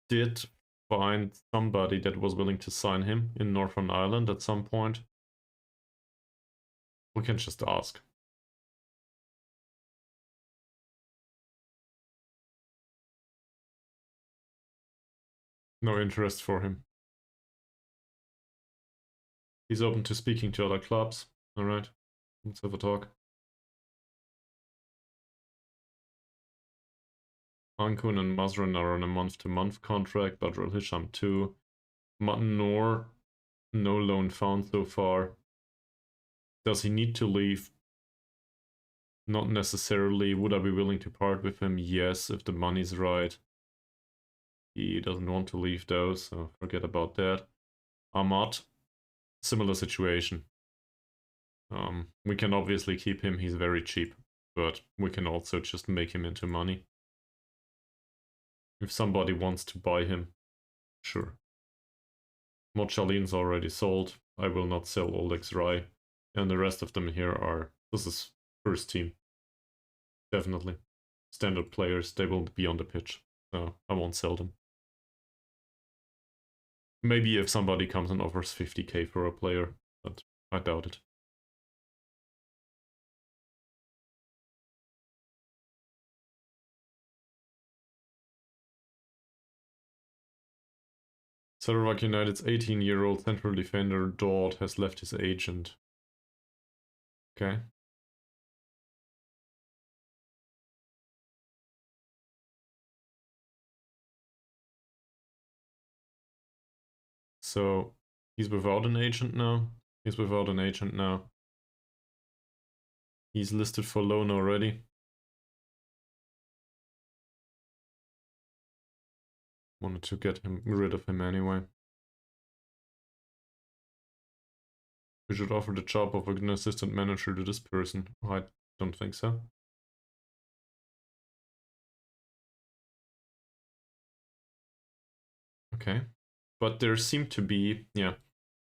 did find somebody that was willing to sign him in Northern Ireland at some point. We can just ask. No interest for him. He's open to speaking to other clubs. Alright, let's have a talk. Ankun and Mazran are on a month-to-month contract, Badrul Hisham too. Nor, no loan found so far. Does he need to leave? Not necessarily. Would I be willing to part with him? Yes, if the money's right. He doesn't want to leave though, so forget about that. Ahmad, similar situation. We can obviously keep him, he's very cheap, but we can also just make him into money. If somebody wants to buy him, sure. Mochalin's already sold. I will not sell Olex Rai. And the rest of them here are... This is first team. Definitely. Standard players, they will be on the pitch. So I won't sell them. Maybe if somebody comes and offers 50k for a player, but I doubt it. Sarawak United's 18-year-old central defender, Dodd, has left his agent. Okay. So, he's without an agent now. He's without an agent now. He's listed for loan already. Wanted to get rid of him anyway. We should offer the job of an assistant manager to this person. I don't think so. Okay. But there seem to be, yeah.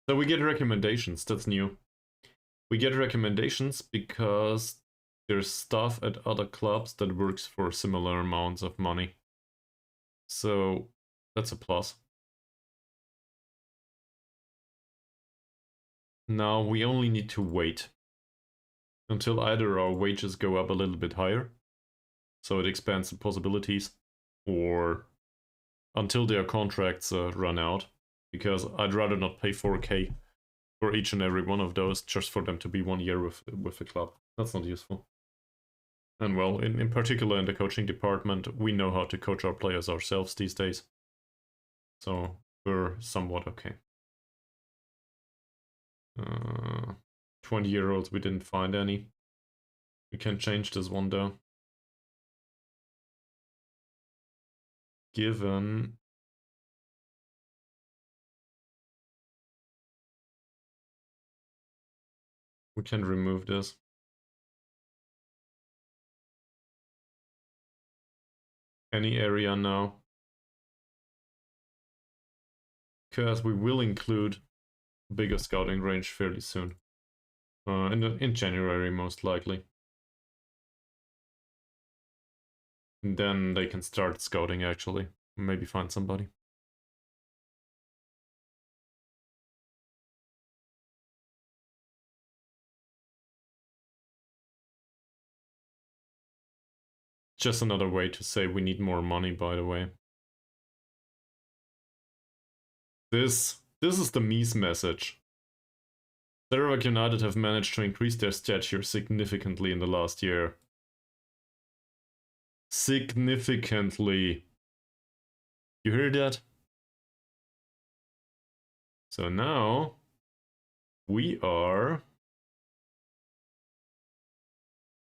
So we get recommendations, that's new. We get recommendations because there's staff at other clubs that works for similar amounts of money. So that's a plus. Now we only need to wait until either our wages go up a little bit higher, so it expands the possibilities, or until their contracts run out, because I'd rather not pay 4K for each and every one of those just for them to be 1 year with the club. That's not useful. And well, in particular in the coaching department, we know how to coach our players ourselves these days. So we're somewhat okay. 20-year-olds, we didn't find any. We can change this one though. Given we can remove this. Any area now. Because we will include bigger scouting range fairly soon. In January, most likely. And then they can start scouting, actually. Maybe find somebody. Just another way to say we need more money, by the way. This is the Mies message. Sarawak United have managed to increase their stature significantly in the last year. Significantly. You hear that? So now we are...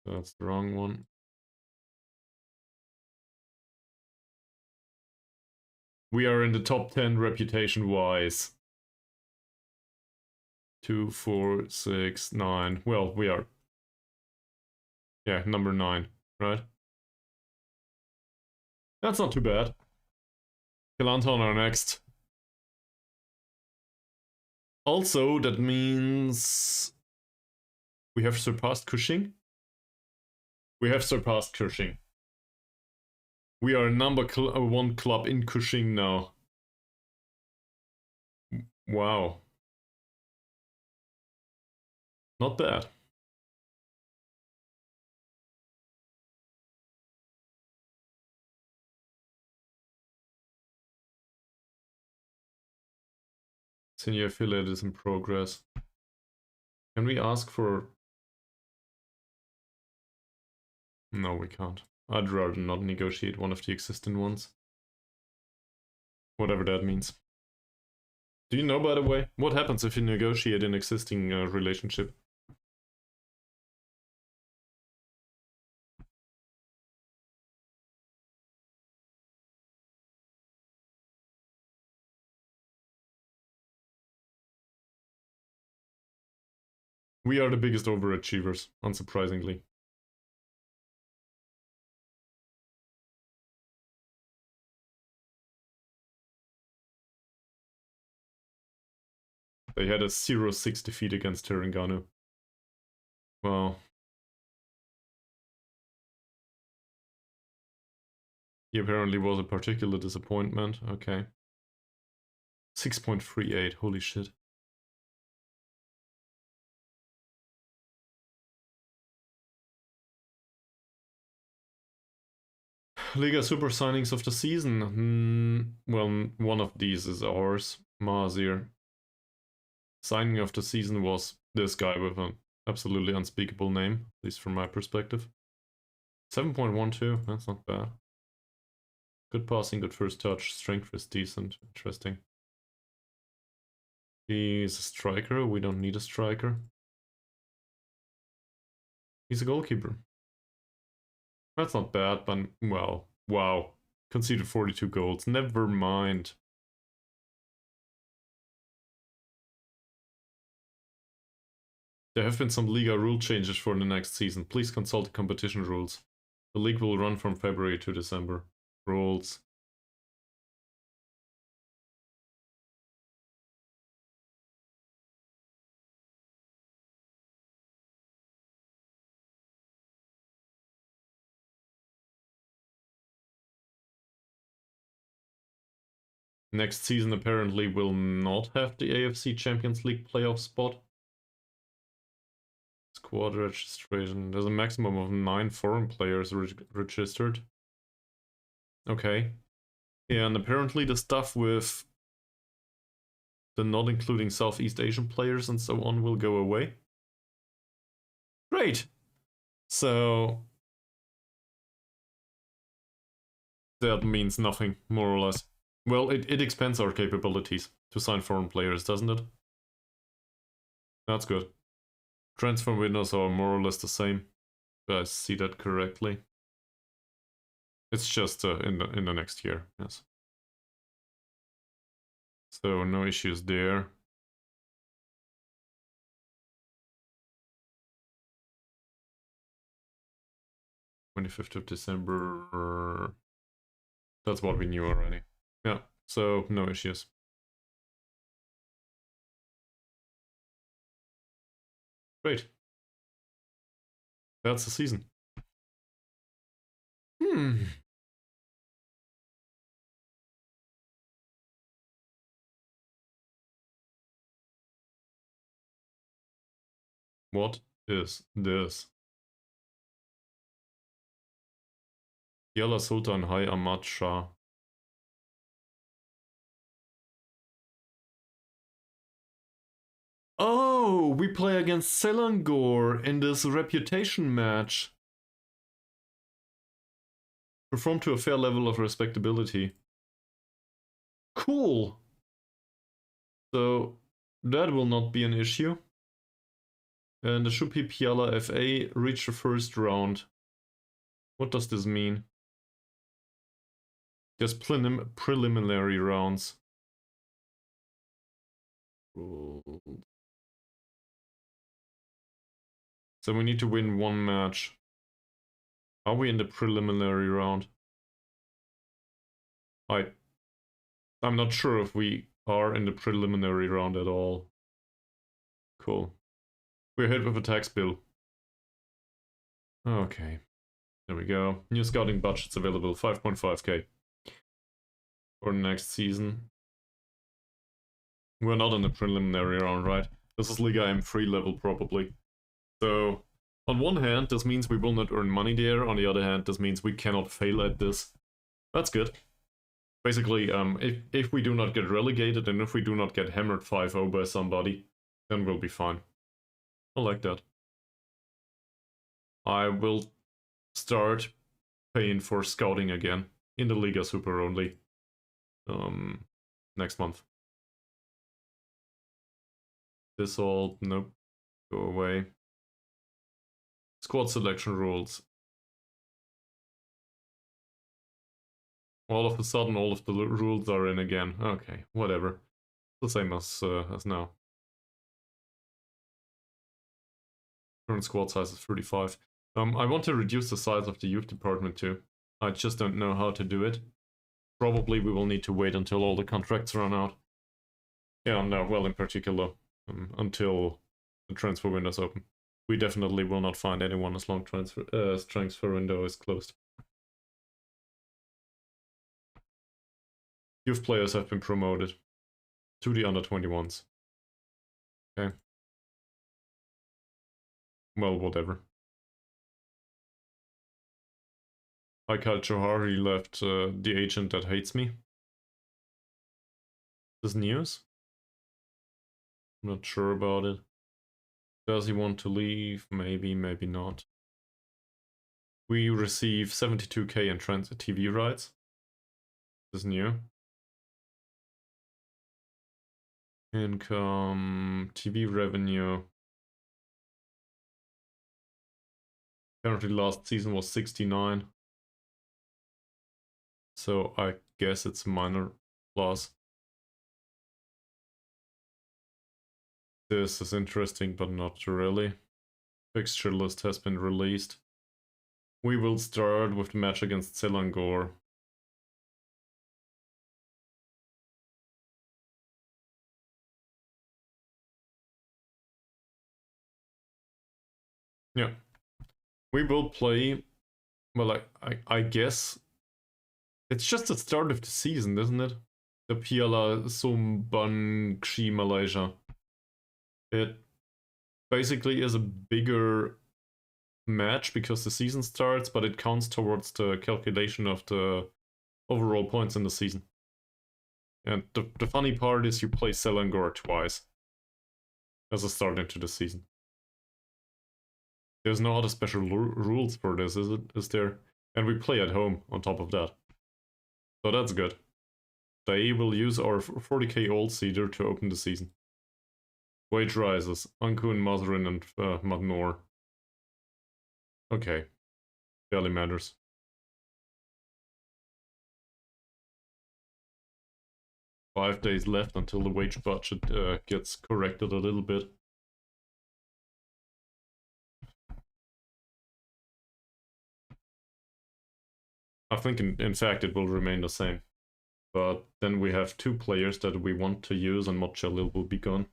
That's the wrong one. We are in the top 10 reputation-wise. 2, 4, 6, 9. Well, we are... Yeah, number 9, right? That's not too bad. Kelantan are next. Also, that means... we have surpassed Cushing? We have surpassed Cushing. We are number 1 club in Cushing now. Wow. Not bad. Senior affiliate is in progress. Can we ask for... No, we can't. I'd rather not negotiate one of the existing ones. Whatever that means. Do you know, by the way, what happens if you negotiate an existing relationship? We are the biggest overachievers, unsurprisingly. They had a 0-6 defeat against Terengganu. Well... he apparently was a particular disappointment, okay. 6.38, holy shit. Liga Super signings of the season. Well, one of these is ours, Mazir. Signing of the season was this guy with an absolutely unspeakable name, at least from my perspective. 7.12, that's not bad. Good passing, good first touch, strength is decent, interesting. He's a striker, we don't need a striker. He's a goalkeeper. That's not bad, but well, wow. Conceded 42 goals, never mind. There have been some Liga rule changes for the next season. Please consult the competition rules. The league will run from February to December. Rules. Next season apparently will not have the AFC Champions League playoff spot. Squad registration. There's a maximum of 9 foreign players registered. Okay. Yeah, and apparently the stuff with the not including Southeast Asian players and so on will go away. Great! So that means nothing, more or less. Well, it expands our capabilities to sign foreign players, doesn't it? That's good. Transfer windows are more or less the same. Do I see that correctly? It's just in the next year, yes. So no issues there. 25th of December. That's what we knew already. Yeah, so no issues. Great. That's the season. What is this? Yala Sultan Hai Ahmad Shah. Oh, we play against Selangor in this reputation match. Perform to a fair level of respectability. Cool. So that will not be an issue. And the Shupi Piala FA reached the first round. What does this mean? There's preliminary rounds. So we need to win one match. Are we in the preliminary round? I'm not sure if we are in the preliminary round at all. Cool. We're hit with a tax bill. Okay. There we go. New scouting budgets available, 5.5k. For next season. We're not in the preliminary round, right? This is Liga M3 level, probably. So, on one hand, this means we will not earn money there. On the other hand, this means we cannot fail at this. That's good. Basically, if we do not get relegated and if we do not get hammered 5-0 by somebody, then we'll be fine. I like that. I will start paying for scouting again in the Liga Super only next month. This all, nope, go away. Squad selection rules. All of a sudden, all of the rules are in again. Okay, whatever. The same as now. Current squad size is 35. I want to reduce the size of the youth department too. I just don't know how to do it. Probably we will need to wait until all the contracts run out. Yeah, no, well, in particular, until the transfer window is open. We definitely will not find anyone as long as transfer window is closed. Youth players have been promoted to the under-21s. Okay. Well, whatever. Haikal Johari left the agent that hates me. This news? I'm not sure about it. Does he want to leave? Maybe, maybe not. We receive 72k in transit TV rights. This is new. Income, TV revenue. Apparently last season was 69. So I guess it's minor loss. This is interesting, but not really. Fixture list has been released. We will start with the match against Selangor. Yeah. We will play, well, I guess it's just the start of the season, isn't it? The Piala Sumban Kshi Malaysia. It basically is a bigger match because the season starts, but it counts towards the calculation of the overall points in the season. And the funny part is you play Selangor twice as a start into the season. There's no other special rules for this, is it? Is there? And we play at home on top of that. So that's good. They will use our 40k old seeder to open the season. Wage rises. Ankun, Mazarin, and Madnor. Okay. Barely matters. Five days left until the wage budget gets corrected a little bit. I think in fact it will remain the same. But then we have two players that we want to use and Mochalil will be gone.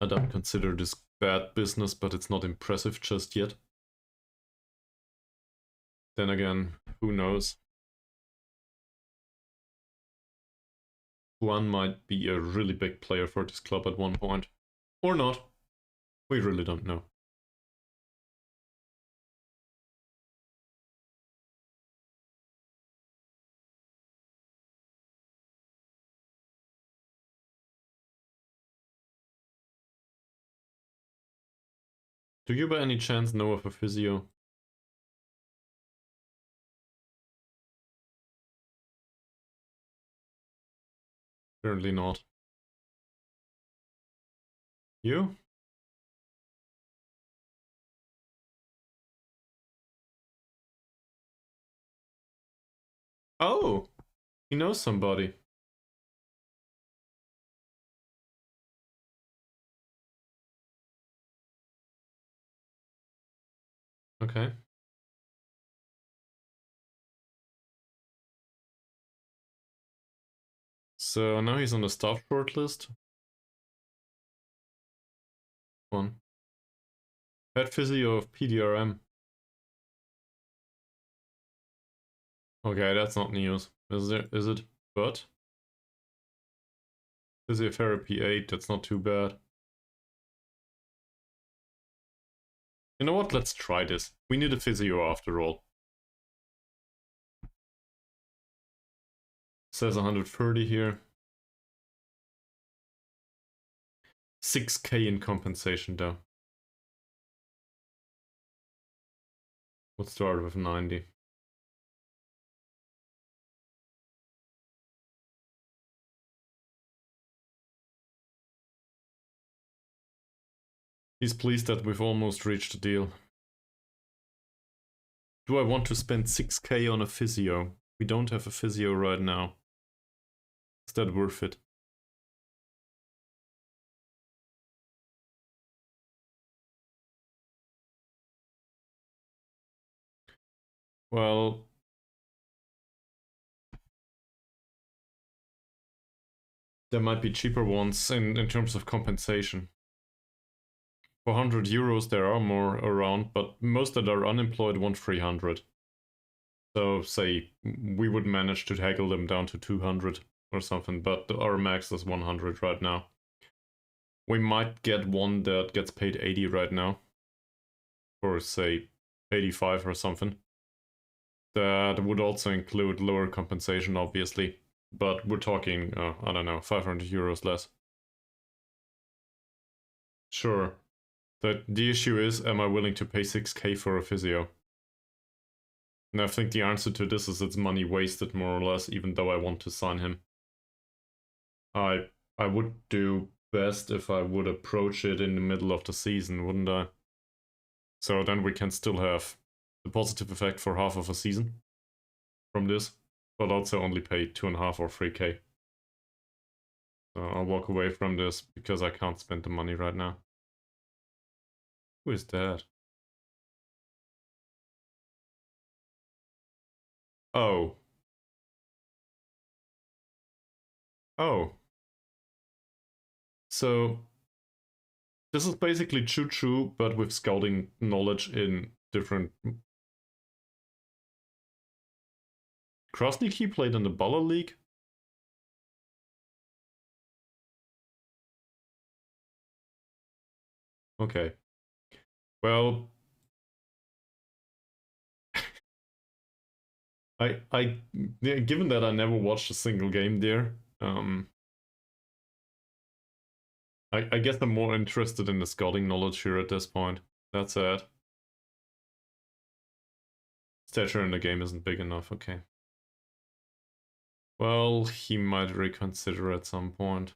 I don't consider this bad business, but it's not impressive just yet. Then again, who knows? Juan might be a really big player for this club at one point. Or not. We really don't know. Do you by any chance know of a physio? Apparently not. You? Oh! He knows somebody. Okay. So now he's on the staff shortlist. One. Head physio of PDRM. Okay, that's not news. Is it? But physiotherapy 8, that's not too bad. You know what? Let's try this. We need a physio after all. Says 130 here. 6k in compensation though. Let's start with 90. He's pleased that we've almost reached the deal. Do I want to spend 6k on a physio? We don't have a physio right now. Is that worth it? Well, there might be cheaper ones in terms of compensation. For 100 euros there are more around, but most that are unemployed want 300. So say we would manage to haggle them down to 200 or something, but our max is 100 right now. We might get one that gets paid 80 right now. Or say 85 or something. That would also include lower compensation, obviously. But we're talking, I don't know, 500 euros less. Sure. The issue is, am I willing to pay 6k for a physio? And I think the answer to this is it's money wasted, more or less, even though I want to sign him. I would do best if I would approach it in the middle of the season, wouldn't I? So then we can still have the positive effect for half of a season from this, but also only pay 2.5 or 3k. So I'll walk away from this because I can't spend the money right now. Who is that? Oh. Oh. So this is basically Choo Choo, but with scouting knowledge in different. Krasniki played in the Baller League? Okay. Well, Yeah, given that I never watched a single game there, I guess I'm more interested in the scouting knowledge here at this point. That's it. Stature in the game isn't big enough, okay. Well, he might reconsider at some point.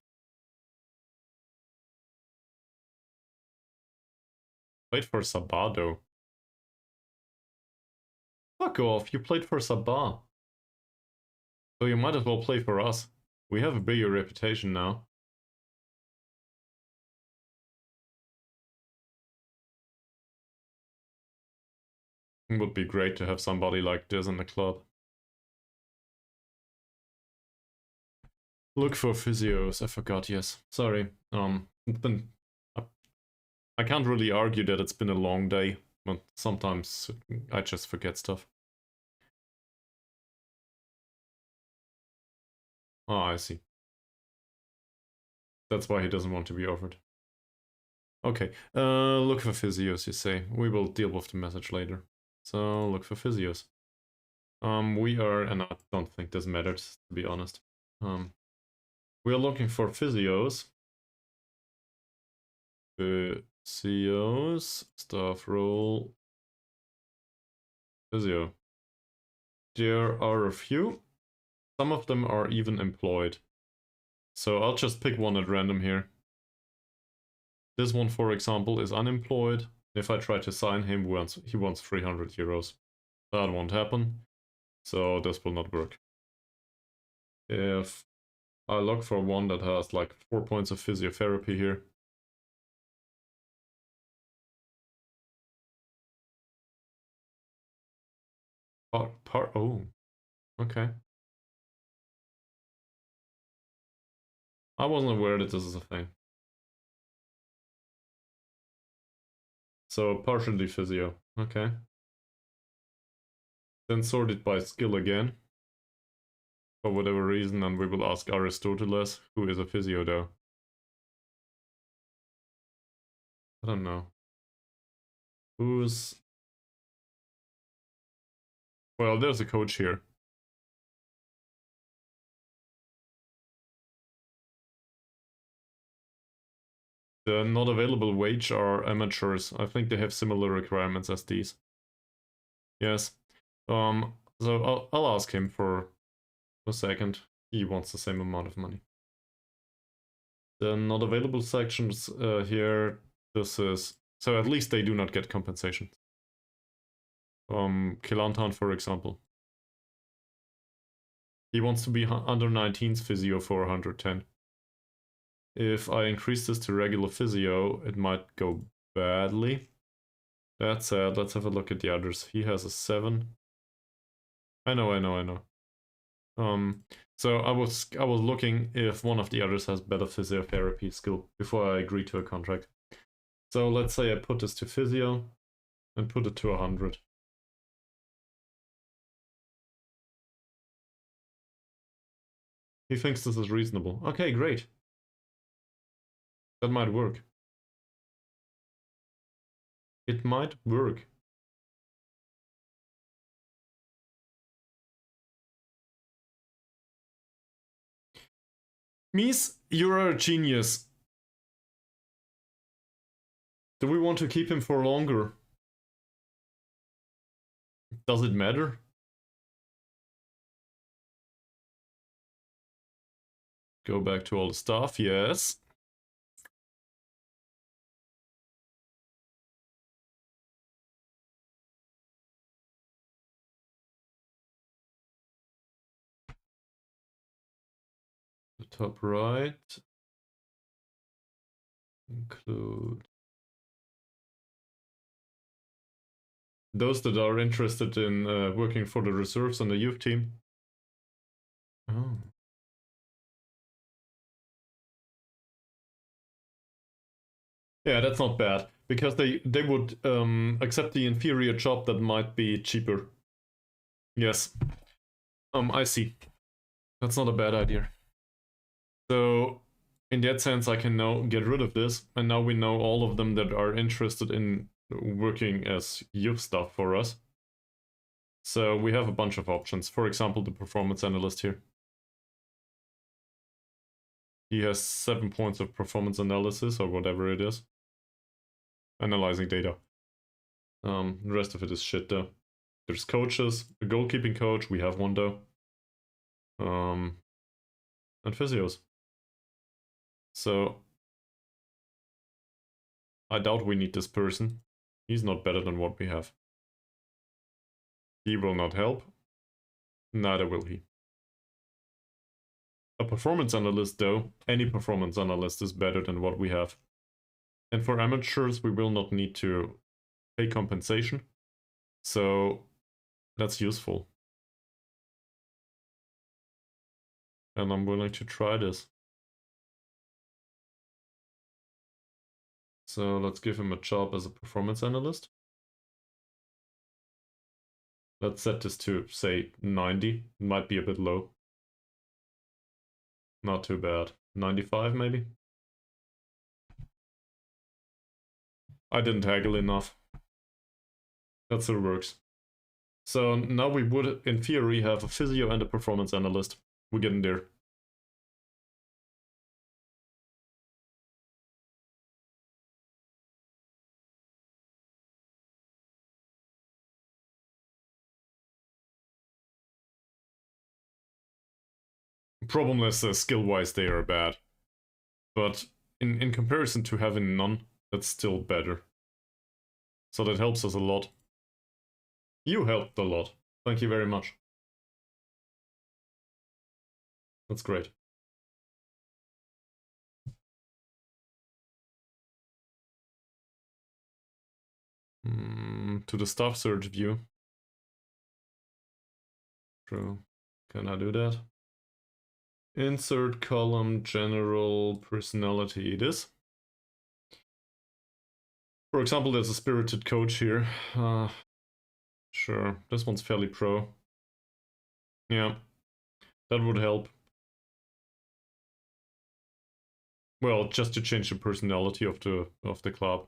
Played for Sabah though. Fuck off, you played for Sabah. So you might as well play for us. We have a bigger reputation now. It would be great to have somebody like this in the club. Look for physios, I forgot, yes. Sorry. It's been... I can't really argue that it's been a long day, but sometimes I just forget stuff. Oh, I see. That's why he doesn't want to be offered. Okay, look for physios, you say. We will deal with the message later. So, look for physios. We are, and I don't think this matters, to be honest. We are looking for physios. Physios, staff role, physio. There are a few. Some of them are even employed. So I'll just pick one at random here. This one, for example, is unemployed. If I try to sign him, he wants 300 euros. That won't happen. So this will not work. If I look for one that has like 4 points of physiotherapy here. Oh, okay. I wasn't aware that this is a thing. So partially physio, okay. Then sort it by skill again. For whatever reason, and we will ask Aristoteles, who is a physio though. I don't know. Who's... Well, there's a coach here. The not available wage are amateurs. I think they have similar requirements as these. Yes. So I'll ask him for a second. He wants the same amount of money. The not available sections here, this is... So at least they do not get compensation. Kelantan, for example. He wants to be under 19's physio for 110. If I increase this to regular physio, it might go badly. That said, let's have a look at the others. He has a 7. I know. So I was looking if one of the others has better physiotherapy skill before I agree to a contract. So let's say I put this to physio and put it to 100. He thinks this is reasonable. Okay, great. That might work. It might work. Mies, you're a genius. Do we want to keep him for longer? Does it matter? Go back to all the stuff, yes. The top right. Include those that are interested in working for the reserves on the youth team. Oh. Yeah, that's not bad, because they would accept the inferior job that might be cheaper. Yes. I see. That's not a bad idea. So, in that sense, I can now get rid of this, and now we know all of them that are interested in working as youth staff for us. So we have a bunch of options. For example, the performance analyst here. He has 7 points of performance analysis or whatever it is. Analyzing data. The rest of it is shit though. There's coaches, a goalkeeping coach, we have one though. And physios. So I doubt we need this person. He's not better than what we have. He will not help. Neither will he. A performance analyst though, any performance analyst is better than what we have. And for amateurs, we will not need to pay compensation. So that's useful. And I'm willing to try this. So let's give him a job as a performance analyst. Let's set this to, say, 90. It might be a bit low. Not too bad. 95 maybe? I didn't haggle enough. That still works. So now we would, in theory, have a physio and a performance analyst. We're getting there. Problem is, skill-wise, they are bad. But in comparison to having none, that's still better. So that helps us a lot. You helped a lot. Thank you very much. That's great. To the staff search view. True. Can I do that? Insert column, general, personality. It is. For example, there's a spirited coach here. Sure, this one's fairly pro. Yeah, that would help. Well, just to change the personality of the club.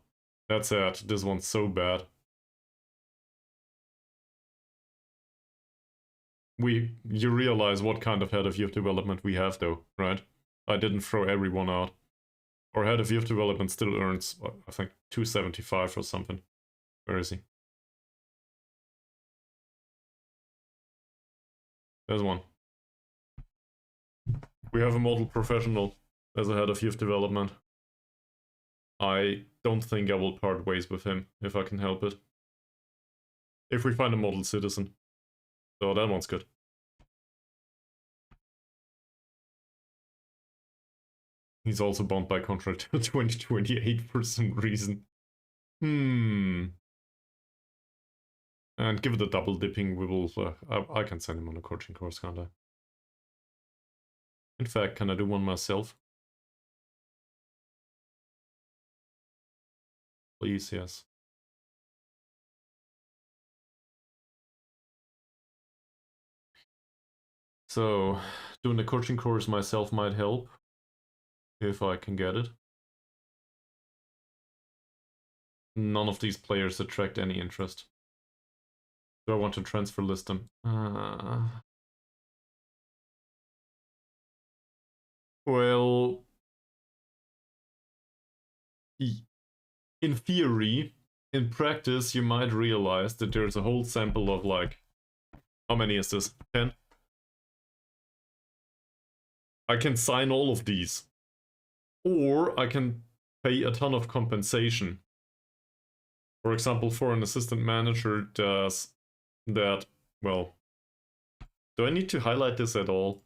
That's it. This one's so bad. You realize what kind of head of youth development we have though, right? I didn't throw everyone out. Our head of youth development still earns, I think, 275 or something. Where is he? There's one. We have a model professional as a head of youth development. I don't think I will part ways with him if I can help it. If we find a model citizen. So that one's good. He's also bound by contract till 2028 for some reason. And give it a double dipping, we will. I can send him on a coaching course, can't I? In fact, can I do one myself? Please, yes. So, doing the coaching course myself might help. If I can get it. None of these players attract any interest. Do I want to transfer list them? Well, in theory, in practice, you might realize that there's a whole sample of like, how many is this? 10? I can sign all of these. Or I can pay a ton of compensation. For example, for an assistant manager does that, well, do I need to highlight this at all?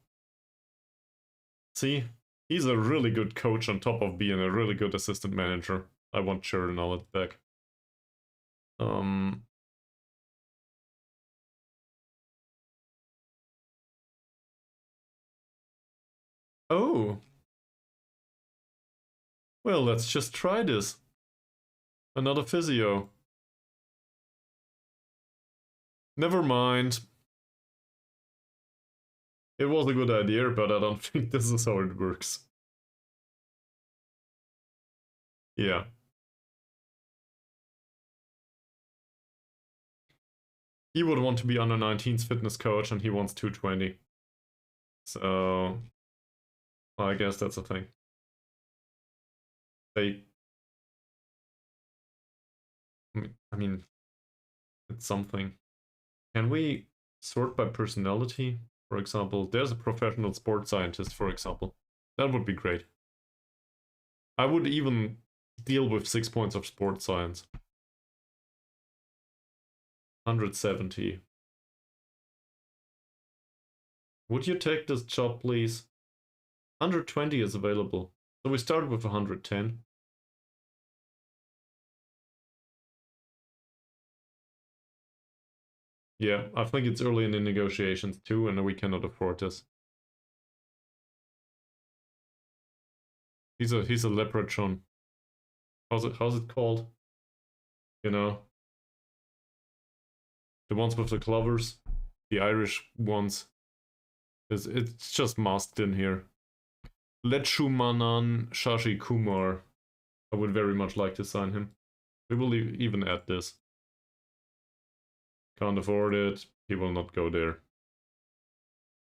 See, he's a really good coach on top of being a really good assistant manager. I want Sheridan all it back. Oh. Well, let's just try this. Another physio. Never mind. It was a good idea, but I don't think this is how it works. Yeah. He would want to be under 19's fitness coach and he wants 220. So I guess that's a thing. I mean, it's something. Can we sort by personality? For example, there's a professional sports scientist, for example. That would be great. I would even deal with 6 points of sports science. 170. Would you take this job, please? 120 is available. So we started with 110. Yeah, I think it's early in the negotiations too, and we cannot afford this. He's a leprechaun. How's it called? You know, the ones with the clovers, the Irish ones. It's just masked in here. Lechumanan Shashi Kumar. I would very much like to sign him. We will even add this. Can't afford it. He will not go there.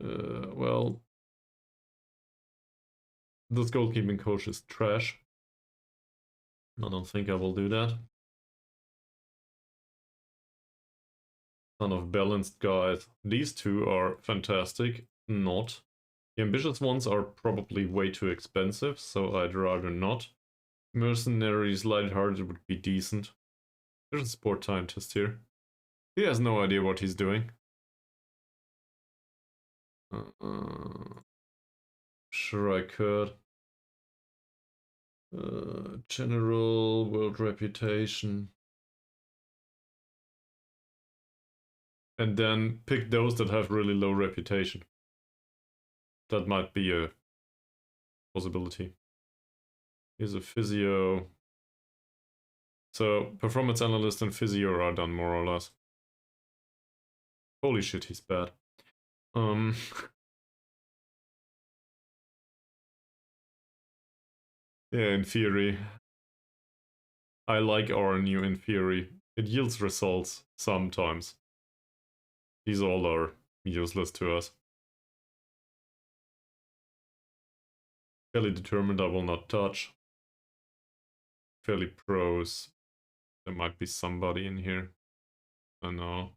Well, this goalkeeping coach is trash. I don't think I will do that. Son of balanced guys. These two are fantastic. Not. The ambitious ones are probably way too expensive, so I'd rather not. Mercenaries, lighthearted would be decent. There's a sport scientist here. He has no idea what he's doing. Sure I could. General, world reputation. And then pick those that have really low reputation. That might be a possibility. Here's a physio. So, performance analyst and physio are done more or less. Holy shit, he's bad. Yeah, in theory. I like our new in theory. It yields results sometimes. These all are useless to us. Fairly determined I will not touch. Fairly pros. There might be somebody in here. I know.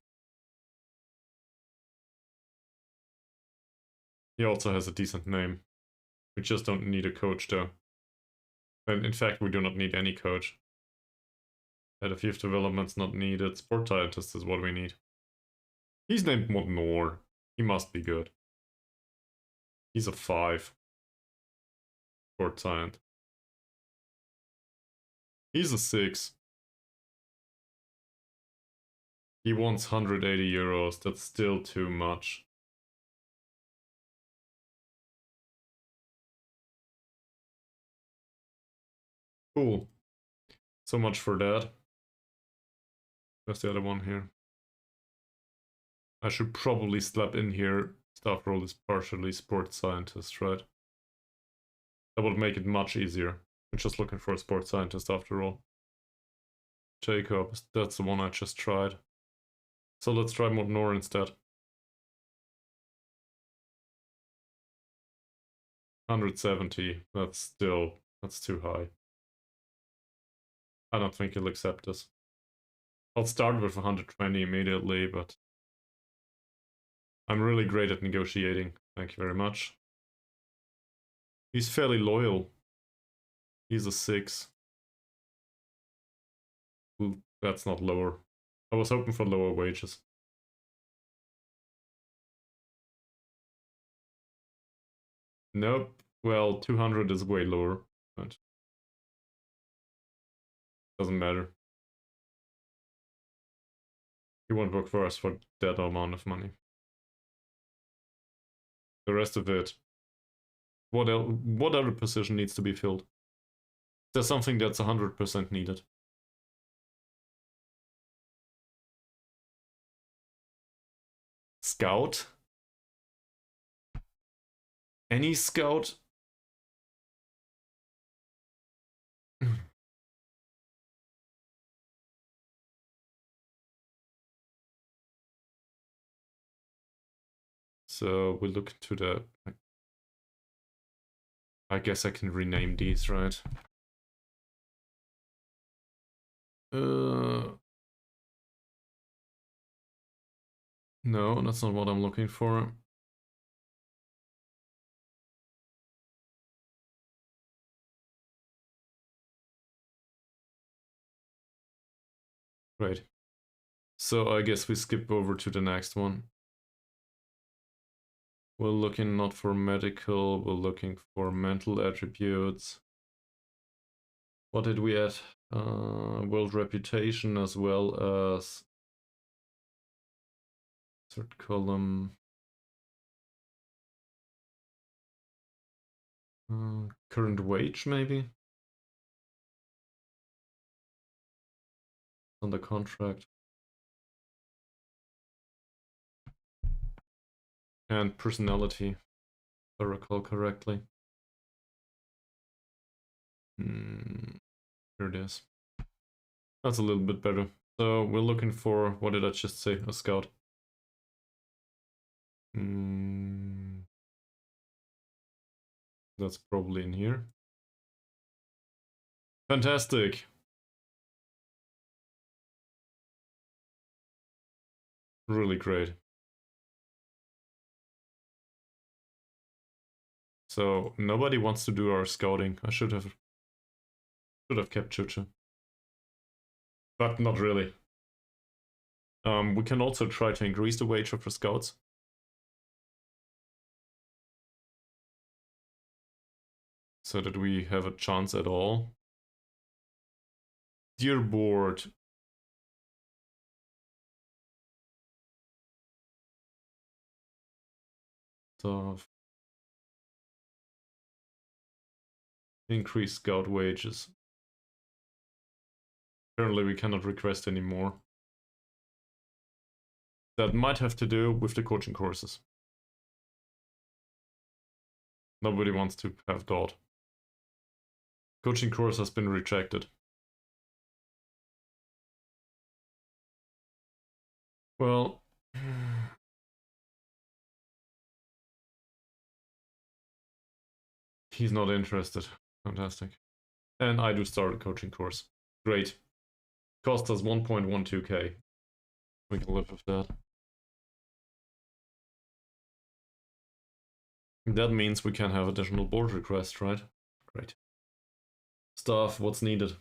He also has a decent name. We just don't need a coach though. And in fact, we do not need any coach. Head of youth development's not needed. Sport scientist is what we need. He's named Modnor. He must be good. He's a 5. Sport science. He's a 6. He wants 180 euros. That's still too much. Cool. So much for that. Where's the other one here? I should probably slap in here. Staff role is partially sports scientist, right? That would make it much easier. I'm just looking for a sports scientist after all. Jacob, that's the one I just tried. So let's try Modnor instead. 170. That's too high. I don't think he'll accept this. I'll start with 120 immediately, but I'm really great at negotiating. Thank you very much. He's fairly loyal. He's a 6. Ooh, that's not lower. I was hoping for lower wages. Nope. Well, 200 is way lower, but doesn't matter. He won't work for us for that amount of money. The rest of it, what other position needs to be filled? There's something that's 100% needed. Scout? Any scout? So we look to the... I guess I can rename these, right? No, that's not what I'm looking for. Right. So I guess we skip over to the next one. We're looking not for medical, we're looking for mental attributes. What did we add? World reputation as well as third column. Current wage maybe? On the contract. And personality, if I recall correctly. Here it is. That's a little bit better. So we're looking for, what did I just say? A scout. That's probably in here. Fantastic. Really great. So nobody wants to do our scouting. I should have kept Chucha. But not really. We can also try to increase the wage of the scouts. So that we have a chance at all. Dear board. Stuff. Increase scout wages. Apparently we cannot request anymore. That might have to do with the coaching courses. Nobody wants to have Dot. Coaching course has been rejected. Well, he's not interested. Fantastic. And I do start a coaching course. Great. Cost us 1.12k. We can live with that. That means we can have additional board requests, right? Great. Staff, what's needed?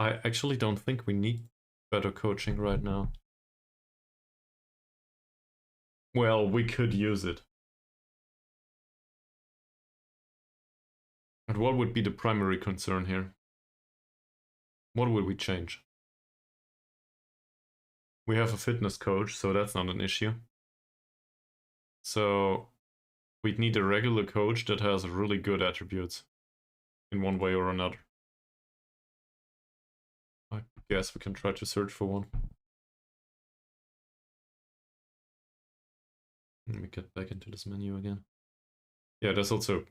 I actually don't think we need better coaching right now. Well, we could use it. And what would be the primary concern here? What would we change? We have a fitness coach, so that's not an issue. So we'd need a regular coach that has really good attributes in one way or another. I guess we can try to search for one. Let me get back into this menu again. Yeah, there's also...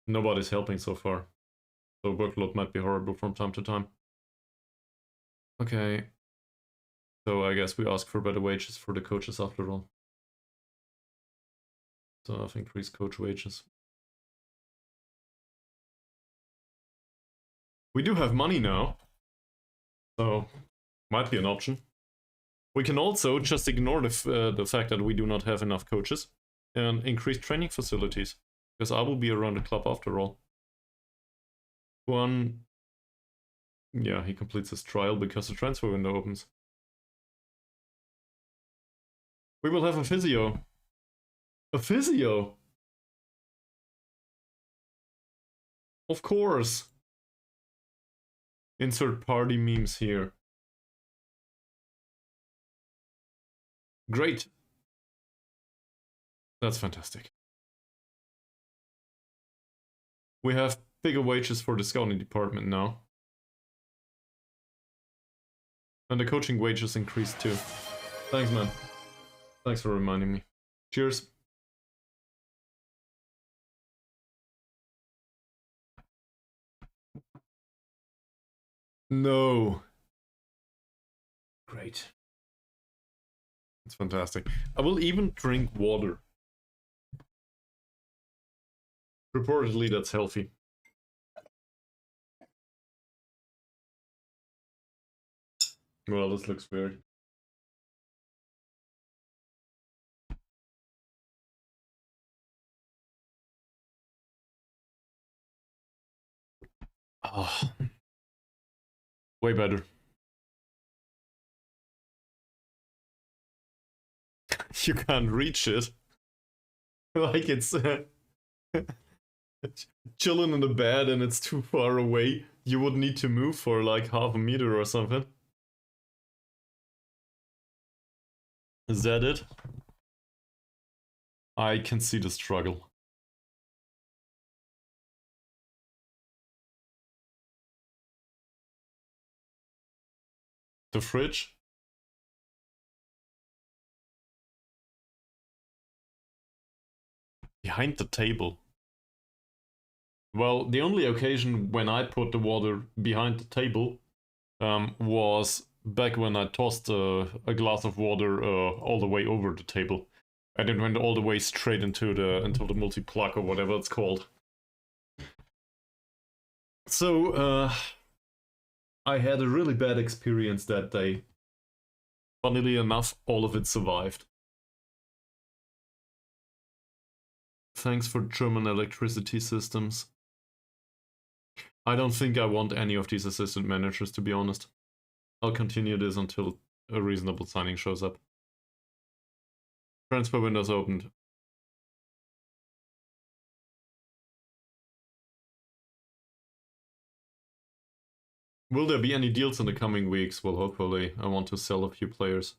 Nobody's helping so far. So workload might be horrible from time to time. Okay. So I guess we ask for better wages for the coaches after all. So I've increased coach wages. We do have money now. So might be an option. We can also just ignore the fact that we do not have enough coaches and increase training facilities. Because I will be around the club after all. Juan... Yeah, he completes his trial because the transfer window opens. We will have a physio. A physio? Of course. Insert party memes here. Great. That's fantastic. We have bigger wages for the scouting department now. And the coaching wages increased too. Thanks, man. Thanks for reminding me. Cheers. No. Great. It's fantastic. I will even drink water. Reportedly, that's healthy. Well, this looks weird. Oh, way better. You can't reach it. Like it's chilling in the bed and it's too far away. You would need to move for like half a meter or something. Is that it? I can see the struggle. The fridge? Behind the table. Well, the only occasion when I put the water behind the table was back when I tossed a glass of water all the way over the table. And it went all the way straight into the multi-plug or whatever it's called. So, I had a really bad experience that day. Funnily enough, all of it survived. Thanks for German electricity systems. I don't think I want any of these assistant managers, to be honest. I'll continue this until a reasonable signing shows up. Transfer windows opened. Will there be any deals in the coming weeks? Well, hopefully. I want to sell a few players.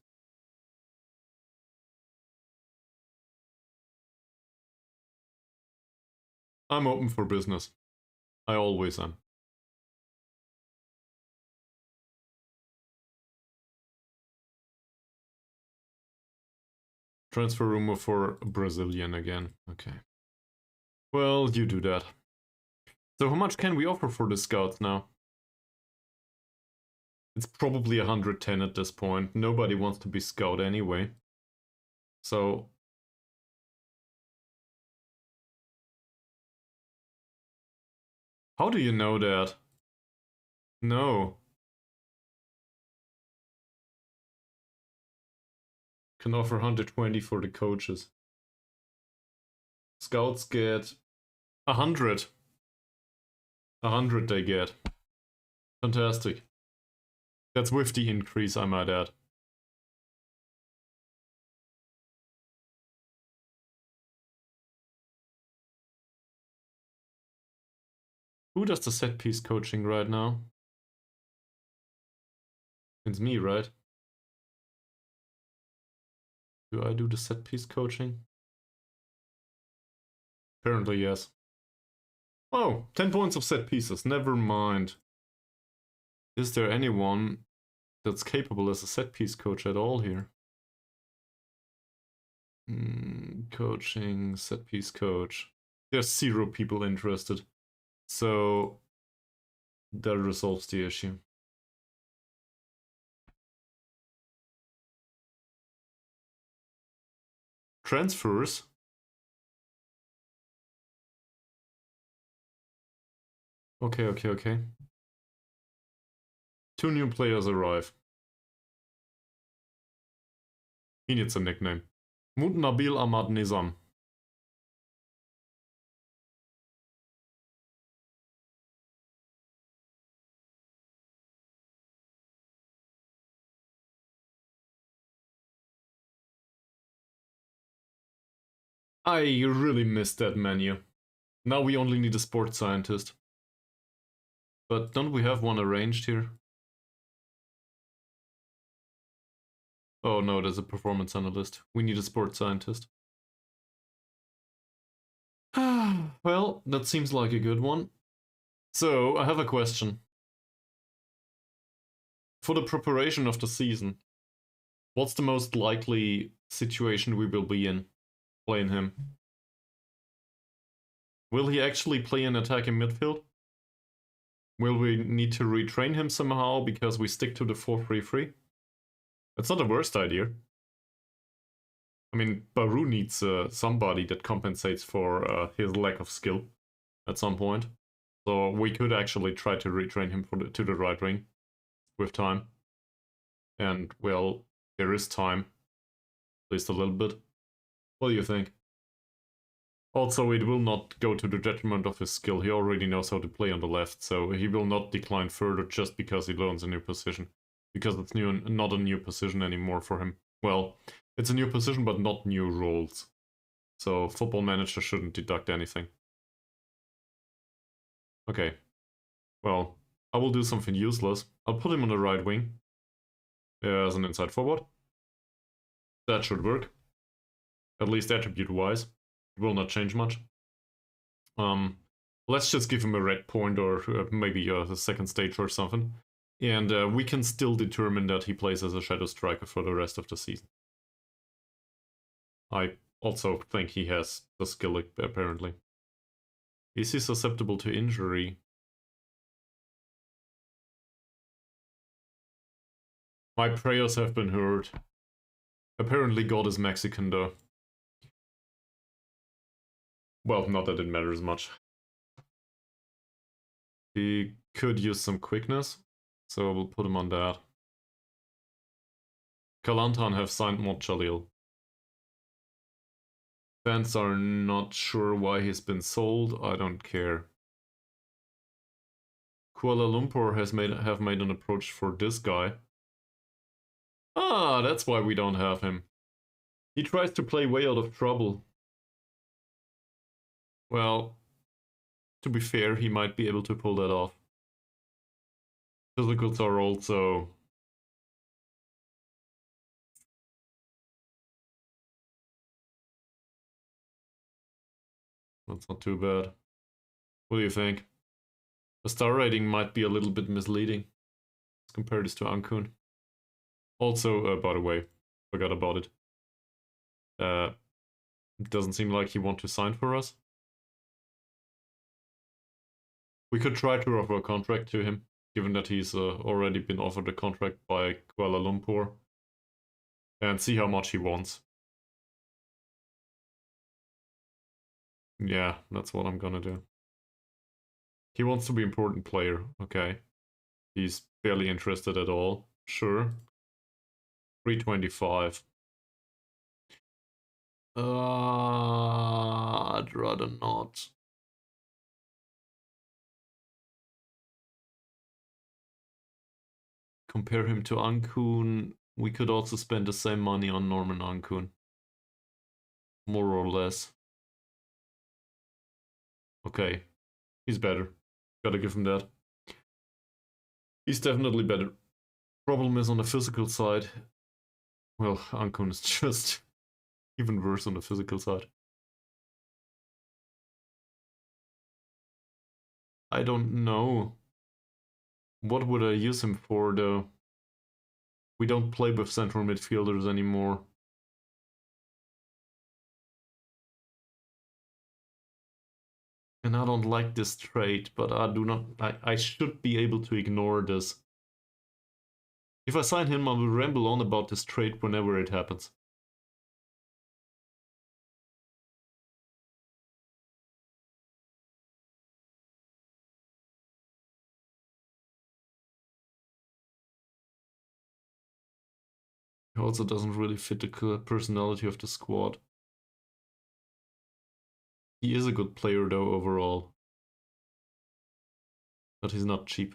I'm open for business. I always am. Transfer rumor for Brazilian again. Okay. Well, you do that. So how much can we offer for the scouts now? It's probably 110 at this point. Nobody wants to be scout anyway. So... How do you know that? No. Can offer 120 for the coaches. Scouts get 100. 100 they get. Fantastic. That's with the increase, I might add. Who does the set piece coaching right now? It's me, right? Do I do the set piece coaching? Apparently, yes. Oh, 10 points of set pieces, never mind. Is there anyone that's capable as a set piece coach at all here? Coaching, set piece coach. There's 0 people interested. So that resolves the issue. Transfers. Okay. 2 new players arrive. He needs a nickname. Mut Nabil Ahmad Nizam. I really missed that menu. Now we only need a sports scientist. But don't we have one arranged here? Oh no, there's a performance analyst. We need a sports scientist. Well, that seems like a good one. So, I have a question. For the preparation of the season, what's the most likely situation we will be in playing him? Will he actually play an attacking midfield? Will we need to retrain him somehow because we stick to the 4-3-3? That's not the worst idea. I mean, Baru needs somebody that compensates for his lack of skill at some point. So we could actually try to retrain him to the right wing with time. And, well, there is time. At least a little bit. What do you think? Also, it will not go to the detriment of his skill. He already knows how to play on the left, so he will not decline further just because he learns a new position. Because it's not a new position anymore for him. Well, it's a new position, but not new roles. So Football Manager shouldn't deduct anything. Okay. Well, I will do something useless. I'll put him on the right wing as an inside forward. That should work. At least attribute-wise. It will not change much. Let's just give him a red point or maybe a second stage or something. And we can still determine that he plays as a shadow striker for the rest of the season. I also think he has the skill, apparently. Is he susceptible to injury? My prayers have been heard. Apparently God is Mexican, though. Well, not that it matters much. He could use some quickness, so we'll put him on that. Kalantan have signed Mod Jalil. Fans are not sure why he's been sold, I don't care. Kuala Lumpur have made an approach for this guy. Ah, that's why we don't have him. He tries to play way out of trouble. Well, to be fair, he might be able to pull that off. Physicals are also... That's not too bad. What do you think? The star rating might be a little bit misleading. Let's compare this to Ankun. Also, by the way, forgot about it. It doesn't seem like he wants to sign for us. We could try to offer a contract to him, given that he's already been offered a contract by Kuala Lumpur, and see how much he wants. Yeah, that's what I'm gonna do. He wants to be an important player, okay. He's barely interested at all, sure. 325. I'd rather not. Compare him to Ankun. We could also spend the same money on Norman Ankun. More or less. Okay. He's better. Gotta give him that. He's definitely better. Problem is on the physical side. Well, Ankun is just even worse on the physical side. I don't know. What would I use him for, though? We don't play with central midfielders anymore. And I don't like this trait, but I should be able to ignore this. If I sign him, I will ramble on about this trait whenever it happens. He also doesn't really fit the personality of the squad. He is a good player though overall. But he's not cheap.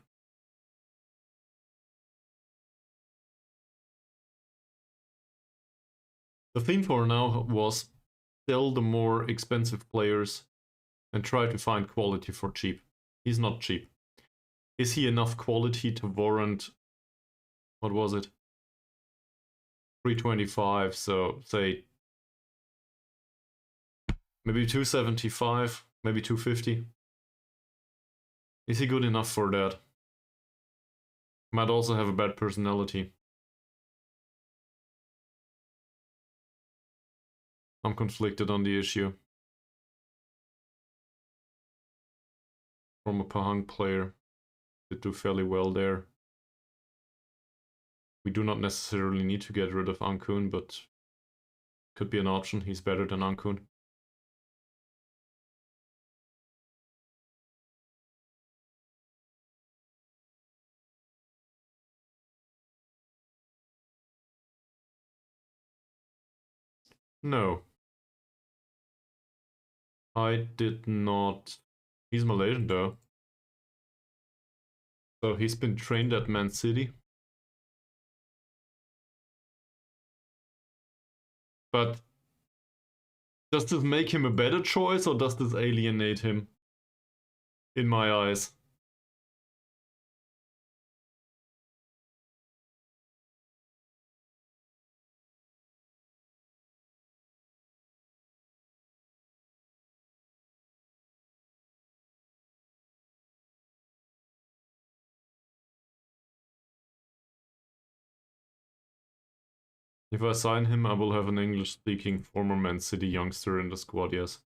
The theme for now was sell the more expensive players and try to find quality for cheap. He's not cheap. Is he enough quality to warrant, what was it? 325, so say maybe 275, maybe 250. Is he good enough for that? Might also have a bad personality. I'm conflicted on the issue. From a Pahang player. did do fairly well there. We do not necessarily need to get rid of Ankun, but could be an option. He's better than Ankun. No. I did not. He's Malaysian though. So he's been trained at Man City. But does this make him a better choice or does this alienate him? In my eyes. If I sign him, I will have an English-speaking former Man City youngster in the squad, yes.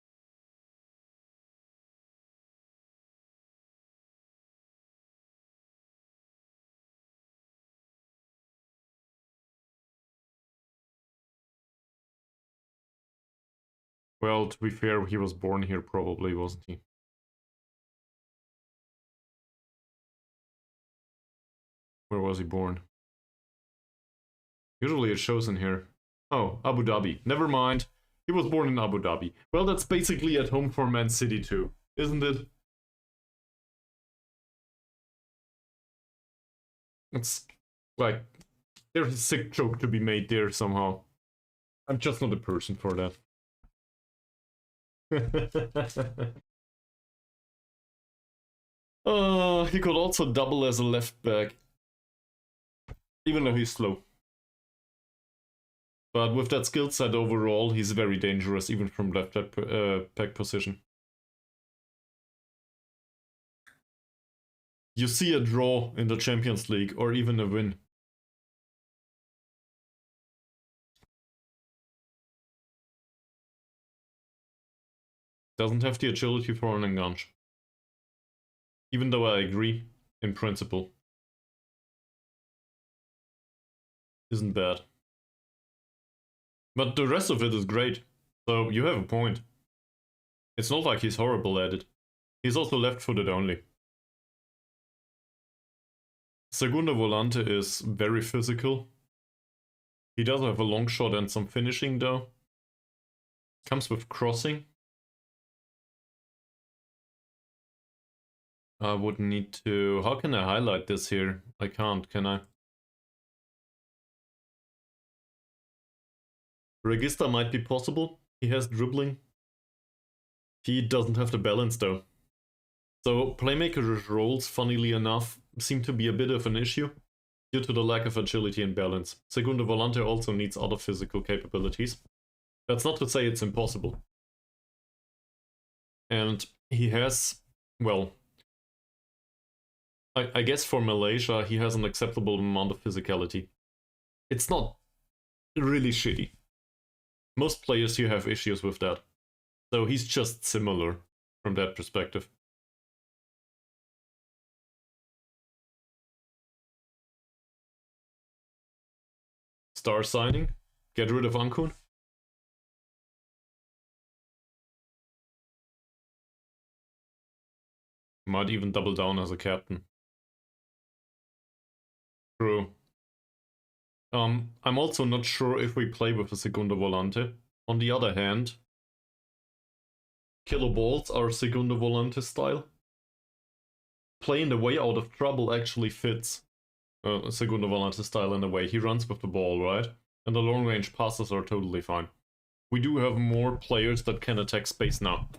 Well, to be fair, he was born here probably, wasn't he? Where was he born? Usually it shows in here. Oh, Abu Dhabi. Never mind. He was born in Abu Dhabi. Well, that's basically at home for Man City too, isn't it? It's like, there's a sick joke to be made there somehow. I'm just not a person for that. He could also double as a left back. Even though he's slow. But with that skill set overall, he's very dangerous, even from left back position. You see a draw in the Champions League, or even a win. Doesn't have the agility for an enganche. Even though I agree, in principle. Isn't bad. But the rest of it is great, so you have a point. It's not like he's horrible at it. He's also left-footed only. Segundo Volante is very physical. He does have a long shot and some finishing though. Comes with crossing. I would need to... How can I highlight this here? I can't, can I? Register might be possible. He has dribbling. He doesn't have the balance though. So playmaker's roles, funnily enough, seem to be a bit of an issue due to the lack of agility and balance. Segundo Volante also needs other physical capabilities. That's not to say it's impossible. And he has, well, I guess for Malaysia, he has an acceptable amount of physicality. It's not really shitty. Most players here have issues with that. So he's just similar from that perspective. Star signing. Get rid of Ankun. Might even double down as a captain. True. I'm also not sure if we play with a Segundo Volante. On the other hand, Killer Balls are Segundo Volante style. Playing the way out of trouble actually fits Segundo Volante style in a way. He runs with the ball, right? And the long range passes are totally fine. We do have more players that can attack space now.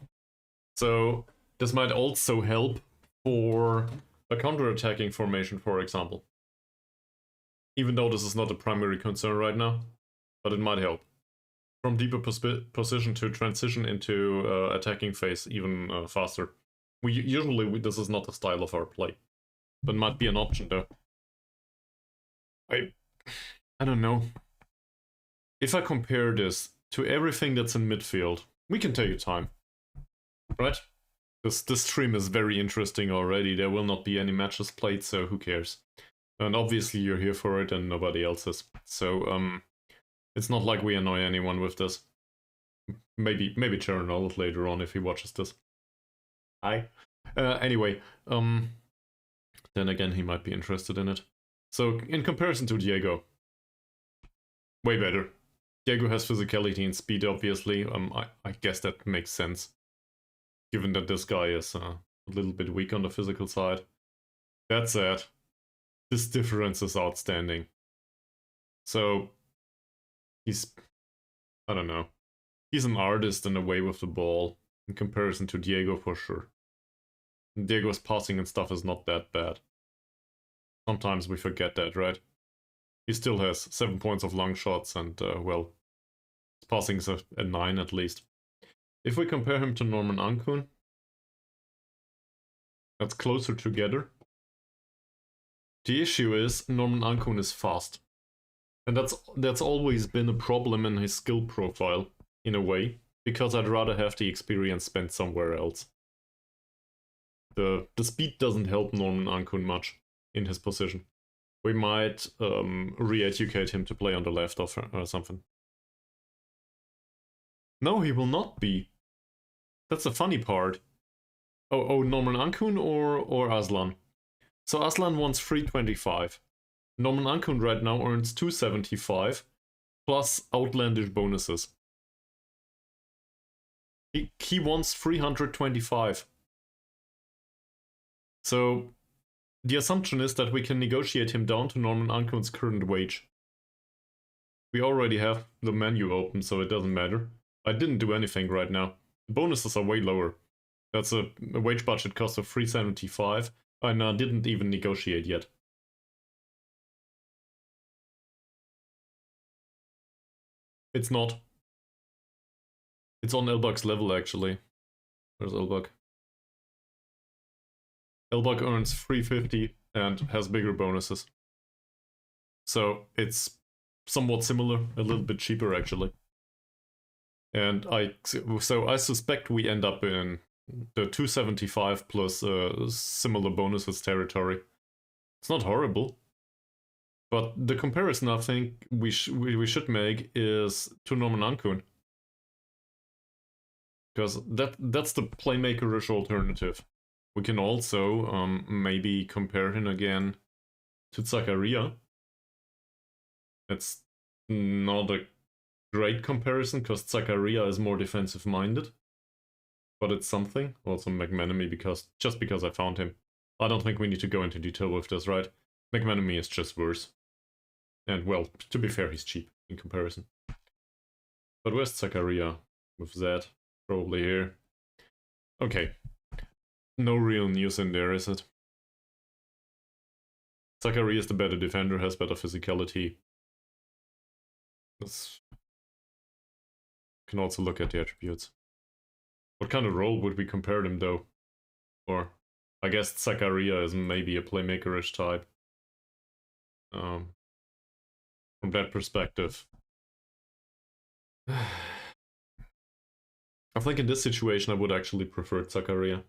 So this might also help for a counter-attacking formation, for example. Even though this is not a primary concern right now, but it might help. From deeper position to transition into attacking phase even faster. This is not the style of our play, but might be an option though. I don't know. If I compare this to everything that's in midfield, we can take your time, right? This stream is very interesting already. There will not be any matches played, so who cares? And obviously you're here for it and nobody else is. So, it's not like we annoy anyone with this. Maybe Chernol later on if he watches this. Hi. Anyway, then again he might be interested in it. So, in comparison to Diego, way better. Diego has physicality and speed, obviously. I guess that makes sense, given that this guy is a little bit weak on the physical side. That said, this difference is outstanding. So, he's, I don't know, he's an artist in a way with the ball, in comparison to Diego for sure. Diego's passing and stuff is not that bad. Sometimes we forget that, right? He still has 7 points of long shots and, well, his passing is a 9 at least. If we compare him to Norman Ankun, that's closer together. The issue is Norman Ankun is fast. And that's always been a problem in his skill profile, in a way, because I'd rather have the experience spent somewhere else. The speed doesn't help Norman Ankun much in his position. We might re-educate him to play on the left or something. No, he will not be. That's the funny part. Oh, Norman Ankun or Aslan? So Aslan wants 325. Norman Ankun right now earns 275 plus outlandish bonuses. He wants 325. So the assumption is that we can negotiate him down to Norman Ankun's current wage. We already have the menu open, so it doesn't matter. I didn't do anything right now. The bonuses are way lower. That's a wage budget cost of 375, and I didn't even negotiate yet. It's not. It's on Elbug's level, actually. Where's Elbug? Elbug earns 350 and has bigger bonuses. So it's somewhat similar, a little bit cheaper actually. And I suspect we end up in the 275 plus similar bonuses territory. It's not horrible. But the comparison I think we should make is to Norman Ankun. Because that's the playmaker-ish alternative. We can also maybe compare him again to Zakaria. It's not a great comparison because Zakaria is more defensive-minded. But it's something. Also McManamy, just because I found him. I don't think we need to go into detail with this, right? McManamy is just worse. And well, to be fair, he's cheap in comparison. But where's Zakaria with that? Probably here. Okay. No real news in there, is it? Zakaria is the better defender, has better physicality. Can also look at the attributes. What kind of role would we compare them though? Or I guess Zakaria is maybe a playmaker-ish type. From that perspective. I think in this situation I would actually prefer Zakaria.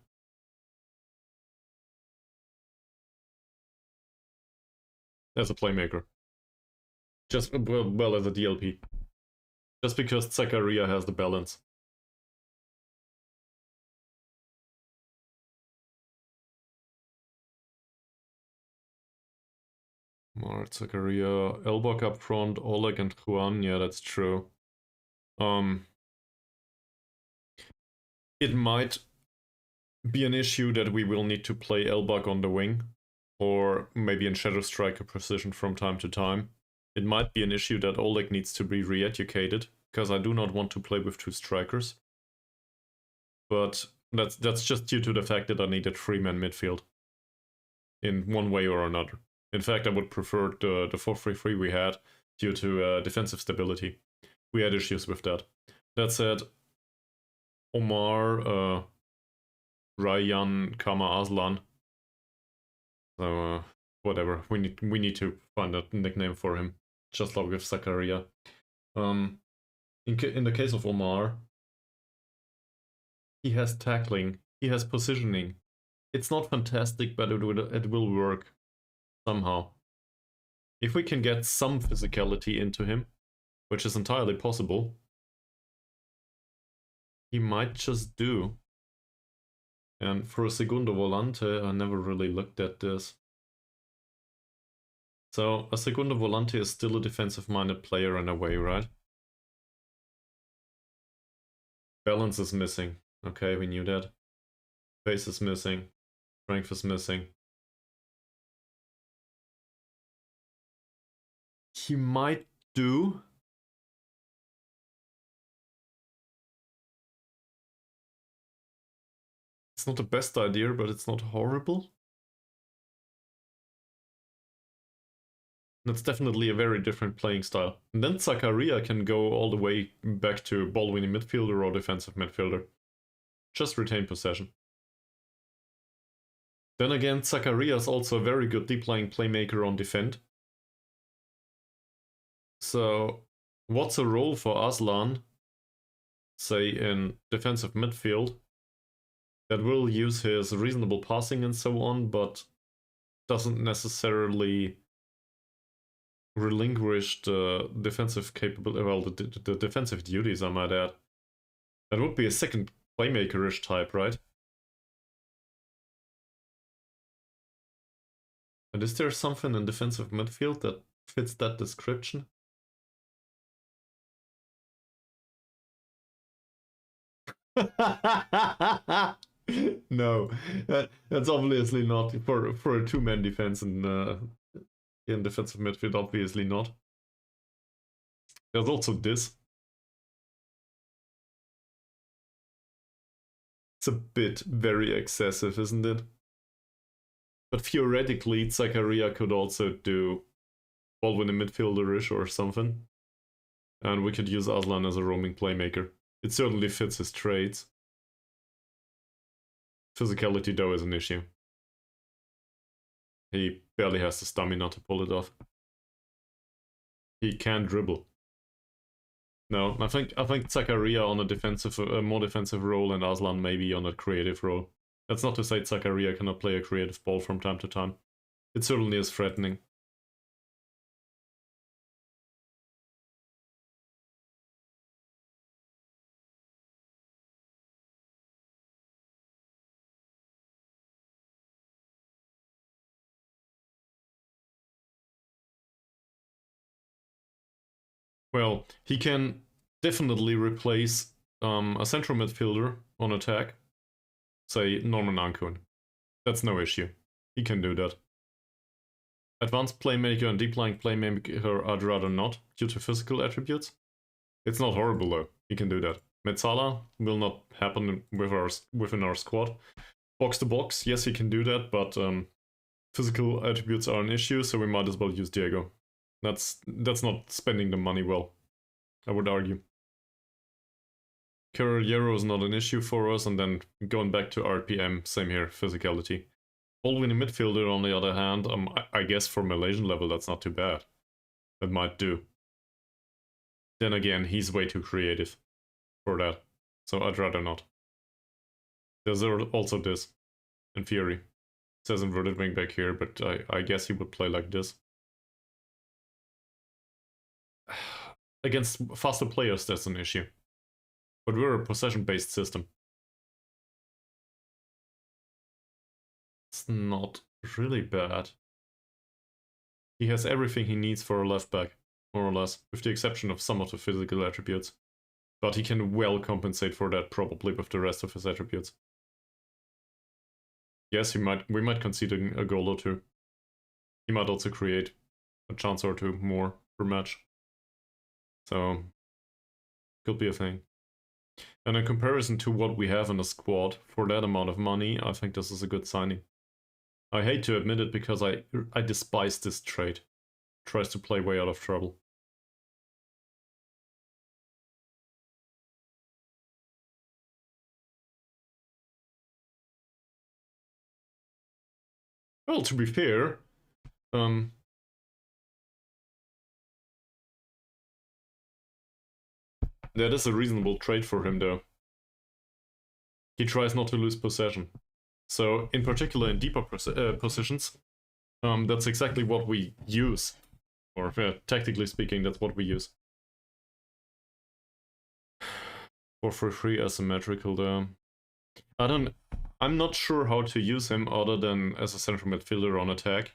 As a playmaker. Just, well, as a DLP. Just because Zakaria has the balance. More Zakaria, Elbok up front, Oleg and Juan, yeah, that's true. It might be an issue that we will need to play Elbok on the wing, or maybe in Shadow Striker position from time to time. It might be an issue that Oleg needs to be re-educated, because I do not want to play with two strikers. But that's just due to the fact that I need a 3-man midfield. In one way or another. In fact, I would prefer the 4-3-3 we had due to defensive stability. We had issues with that. That said, Omar, Ryan, Kama, Aslan. So, whatever. We need to find a nickname for him. Just like with Zakaria. In the case of Omar, he has tackling. he has positioning. It's not fantastic, but it will work somehow. If we can get some physicality into him, which is entirely possible, he might just do. And for a segundo volante, I never really looked at this. So a segundo volante is still a defensive-minded player in a way, right? Balance is missing. Okay, we knew that. Pace is missing. Strength is missing. He might do. It's not the best idea, but it's not horrible. That's definitely a very different playing style. And then Zakaria can go all the way back to ball-winning midfielder or defensive midfielder. Just retain possession. Then again, Zakaria is also a very good deep-lying playmaker on defend. So, what's a role for Aslan, say in defensive midfield, that will use his reasonable passing and so on, but doesn't necessarily relinquish the defensive capability, well, the defensive duties, I might add. That would be a second playmaker-ish type, right? And is there something in defensive midfield that fits that description? No, that's obviously not for a two-man defense in defensive midfield. Obviously not. There's also this. It's a bit very excessive, isn't it? But theoretically, Zakaria could also do ball-winning midfielder-ish or something, and we could use Aslan as a roaming playmaker. It certainly fits his traits. Physicality, though, is an issue. He barely has the stamina to pull it off. He can dribble. No, I think Zakaria on a defensive, more defensive role, and Aslan maybe on a creative role. That's not to say Zakaria cannot play a creative ball from time to time. It certainly is threatening. Well, he can definitely replace a central midfielder on attack, say Norman Ankun. That's no issue. He can do that. Advanced playmaker and deep-lying playmaker I'd rather not, due to physical attributes. It's not horrible though, he can do that. Metzala will not happen within our squad. Box to box, yes he can do that, but physical attributes are an issue, so we might as well use Diego. That's not spending the money well, I would argue. Carriero is not an issue for us, and then going back to RPM, same here, physicality. Ball-winning midfielder, on the other hand, I guess for Malaysian level that's not too bad. That might do. Then again, he's way too creative for that, so I'd rather not. There's also this, in theory. It says inverted wing back here, but I guess he would play like this. Against faster players, that's an issue. But we're a possession-based system. It's not really bad. He has everything he needs for a left back, more or less, with the exception of some of the physical attributes. But he can well compensate for that probably with the rest of his attributes. Yes, we might concede a goal or two. He might also create a chance or two more per match. So, could be a thing. And in comparison to what we have in the squad, for that amount of money, I think this is a good signing. I hate to admit it because I despise this trade. Tries to play way out of trouble. Well, to be fair, that is a reasonable trade for him though. he tries not to lose possession. So in particular in deeper positions, that's exactly what we use. Or tactically speaking, that's what we use. 4-3 asymmetrical there. I'm not sure how to use him other than as a central midfielder on attack,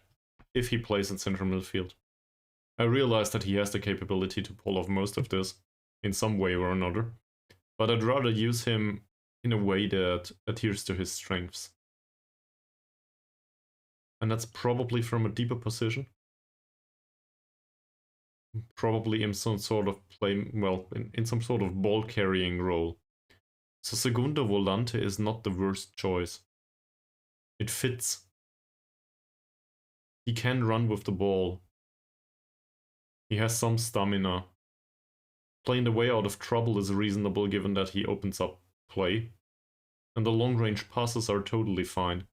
if he plays in central midfield. I realize that he has the capability to pull off most of this in some way or another, but I'd rather use him in a way that adheres to his strengths. And that's probably from a deeper position. Probably in some sort of in some sort of ball carrying role. So Segundo Volante is not the worst choice. It fits. He can run with the ball. He has some stamina. Playing the way out of trouble is reasonable given that he opens up play. And the long range passes are totally fine.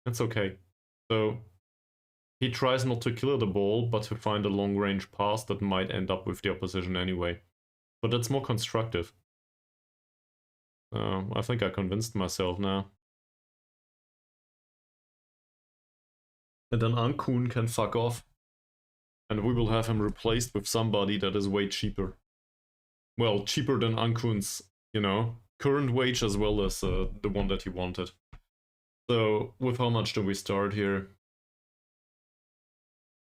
That's okay. So he tries not to kill the ball, but to find a long range pass that might end up with the opposition anyway. But that's more constructive. I think I convinced myself now. And then Ankun can fuck off. And we will have him replaced with somebody that is way cheaper. Well, cheaper than Ankun's, current wage as well as the one that he wanted. So, with how much do we start here?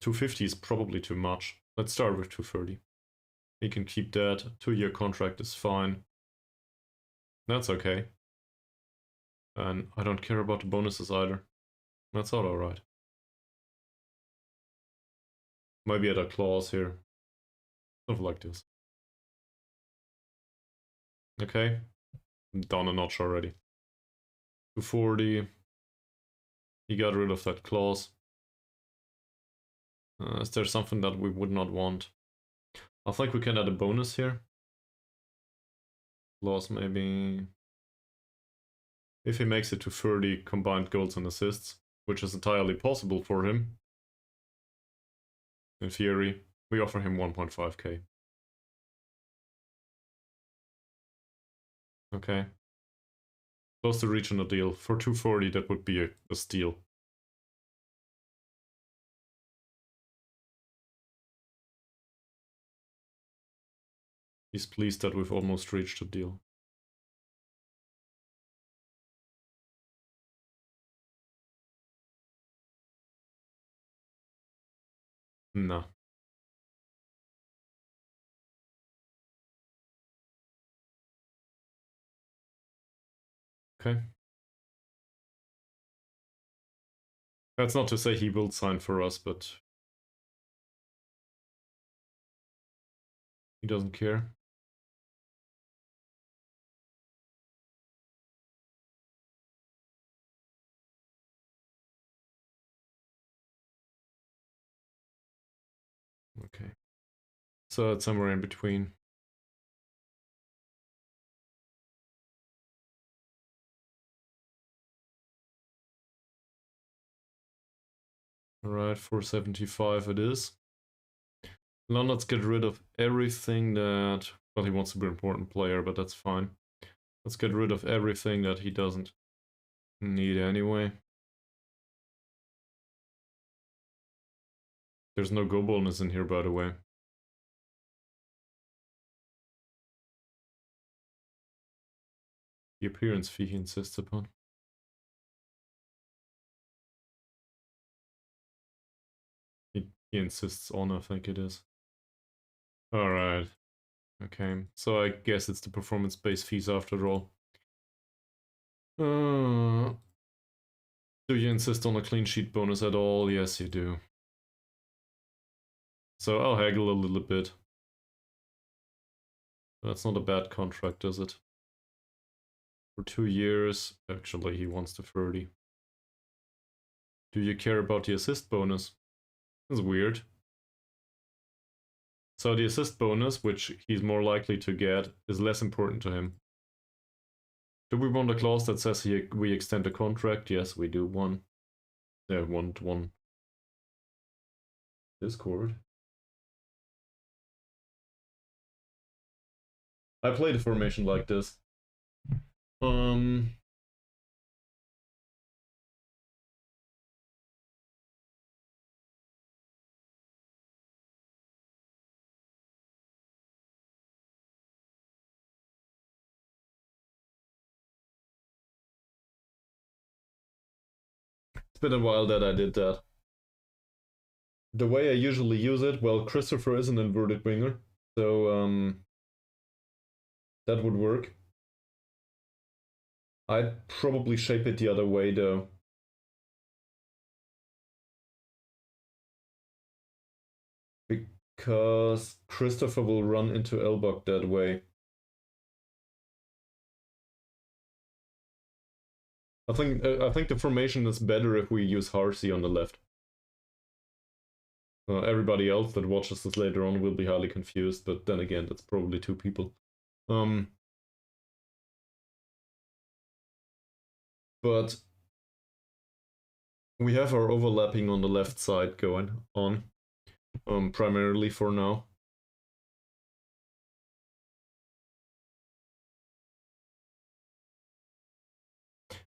250 is probably too much. Let's start with 230. He can keep that. 2-year contract is fine. That's okay. And I don't care about the bonuses either. That's all alright. Maybe add a clause here. Stuff like this. Okay. I'm down a notch already. 240. He got rid of that clause. Is there something that we would not want? I think we can add a bonus here. Clause maybe. If he makes it to 30 combined goals and assists, which is entirely possible for him. In theory, we offer him 1.5k. Okay. Close to reaching a deal. For 240, that would be a steal. He's pleased that we've almost reached a deal. No. Okay. That's not to say he will sign for us, but he doesn't care. Okay. So it's somewhere in between. Alright, 475 it is. Now let's get rid of everything that... Well, he wants to be an important player, but that's fine. Let's get rid of everything that he doesn't need anyway. There's no go bonus in here, by the way. The appearance fee he insists upon. He insists on, I think it is. Alright. Okay, so I guess it's the performance-based fees after all. Do you insist on a clean sheet bonus at all? Yes, you do. So I'll haggle a little bit. That's not a bad contract, is it? For 2 years. Actually, he wants the 30. Do you care about the assist bonus? That's weird. So the assist bonus, which he's more likely to get, is less important to him. Do we want a clause that says we extend the contract? Yes, we do. One. Discord. I played a formation like this. It's been a while that I did that. The way I usually use it, well, Christopher is an inverted winger, so that would work. I'd probably shape it the other way though. Because Christopher will run into Elbok that way. I think the formation is better if we use Harsey on the left. Everybody else that watches this later on will be highly confused, but then again, that's probably two people. But we have our overlapping on the left side going on, primarily for now.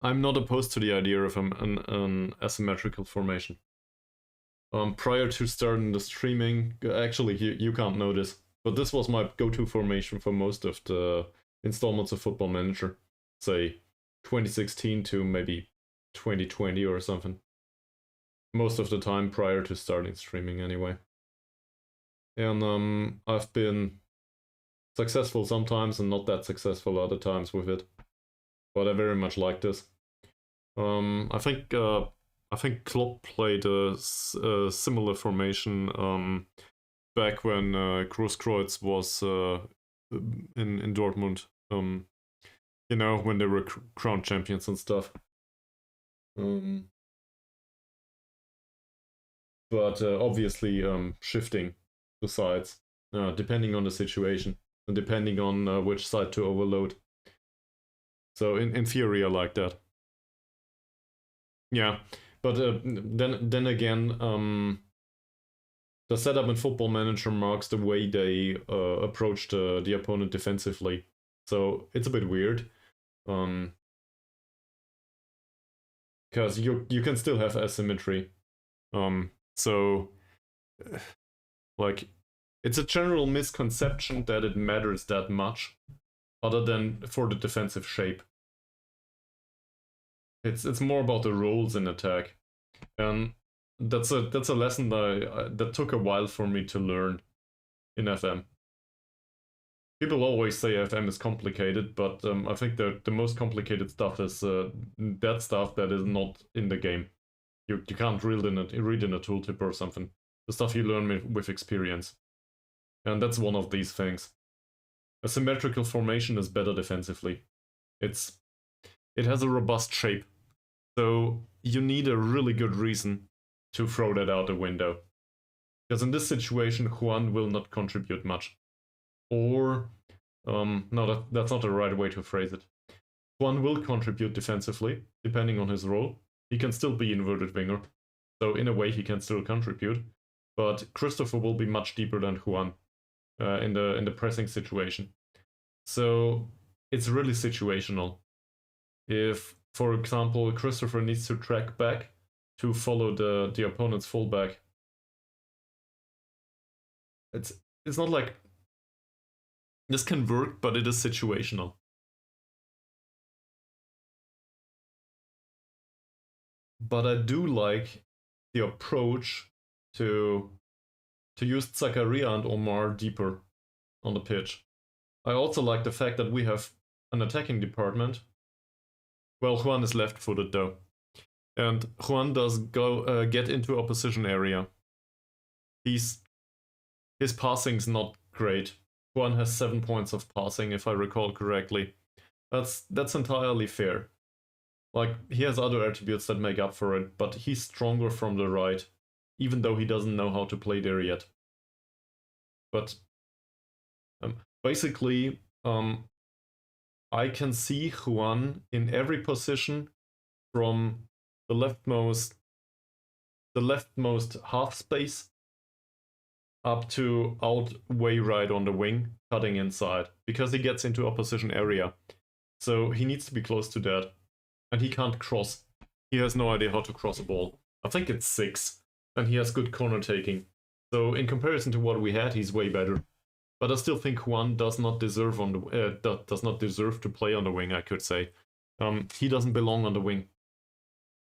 I'm not opposed to the idea of an asymmetrical formation. Prior to starting the streaming, actually you can't know this, but this was my go-to formation for most of the installments of Football Manager, say 2016 to maybe 2020 or something. Most of the time prior to starting streaming anyway. And I've been successful sometimes and not that successful other times with it, but I very much like this. I think Klopp played a similar formation back when Grosskreutz was in Dortmund. You know, when they were crowned champions and stuff. But obviously shifting the sides depending on the situation and depending on which side to overload. So in theory, I like that. Yeah, but then again, the setup in Football Manager marks the way they approach the opponent defensively. So it's a bit weird. Because you can still have asymmetry. So, like, it's a general misconception that it matters that much, other than for the defensive shape. It's more about the roles in attack, and that's a lesson that took a while for me to learn in FM. People always say FM is complicated, but I think the most complicated stuff is that stuff that is not in the game. You can't read in a tooltip or something. The stuff you learn with experience. And that's one of these things. A symmetrical formation is better defensively. It has a robust shape. So you need a really good reason to throw that out the window. Because in this situation, Juan will not contribute much. Or, no, that's not the right way to phrase it. Juan will contribute defensively, depending on his role. He can still be inverted winger. So in a way, he can still contribute. But Christopher will be much deeper than Juan in the pressing situation. So it's really situational. If, for example, Christopher needs to track back to follow the opponent's fullback, it's not like this can work, but it is situational. But I do like the approach to use Zakaria and Omar deeper on the pitch. I also like the fact that we have an attacking department. Well, Juan is left-footed though. And Juan does get into opposition area. His passing's not great. Juan has 7 points of passing, if I recall correctly. That's entirely fair. Like, he has other attributes that make up for it, but he's stronger from the right, even though he doesn't know how to play there yet. But basically, I can see Juan in every position from the leftmost half space up to out way right on the wing, cutting inside, because he gets into opposition area. So he needs to be close to that. And he can't cross. He has no idea how to cross a ball. I think it's 6. And he has good corner taking. So in comparison to what we had, he's way better. But I still think Juan does not deserve to play on the wing, I could say. He doesn't belong on the wing.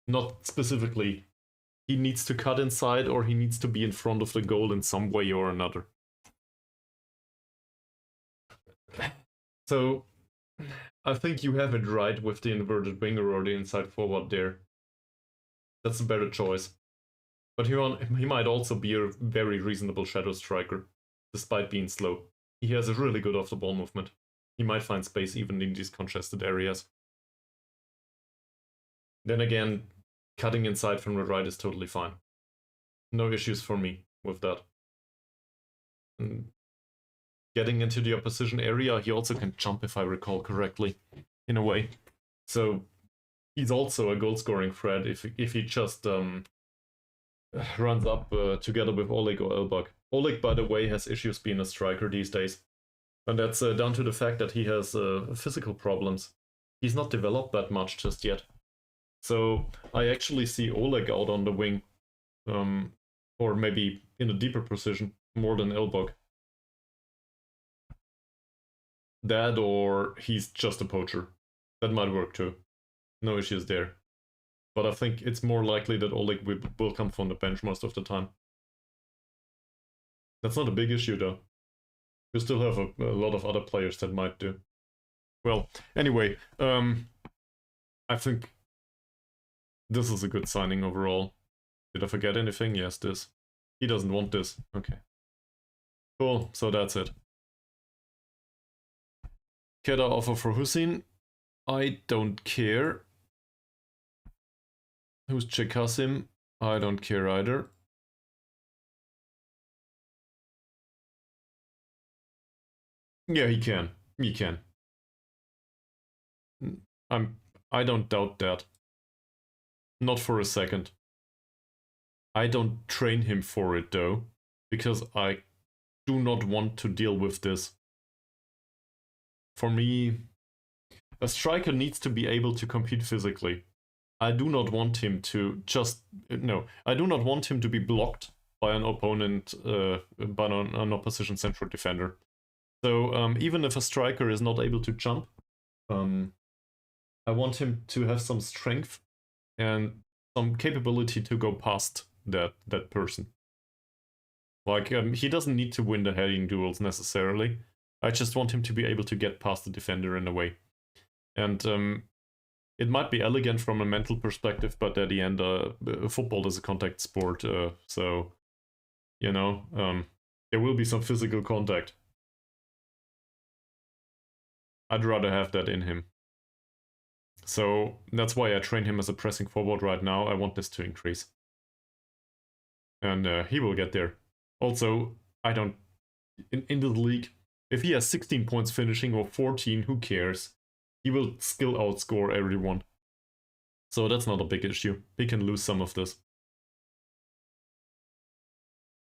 Not specifically. He needs to cut inside, or he needs to be in front of the goal in some way or another. So, I think you have it right with the inverted winger or the inside forward there. That's a better choice. But he might also be a very reasonable shadow striker, despite being slow. He has a really good off-the-ball movement. He might find space even in these congested areas. Then again, cutting inside from the right is totally fine. No issues for me with that. And getting into the opposition area, he also can jump, if I recall correctly, in a way. So he's also a goal-scoring threat if he just runs up together with Oleg or Elbak. Oleg, by the way, has issues being a striker these days. And that's down to the fact that he has physical problems. He's not developed that much just yet. So I actually see Oleg out on the wing, or maybe in a deeper position, more than Elbog. That, or he's just a poacher. That might work too. No issues there. But I think it's more likely that Oleg will come from the bench most of the time. That's not a big issue though. You still have a lot of other players that might do. Well, anyway, I think this is a good signing overall. Did I forget anything? Yes, this. He doesn't want this. Okay. Cool, so that's it. Keda offer for Hussein. I don't care. Who's Chekasim? I don't care either. Yeah, he can. He can. I don't doubt that. Not for a second. I don't train him for it though, because I do not want to deal with this. For me, a striker needs to be able to compete physically. I do not want him to I do not want him to be blocked by an opponent, by an opposition central defender. So even if a striker is not able to jump, I want him to have some strength and some capability to go past that person. Like, he doesn't need to win the heading duels necessarily. I just want him to be able to get past the defender in a way. And it might be elegant from a mental perspective, but at the end, football is a contact sport, so, you know, there will be some physical contact. I'd rather have that in him. So that's why I train him as a pressing forward right now. I want this to increase. And he will get there. Also, I don't... In the league, if he has 16 points finishing or 14, who cares? He will still outscore everyone. So that's not a big issue. He can lose some of this.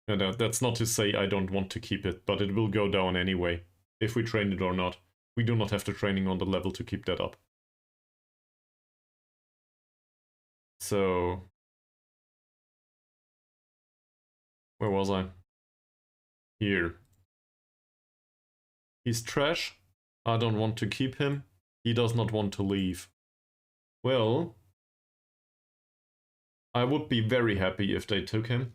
And that's not to say I don't want to keep it, but it will go down anyway, if we train it or not. We do not have the training on the level to keep that up. So... where was I? Here. He's trash. I don't want to keep him. He does not want to leave. Well, I would be very happy if they took him.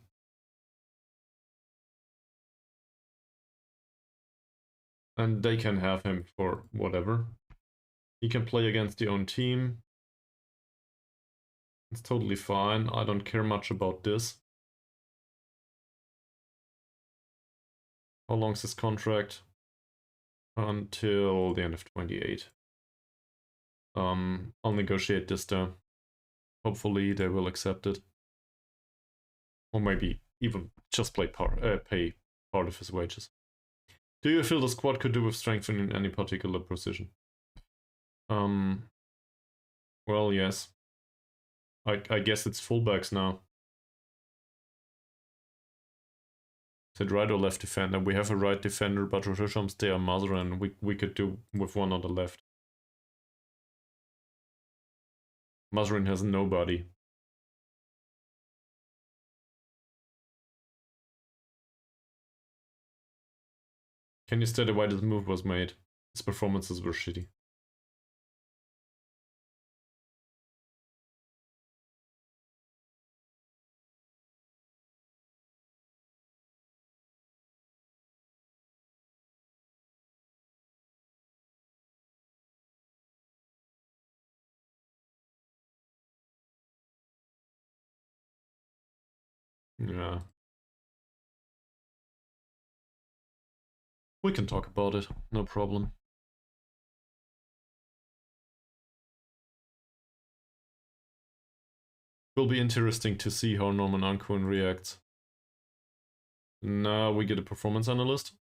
And they can have him for whatever. He can play against the own team. It's totally fine. I don't care much about this. How long's his contract? Until the end of 28. I'll negotiate this down. Hopefully they will accept it. Or maybe even just pay part of his wages. Do you feel the squad could do with strengthening any particular position? Well, yes. I guess it's fullbacks now. Is it right or left defender? We have a right defender, but Rosham's there, Mazur, and we could do with one on the left. Mazrin has nobody. Can you study why this move was made? His performances were shitty. Yeah. We can talk about it, no problem. Will be interesting to see how Norman Ankuan reacts. Now we get a performance analyst.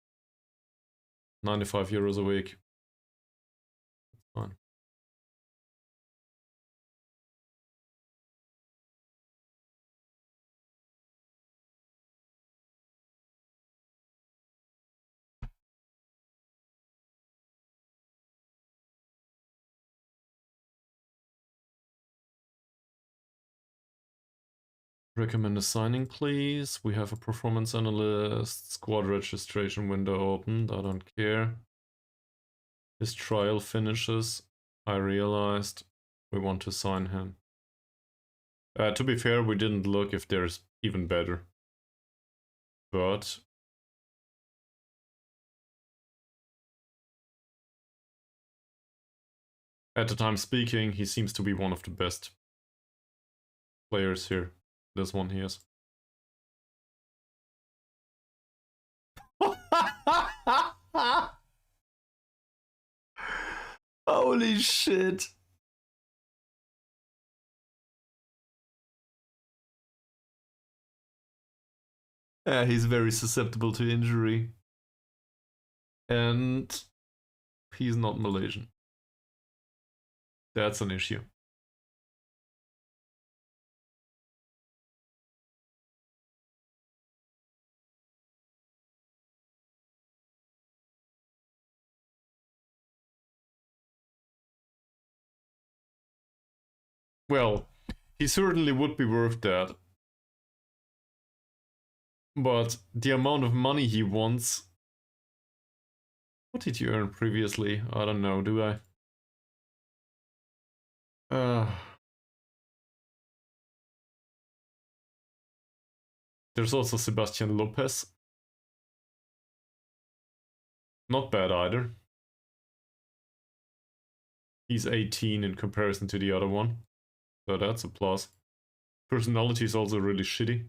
95 euros a week. Fine. Recommend a signing, please. We have a performance analyst. Squad registration window opened. I don't care. His trial finishes. I realized we want to sign him. To be fair, we didn't look if there's even better. But at the time speaking, he seems to be one of the best players here. This one he is. Holy shit. Yeah, he's very susceptible to injury. And he's not Malaysian. That's an issue. Well, he certainly would be worth that. But the amount of money he wants... What did you earn previously? I don't know, do I? There's also Sebastian Lopez. Not bad either. He's 18 in comparison to the other one. So that's a plus. Personality is also really shitty.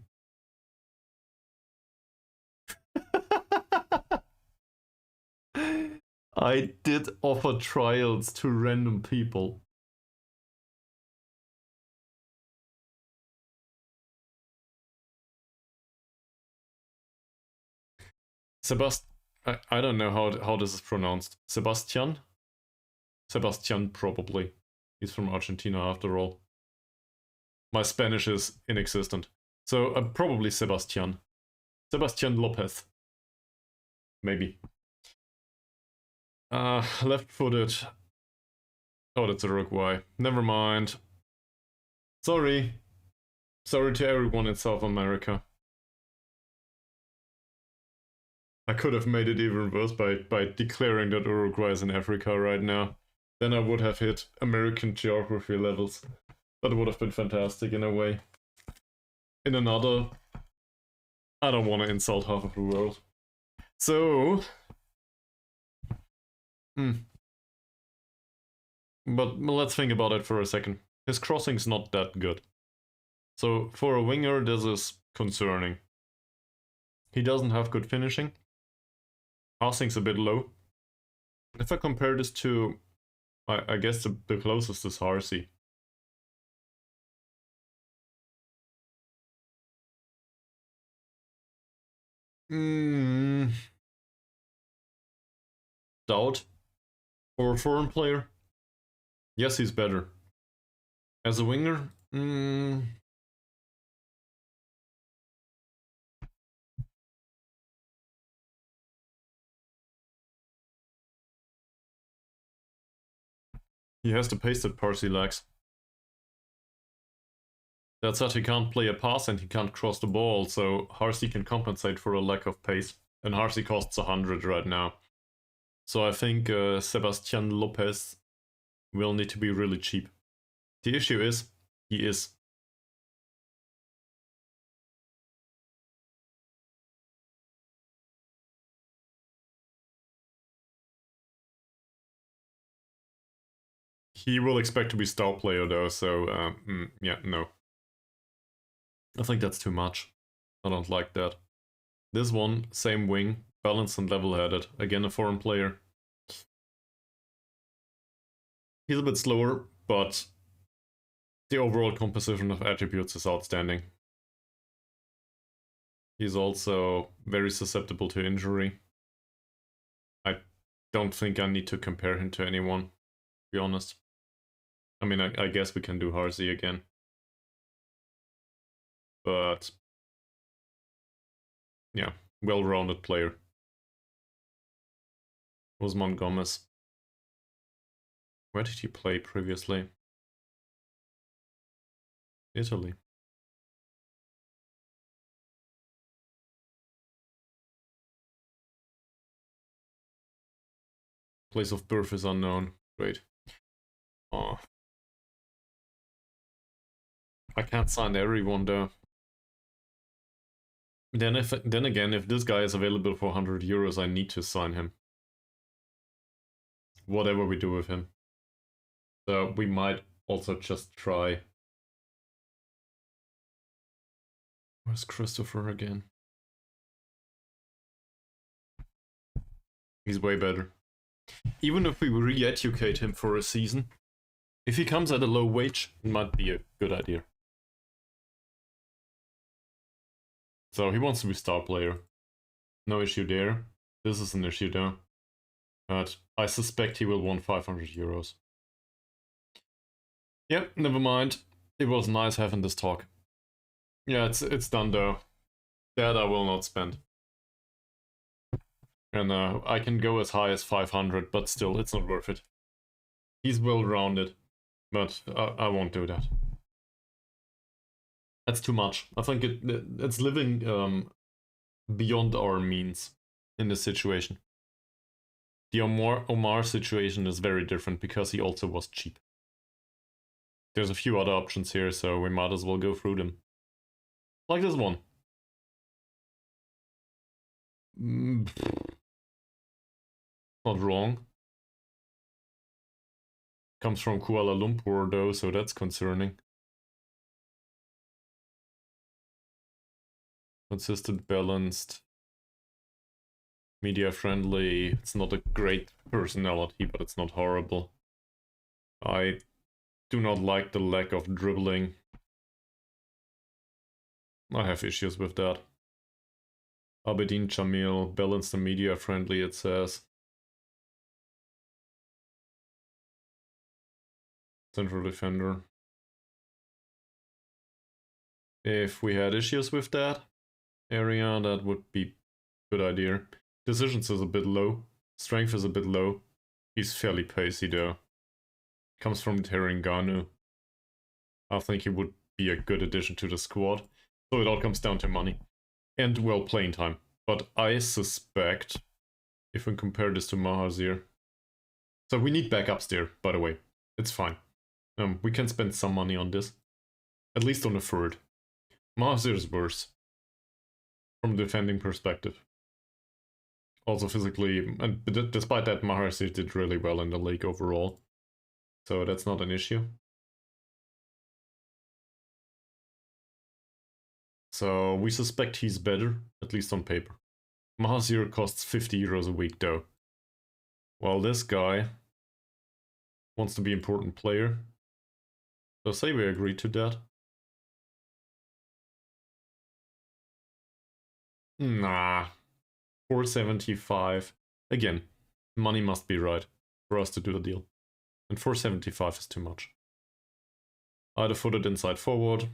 I did offer trials to random people. I don't know how this is pronounced. Sebastian? Sebastian, probably. He's from Argentina after all. My Spanish is inexistent. So probably Sebastian. Sebastian Lopez. Maybe. Left-footed. Oh, that's Uruguay. Never mind. Sorry. Sorry to everyone in South America. I could have made it even worse by declaring that Uruguay is in Africa right now. Then I would have hit American geography levels. That would have been fantastic in a way. In another, I don't want to insult half of the world. So... But let's think about it for a second. His crossing's not that good. So for a winger, this is concerning. He doesn't have good finishing. Passing's a bit low. If I compare this to, I guess the closest is Harsey. Doubt. For a foreign player? Yes, he's better. As a winger? He has the pace that Parsi lacks. That said, he can't play a pass and he can't cross the ball, so Harsey can compensate for a lack of pace. And Harsey costs 100 right now. So I think Sebastian Lopez will need to be really cheap. The issue is, he is. He will expect to be star player though, so yeah, no. I think that's too much. I don't like that. This one, same wing, balanced and level-headed. Again, a foreign player. He's a bit slower, but the overall composition of attributes is outstanding. He's also very susceptible to injury. I don't think I need to compare him to anyone, to be honest. I mean, I guess we can do Harsey again. But yeah, well-rounded player. Usman Gomez. Where did he play previously? Italy. Place of birth is unknown. Great. Oh. I can't sign everyone though. Then again, if this guy is available for 100 euros, I need to sign him. Whatever we do with him. So we might also just try. Where's Christopher again? He's way better. Even if we re-educate him for a season, if he comes at a low wage, it might be a good idea. So he wants to be star player. No issue there. This is an issue though. But I suspect he will want 500 euros. Yep, never mind. It was nice having this talk. Yeah, it's done though. That I will not spend. And I can go as high as 500, but still, it's not worth it. He's well-rounded, but I won't do that. That's too much. I think it's living beyond our means in this situation. The Omar situation is very different because he also was cheap. There's a few other options here, so we might as well go through them. Like this one. Not wrong. Comes from Kuala Lumpur though, so that's concerning. Consistent, balanced, media friendly. It's not a great personality, but it's not horrible. I do not like the lack of dribbling. I have issues with that. Abedin Jamil, balanced and media friendly, it says. Central defender. If we had issues with that area, that would be a good idea. Decisions is a bit low. Strength is a bit low. He's fairly pacey though. Comes from Terengganu. I think he would be a good addition to the squad. So it all comes down to money. And, well, playing time. But I suspect, if we compare this to Mahazir... So we need backups there, by the way. It's fine. We can spend some money on this. At least on a third. Mahazir is worse. From a defending perspective. Also physically, and despite that, Mahazir did really well in the league overall. So that's not an issue. So we suspect he's better, at least on paper. Mahazir costs 50 euros a week though. While this guy wants to be important player. So say we agree to that. Nah. 475. Again, money must be right for us to do the deal. And 475 is too much. Either footed inside forward.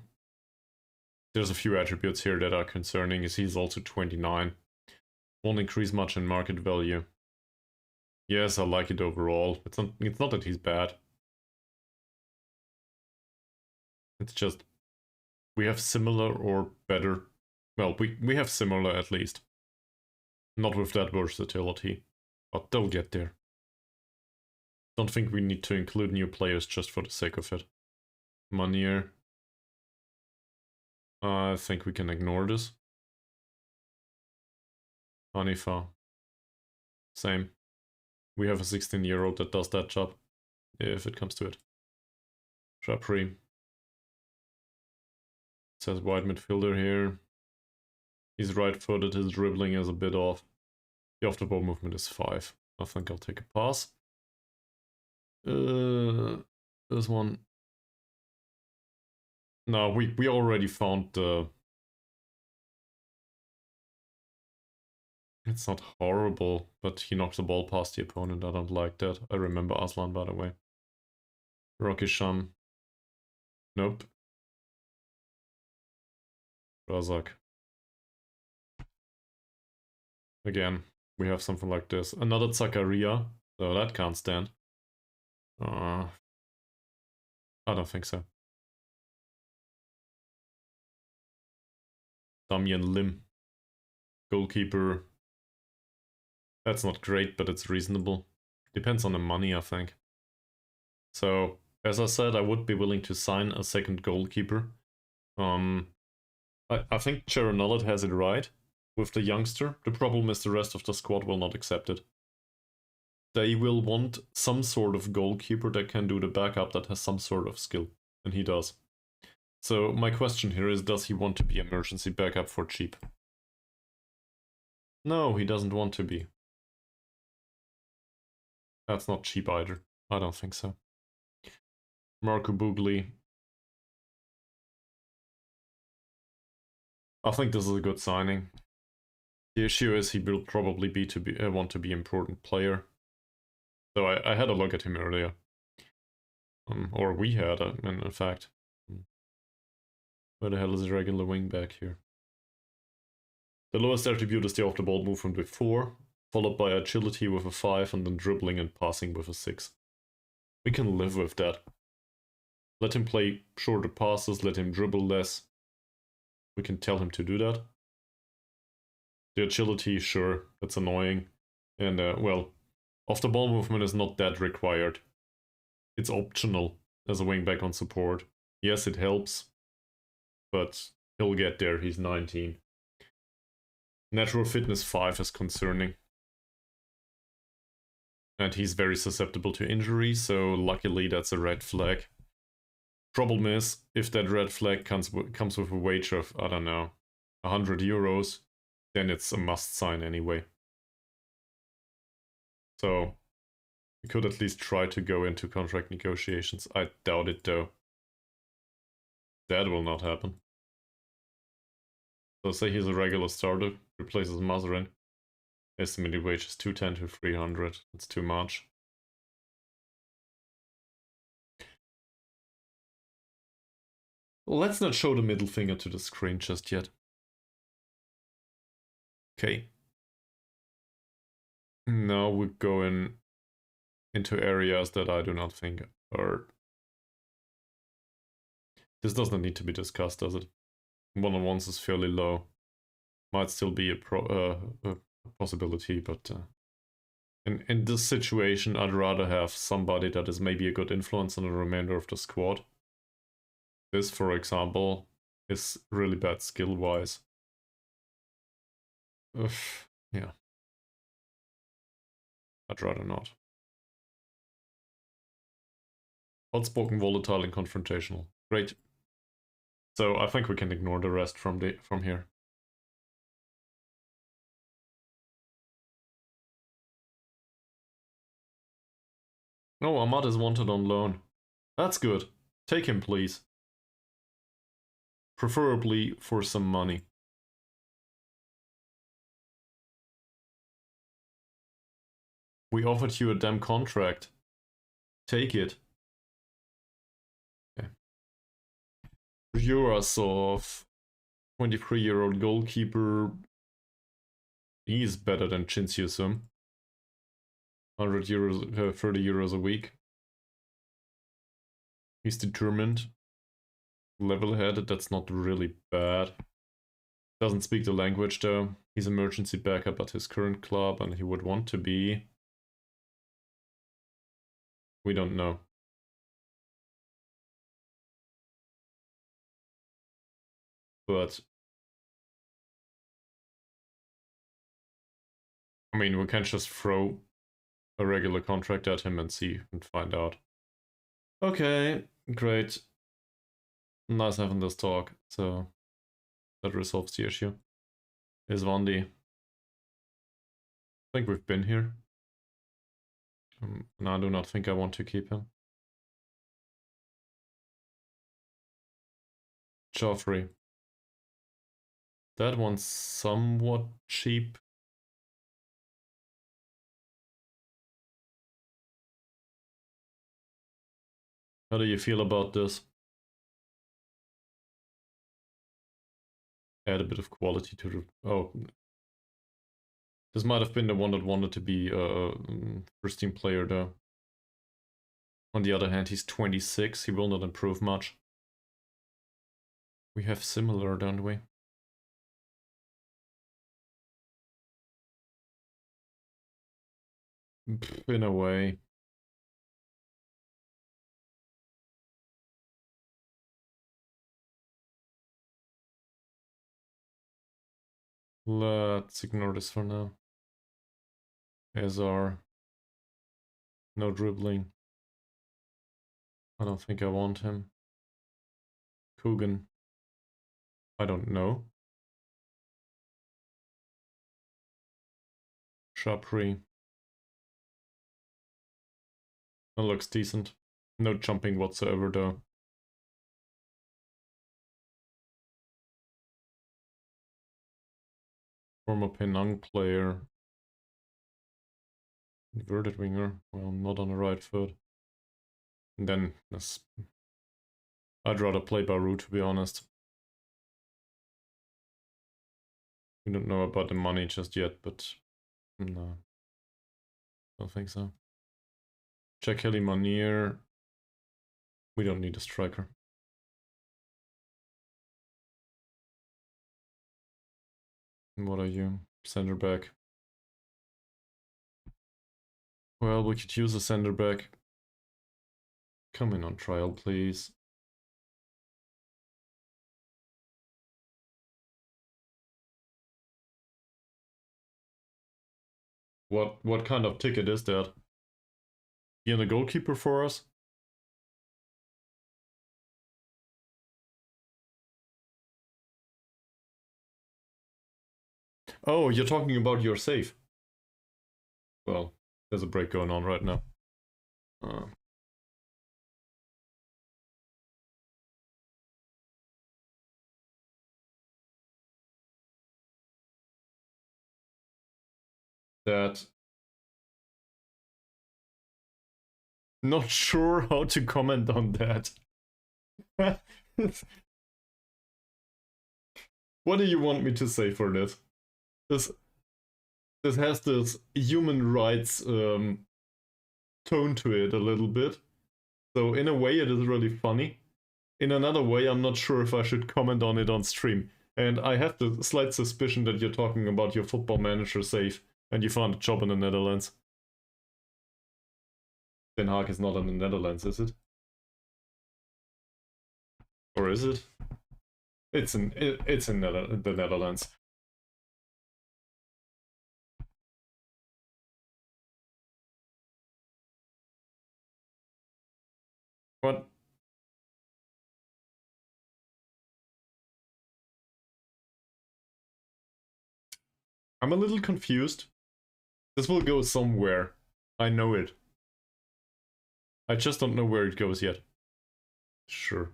There's a few attributes here that are concerning, as he's also 29. Won't increase much in market value. Yes, I like it overall. It's not that he's bad. It's just We have similar or better. Well, we have similar at least. Not with that versatility, but they'll get there. Don't think we need to include new players just for the sake of it. Manier. I think we can ignore this. Hanifa. Same. We have a 16-year-old that does that job, if it comes to it. Chapri. Says wide midfielder here. He's right-footed, his dribbling is a bit off. The off-the-ball movement is 5. I think I'll take a pass. This one. No, we already found the... It's not horrible, but he knocked the ball past the opponent. I don't like that. I remember Aslan, by the way. Rocky Sham. Nope. Razak. Again, we have something like this. Another Zakaria. So that can't stand. I don't think so. Damian Lim. Goalkeeper. That's not great, but it's reasonable. Depends on the money, I think. So, as I said, I would be willing to sign a second goalkeeper. I think Cheronellet has it right with the youngster. The problem is the rest of the squad will not accept it. They will want some sort of goalkeeper that can do the backup, that has some sort of skill. And he does. So my question here is, does he want to be emergency backup for cheap? No, he doesn't want to be. That's not cheap either. I don't think so. Marco Bugli. I think this is a good signing. The issue is he will probably want to be important player. So I had a look at him earlier. Or we had, in fact. Where the hell is the regular wing back here? The lowest attribute is the off-the-ball movement with 4, followed by agility with a 5, and then dribbling and passing with a 6. We can live with that. Let him play shorter passes, let him dribble less. We can tell him to do that. The agility, sure, that's annoying. And, well, off-the-ball movement is not that required. It's optional as a wingback on support. Yes, it helps, but he'll get there, he's 19. Natural fitness 5 is concerning. And he's very susceptible to injury, so luckily that's a red flag. Problem is, if that red flag comes with a wage of, I don't know, 100 euros, then it's a must sign anyway. So, we could at least try to go into contract negotiations. I doubt it though. That will not happen. So say he's a regular starter, replaces Mazarin. Estimated wage is 210 to 300. That's too much. Let's not show the middle finger to the screen just yet. Okay. Now we're going into areas that I do not think are... This doesn't need to be discussed, does it? One-on-ones is fairly low. Might still be a possibility, but in this situation, I'd rather have somebody that is maybe a good influence on the remainder of the squad. This, for example, is really bad skill-wise. Yeah. I'd rather not. Outspoken, volatile, and confrontational. Great. So I think we can ignore the rest from here. Oh, Ahmad is wanted on loan. That's good. Take him, please. Preferably for some money. We offered you a damn contract. Take it. Okay. Jurasov, 23-year-old goalkeeper. He's better than Chinsiusum. 100 euros, 30 euros a week. He's determined. Level-headed, that's not really bad. Doesn't speak the language though. He's emergency backup at his current club and he would want to be. We don't know. But I mean, we can't just throw a regular contract at him and see and find out. Okay, great. Nice having this talk. So that resolves the issue. Is Vandy. I think we've been here. And I do not think I want to keep him. Joffrey. That one's somewhat cheap. How do you feel about this? Add a bit of quality to the... Oh. This might have been the one that wanted to be a first team player though. On the other hand, he's 26, he will not improve much. We have similar, don't we? In a way. Let's ignore this for now. Azar. No dribbling. I don't think I want him. Coogan. I don't know. Shapri. That looks decent. No jumping whatsoever though. Former Penang player. Inverted winger. Well, not on the right foot. And then I'd rather play Baru, to be honest. We don't know about the money just yet, but no. Don't think so. Jack Kelly Manier. We don't need a striker. And what are you? Center back. Well, we could use a center back. Come in on trial, please. What kind of ticket is that? Being a goalkeeper for us? Oh, you're talking about your save. Well, there's a break going on right now. That... Not sure how to comment on that. What do you want me to say for this? This has this human rights tone to it a little bit. So in a way it is really funny. In another way, I'm not sure if I should comment on it on stream. And I have the slight suspicion that you're talking about your football manager save and you found a job in the Netherlands. Den Haag is not in the Netherlands, is it? Or is it? It's in the Netherlands. What? I'm a little confused. This will go somewhere. I know it. I just don't know where it goes yet. Sure.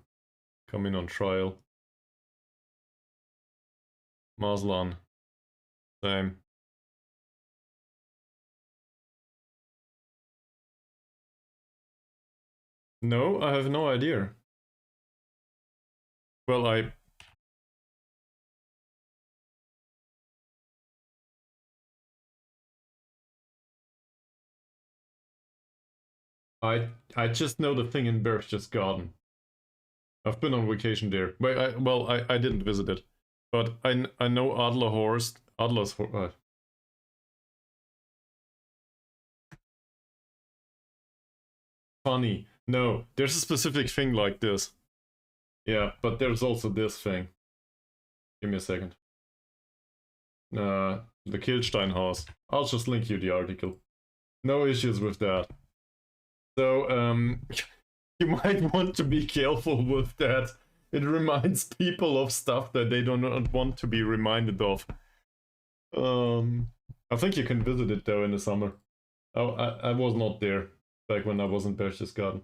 Come in on trial. Maslan. Same. No, I have no idea. Well, I just know the thing in Berchtesgaden. I've been on vacation there. Well, I didn't visit it, but I know Adler's funny. No, there's a specific thing like this. Yeah, but there's also this thing. Give me a second. The Kilstein house. I'll just link you the article. No issues with that. So, you might want to be careful with that. It reminds people of stuff that they do not want to be reminded of. I think you can visit it though in the summer. Oh, I was not there back when I was in Berchtesgaden.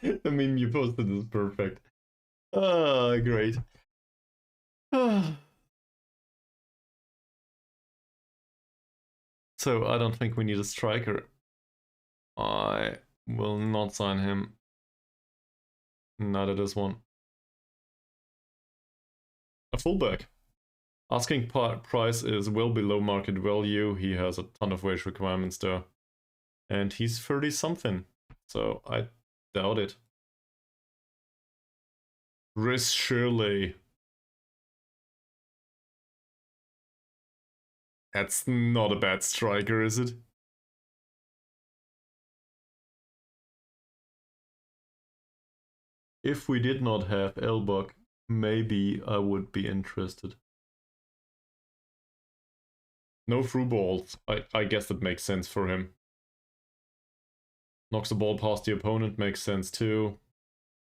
The meme you posted is perfect. Ah, great. So I don't think we need a striker. I will not sign him. Neither this one. A fullback. Asking price is well below market value. He has a ton of wage requirements though. And he's 30 something. So I doubt it. Riz Shirley. That's not a bad striker, is it? If we did not have Elbok, maybe I would be interested. No through balls. I guess that makes sense for him. Knocks the ball past the opponent makes sense too.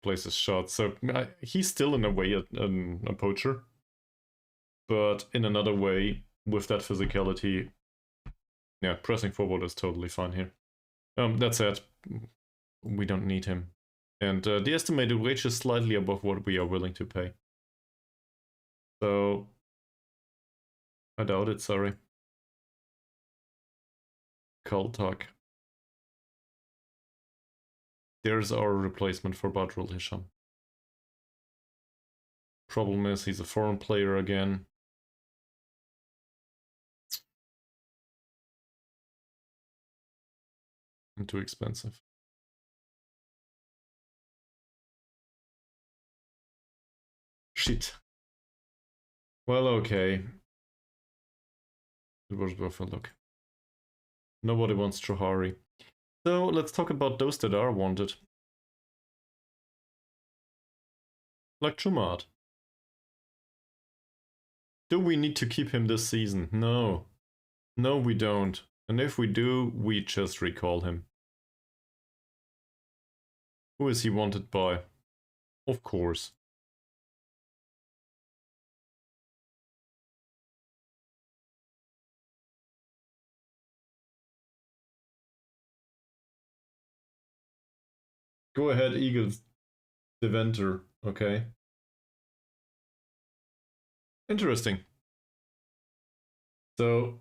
Places shots. So he's still in a way a poacher. But in another way, with that physicality, yeah, pressing forward is totally fine here. That said, we don't need him. And the estimated wage is slightly above what we are willing to pay. So, I doubt it, sorry. Kaltak. There's our replacement for Badrul Hisham. Problem is, he's a foreign player again. And too expensive. Shit. Well, okay. It was worth a look. Nobody wants Johari. So let's talk about those that are wanted. Like Chumad. Do we need to keep him this season? No. No, we don't. And if we do, we just recall him. Who is he wanted by? Of course. Go ahead, Eagles. Deventer, okay. Interesting. So,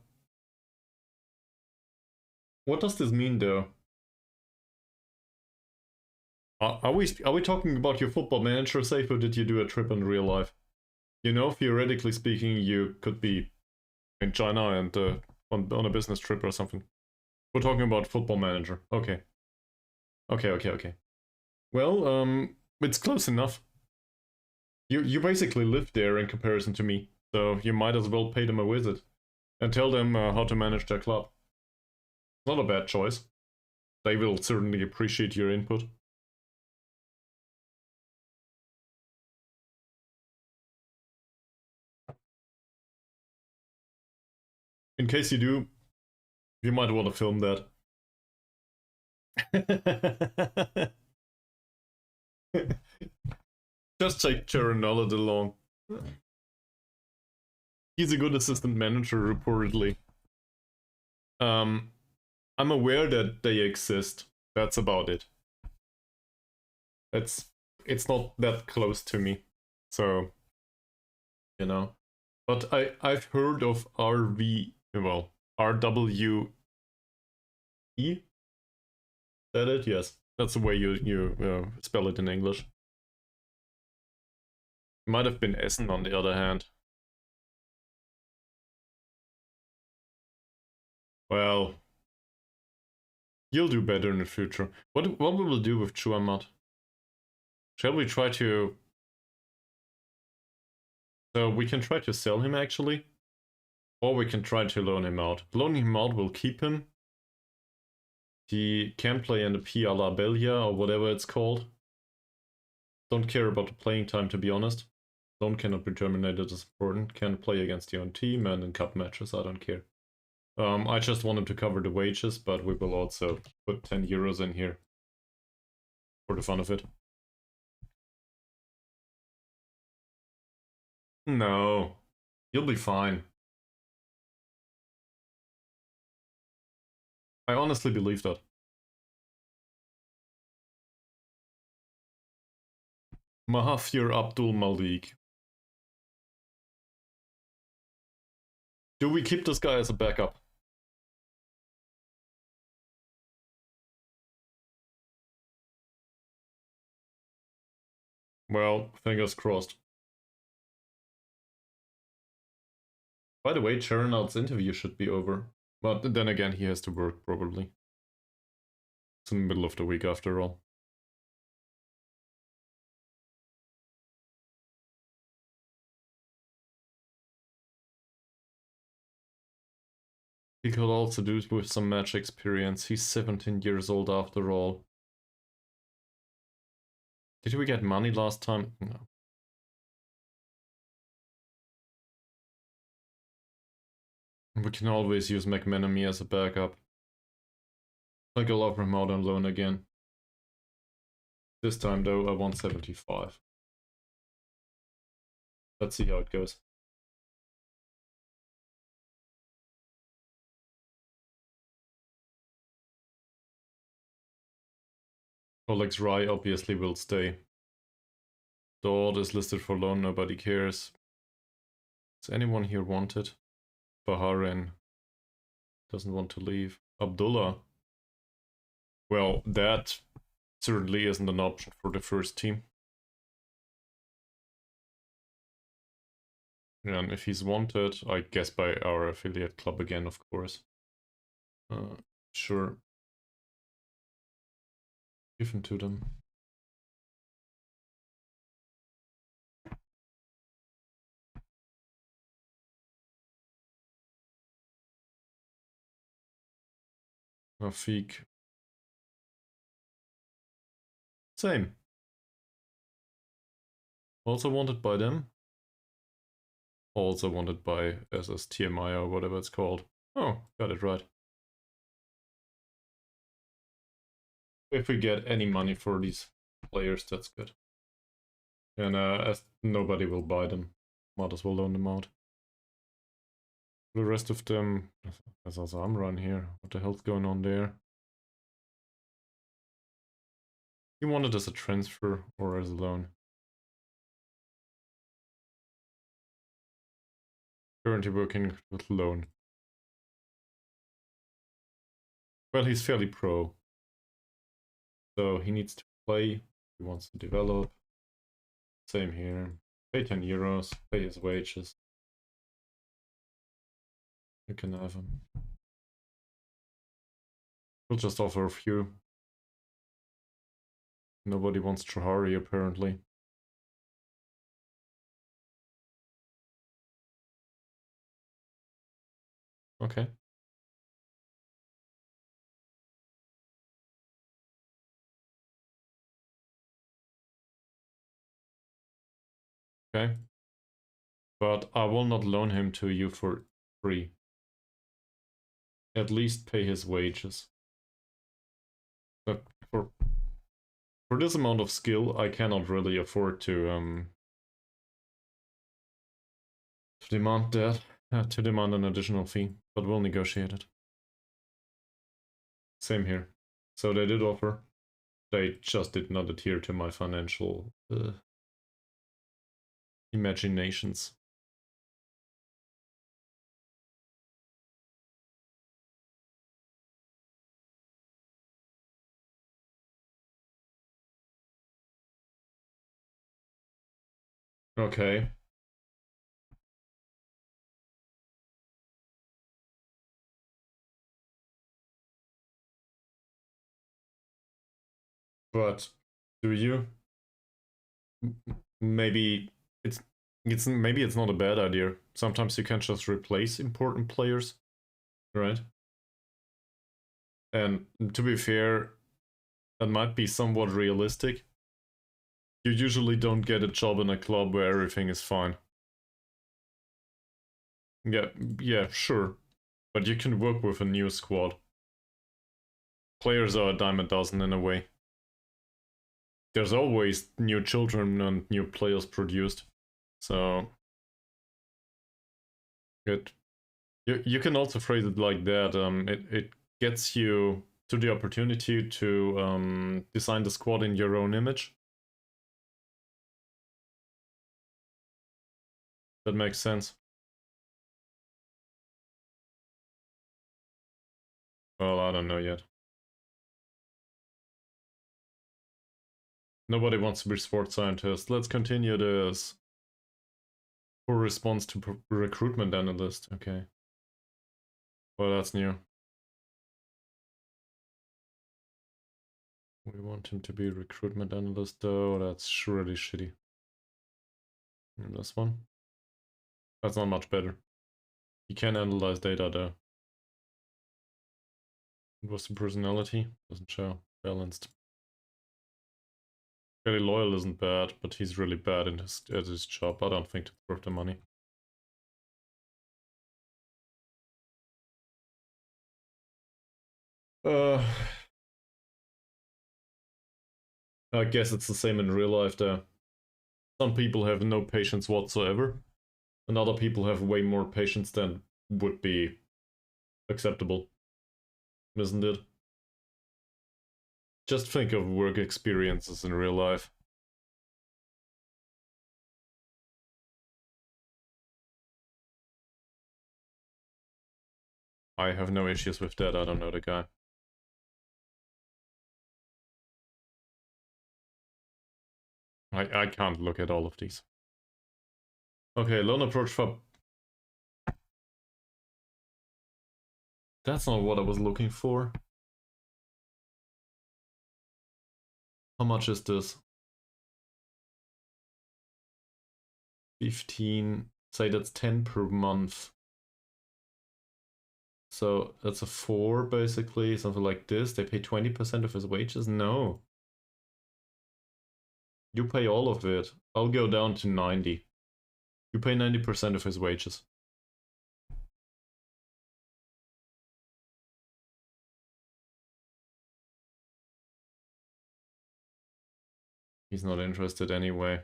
what does this mean though? Are we talking about your football manager save, or did you do a trip in real life? You know, theoretically speaking, you could be in China and on a business trip or something. We're talking about football manager. Okay. Okay. Well, it's close enough. You basically live there in comparison to me, so you might as well pay them a visit and tell them how to manage their club. Not a bad choice. They will certainly appreciate your input. In case you do, you might want to film that. Just take Jaron Nollett along. He's a good assistant manager, reportedly. I'm aware that they exist. That's about it. It's not that close to me, so you know. But I've heard of RWE. That it? Yes, that's the way you spell it in English. Might have been Essen on the other hand. Well, you'll do better in the future. What we will do with Chuamat? Shall we try to... So we can try to sell him actually. Or we can try to loan him out. Loaning him out will keep him. He can play in the PLA Belia or whatever it's called. Don't care about the playing time, to be honest. Loan cannot be terminated as important. Can play against your own team and in cup matches, I don't care. I just wanted to cover the wages, but we will also put 10 euros in here for the fun of it. No, you'll be fine. I honestly believe that. Mahathir Abdul Malik. Do we keep this guy as a backup? Well, fingers crossed. By the way, Chernout's interview should be over. But then again, he has to work, probably. It's in the middle of the week after all. He could also do it with some match experience. He's 17 years old after all. Did we get money last time? No. We can always use McManamy as a backup. I think I'll offer him out on loan again. This time though, I want 75. Let's see how it goes. Oleg's Rai obviously will stay. Dodd is listed for loan, nobody cares. Is anyone here wanted? Bahrain doesn't want to leave. Abdullah. Well, that certainly isn't an option for the first team. And if he's wanted, I guess by our affiliate club again, of course. Sure. Give him to them. Rafik. Same. Also wanted by them. Also wanted by SSTMI or whatever it's called. Oh, got it right. If we get any money for these players, that's good. And as nobody will buy them, might as well loan them out. The rest of them, there's also Amran here. What the hell's going on there? He wanted as a transfer or as a loan. Currently working with loan. Well, he's fairly pro. So he needs to play. He wants to develop. Same here. Pay 10 euros. Pay his wages. You can have him. We'll just offer a few. Nobody wants Trahari apparently. Okay. Okay. But I will not loan him to you for free. At least pay his wages. But for this amount of skill, I cannot really afford to demand that, to demand an additional fee, but we'll negotiate it. Same here. So they did offer. They just did not adhere to my financial imaginations. Okay. But do you? Maybe maybe it's not a bad idea. Sometimes you can just replace important players, right? And to be fair, that might be somewhat realistic. You usually don't get a job in a club where everything is fine. Yeah, sure. But you can work with a new squad. Players are a dime a dozen in a way. There's always new children and new players produced. So you can also phrase it like that. It gets you to the opportunity to design the squad in your own image. That makes sense. Well, I don't know yet. Nobody wants to be sports scientist. Let's continue this. Poor response to recruitment analyst. Okay. Well, that's new. We want him to be recruitment analyst though. That's really shitty. And this one. That's not much better. He can analyze data though. What's the personality? Doesn't show. Balanced. Very loyal isn't bad, but he's really bad in at his job. I don't think it's worth the money. I guess it's the same in real life though. Some people have no patience whatsoever, and other people have way more patience than would be acceptable. Isn't it? Just think of work experiences in real life. I have no issues with that. I don't know the guy. I can't look at all of these. Okay, loan approach for... That's not what I was looking for. How much is this? 15. Say that's 10 per month. So that's a 4 basically, something like this. They pay 20% of his wages? No. You pay all of it. I'll go down to 90. You pay 90% of his wages. He's not interested anyway.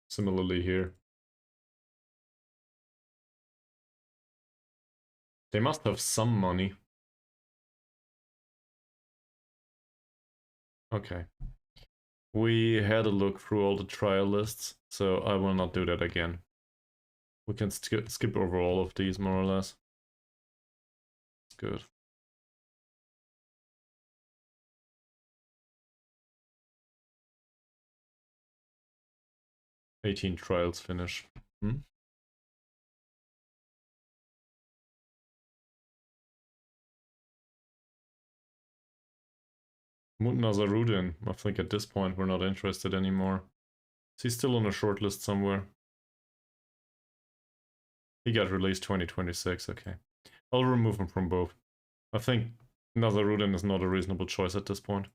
Similarly here. They must have some money. Okay. We had a look through all the trial lists, so I will not do that again. We can skip over all of these, more or less. It's good. "18 trials finish." Hmm? Nazarudin. I think at this point we're not interested anymore. Is he still on a short list somewhere? He got released 2026, okay. I'll remove him from both. I think Nazarudin is not a reasonable choice at this point.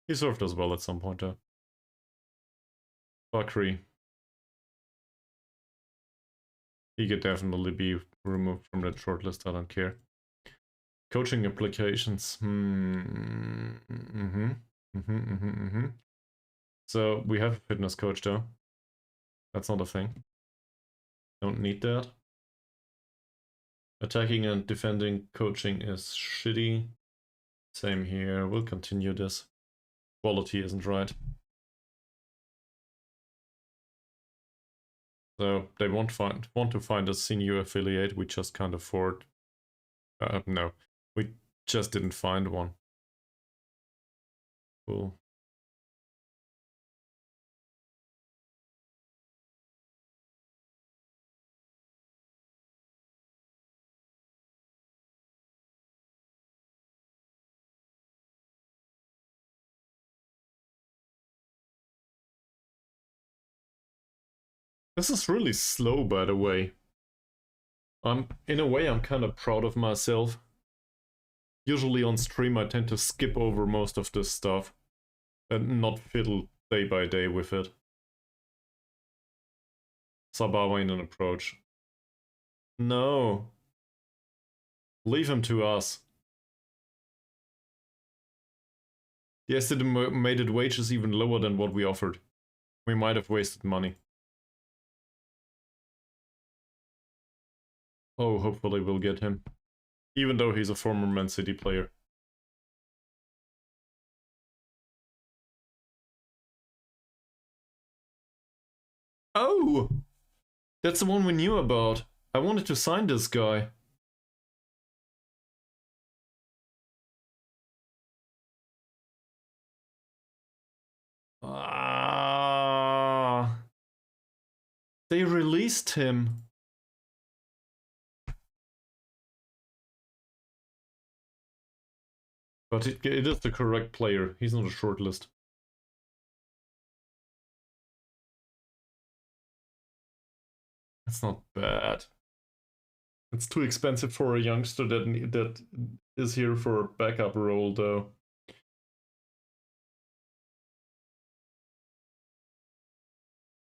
He served us well at some point though. Bakri. He could definitely be removed from that shortlist, I don't care. Coaching applications. So we have a fitness coach though. That's not a thing. Don't need that. Attacking and defending coaching is shitty. Same here. We'll continue this. Quality isn't right. So they want to find a senior affiliate. We just can't afford. No, we just didn't find one. Cool. This is really slow, by the way. In a way, I'm kind of proud of myself. Usually on stream, I tend to skip over most of this stuff and not fiddle day by day with it. Sabah ain't an approach. No. Leave him to us. The estimated wage is even lower than what we offered. We might have wasted money. Oh, hopefully we'll get him. Even though he's a former Man City player. Oh! That's the one we knew about. I wanted to sign this guy. Ah! They released him. But it is the correct player. He's not a shortlist. That's not bad. It's too expensive for a youngster that is here for a backup role, though.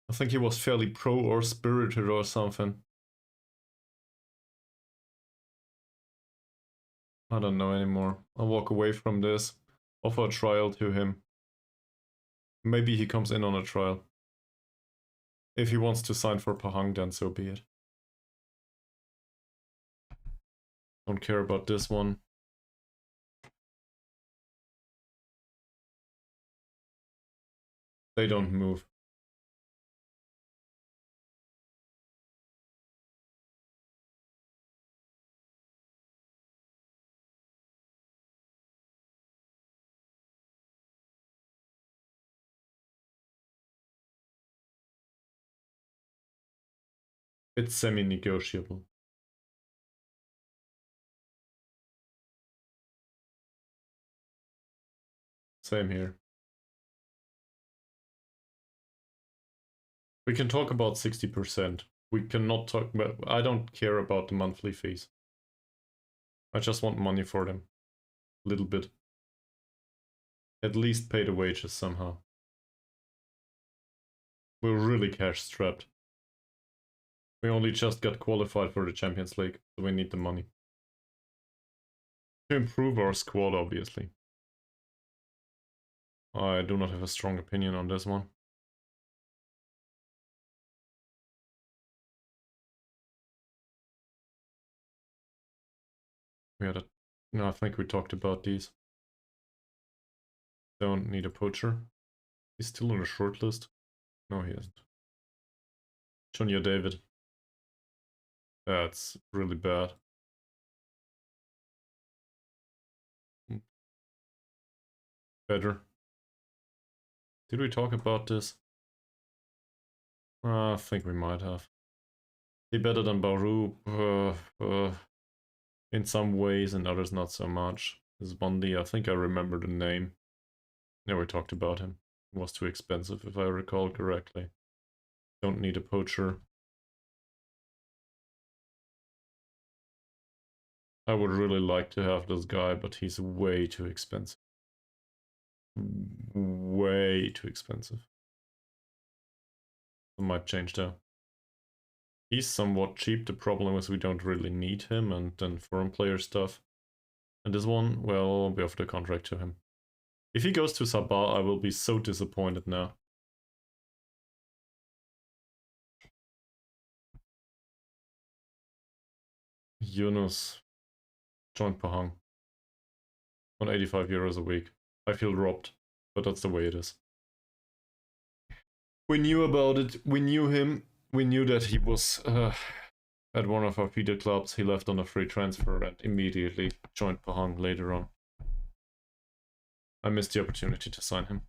I think he was fairly pro or spirited or something. I don't know anymore. I'll walk away from this. Offer a trial to him. Maybe he comes in on a trial. If he wants to sign for Pahang, then so be it. Don't care about this one. They don't move. It's semi-negotiable. Same here. We can talk about 60%. We cannot talk about... I don't care about the monthly fees. I just want money for them. A little bit. At least pay the wages somehow. We're really cash strapped. We only just got qualified for the Champions League, so we need the money. To improve our squad, obviously. I do not have a strong opinion on this one. We had a... No, I think we talked about these. Don't need a poacher. He's still on a short list. No, he isn't. Junior David. That's really bad. Better. Did we talk about this? I think we might have. He better than Baru in some ways, and others not so much. This Bondi, I think I remember the name. Yeah, we talked about him. It was too expensive, if I recall correctly. Don't need a poacher. I would really like to have this guy, but he's way too expensive. Way too expensive. I might change that. He's somewhat cheap. The problem is we don't really need him, and then foreign player stuff. And this one, well, we offer the contract to him. If he goes to Sabah, I will be so disappointed now. Yunus joined Pahang on 85 euros a week. I feel robbed, but that's the way it is. We knew about it. We knew him. We knew that he was at one of our feeder clubs. He left on a free transfer and immediately joined Pahang later on. I missed the opportunity to sign him.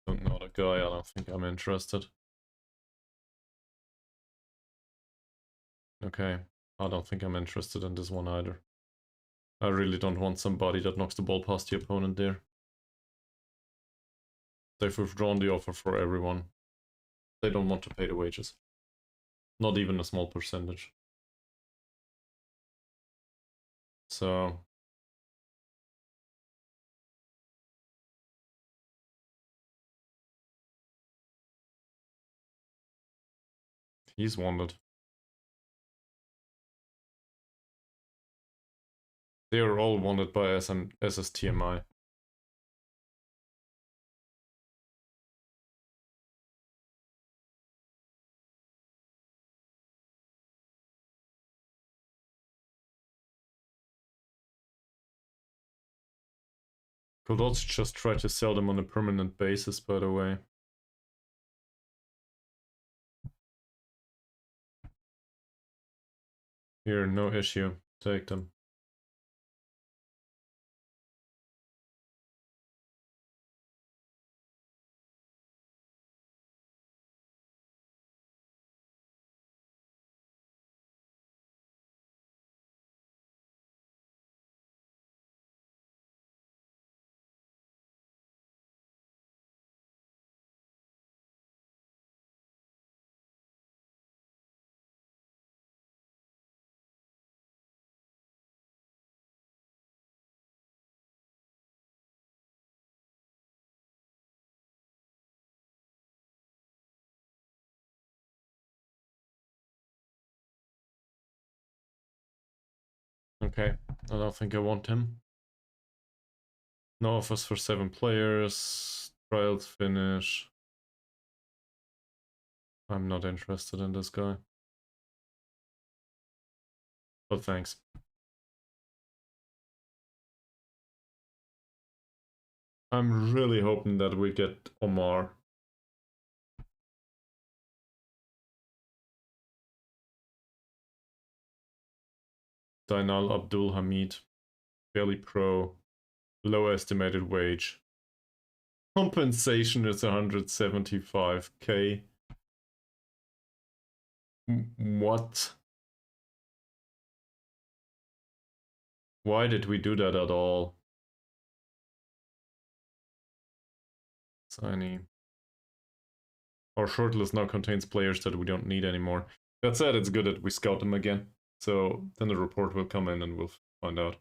Don't know the guy. I don't think I'm interested. Okay. I don't think I'm interested in this one either. I really don't want somebody that knocks the ball past the opponent there. They've withdrawn the offer for everyone. They don't want to pay the wages. Not even a small percentage. So... he's wanted. They are all wanted by SSTMI. Could also just try to sell them on a permanent basis, by the way. Here, no issue. Take them. Okay, I don't think I want him. No offers for 7 players. Trials finish. I'm not interested in this guy. But thanks. I'm really hoping that we get Omar. Dainal Abdul Hamid. Barely pro. Low estimated wage. Compensation is 175k. What? Why did we do that at all? Signing. Our shortlist now contains players that we don't need anymore. That said, it's good that we scout them again. So then the report will come in and we'll find out.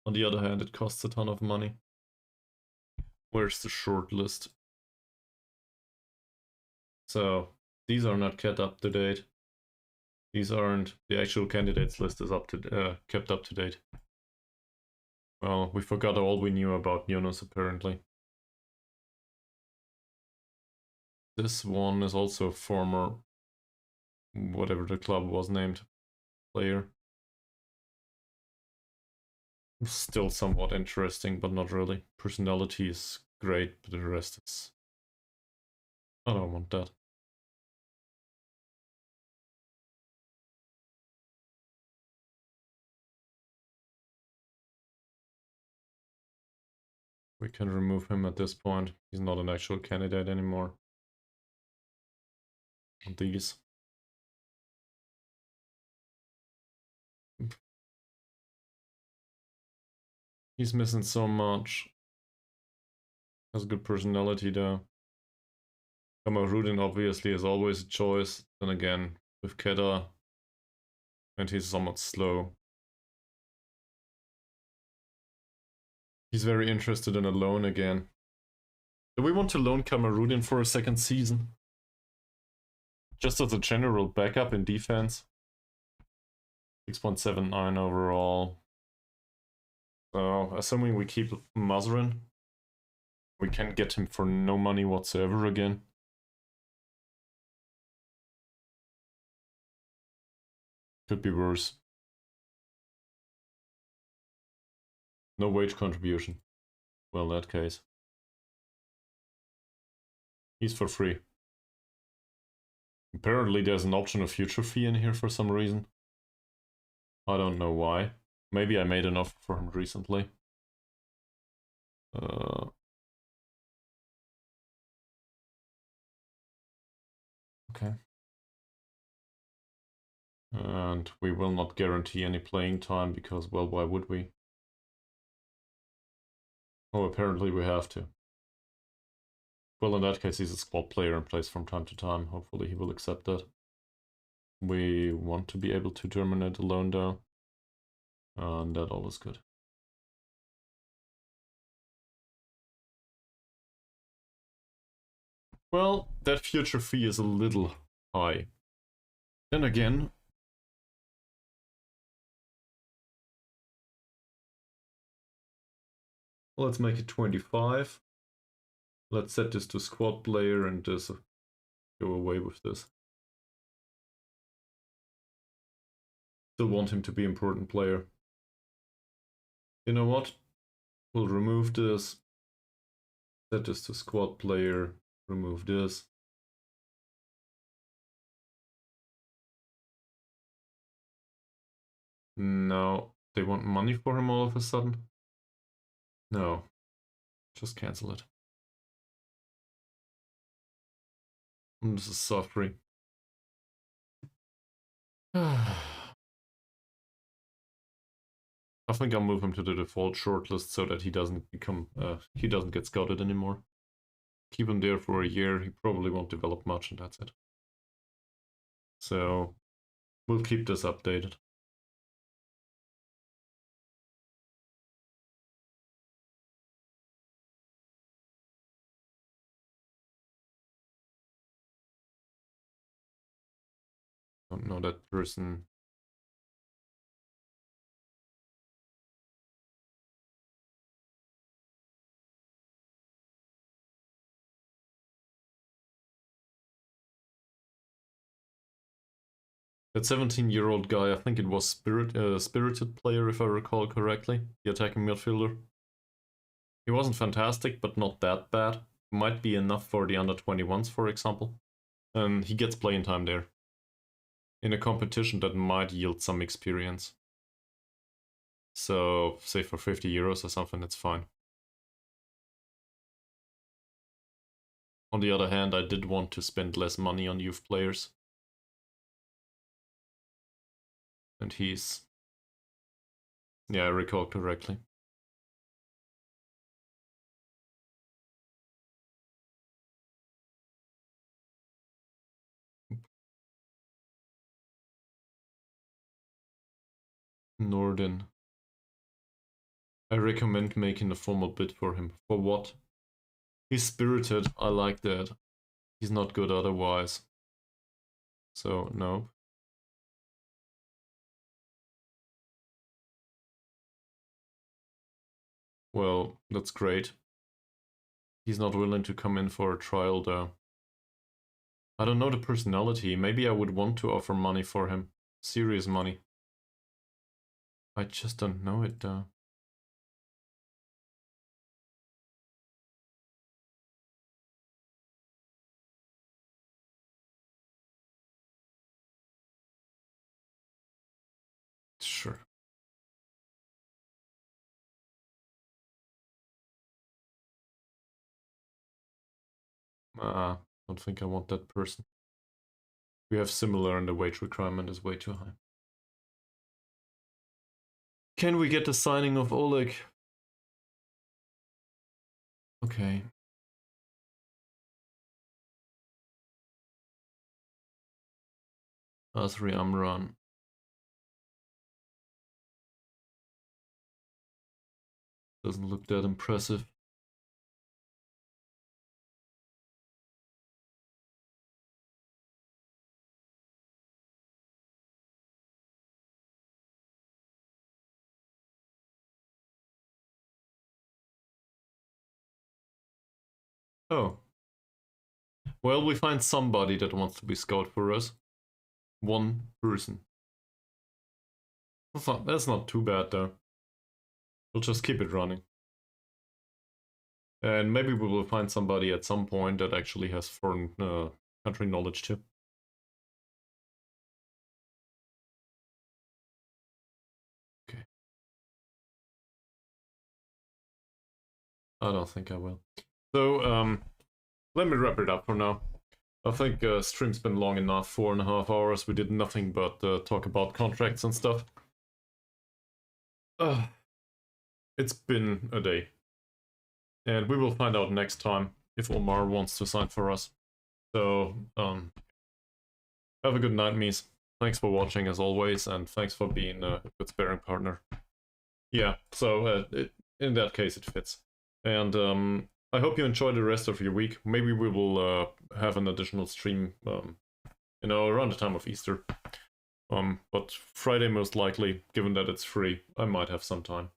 On the other hand, it costs a ton of money. Where's the shortlist? So these are not kept up to date. These aren't. The actual candidates list is kept up to date. Well, we forgot all we knew about Yunus apparently. This one is also a former, whatever the club was named, player. Still somewhat interesting, but not really. Personality is great, but the rest is... I don't want that. We can remove him at this point. He's not an actual candidate anymore. These. He's missing so much. Has good personality though. Kamarudin obviously is always a choice. Then again, with Keda, and he's somewhat slow. He's very interested in a loan again. Do we want to loan Kamarudin for a second season? Just as a general backup in defense? 6.79 overall. So, assuming we keep Mazrin, we can get him for no money whatsoever again. Could be worse. No wage contribution. Well, in that case. He's for free. Apparently there's an optional future fee in here for some reason. I don't know why. Maybe I made an offer for him recently. Okay. And we will not guarantee any playing time because, well, why would we? Oh, apparently we have to. Well, in that case, he's a squad player and plays from time to time. Hopefully he will accept that. We want to be able to terminate the loan though. And that all is good. Well, that future fee is a little high. Then again, let's make it 25. Let's set this to squad player and just go away with this. Still want him to be important player. You know what? We'll remove this. Set this to squad player. Remove this. No, they want money for him all of a sudden? No, just cancel it. This is suffering. I think I'll move him to the default shortlist so that he doesn't become he doesn't get scouted anymore. Keep him there for a year, he probably won't develop much and that's it. So we'll keep this updated. Don't know that person. That 17-year-old guy, I think it was Spirited player if I recall correctly, the attacking midfielder. He wasn't fantastic, but not that bad. Might be enough for the under-21s, for example. And he gets playing time there. In a competition that might yield some experience. So, say for 50 euros or something, it's fine. On the other hand, I did want to spend less money on youth players. And he's... yeah, I recall correctly. Norden. I recommend making a formal bid for him. For what? He's spirited, I like that. He's not good otherwise. So, no. Well, that's great. He's not willing to come in for a trial though. I don't know the personality. Maybe I would want to offer money for him. Serious money. I just don't know it though. Sure. Don't think I want that person. We have similar and the wage requirement is way too high. Can we get the signing of Oleg? Okay. Asri Amran. Doesn't look that impressive. Oh. Well, we find somebody that wants to be scout for us. One person. That's not too bad though. We'll just keep it running. And maybe we will find somebody at some point that actually has foreign country knowledge too. Okay. I don't think I will. So, let me wrap it up for now. I think stream's been long enough, 4.5 hours. We did nothing but talk about contracts and stuff. It's been a day. And we will find out next time if Omar wants to sign for us. So, have a good night, Mies. Thanks for watching as always, and thanks for being a good sparring partner. Yeah, so in that case it fits. And I hope you enjoy the rest of your week. Maybe we will have an additional stream, around the time of Easter. But Friday most likely, given that it's free, I might have some time.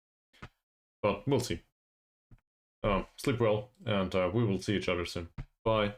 But we'll see. Sleep well, and we will see each other soon. Bye.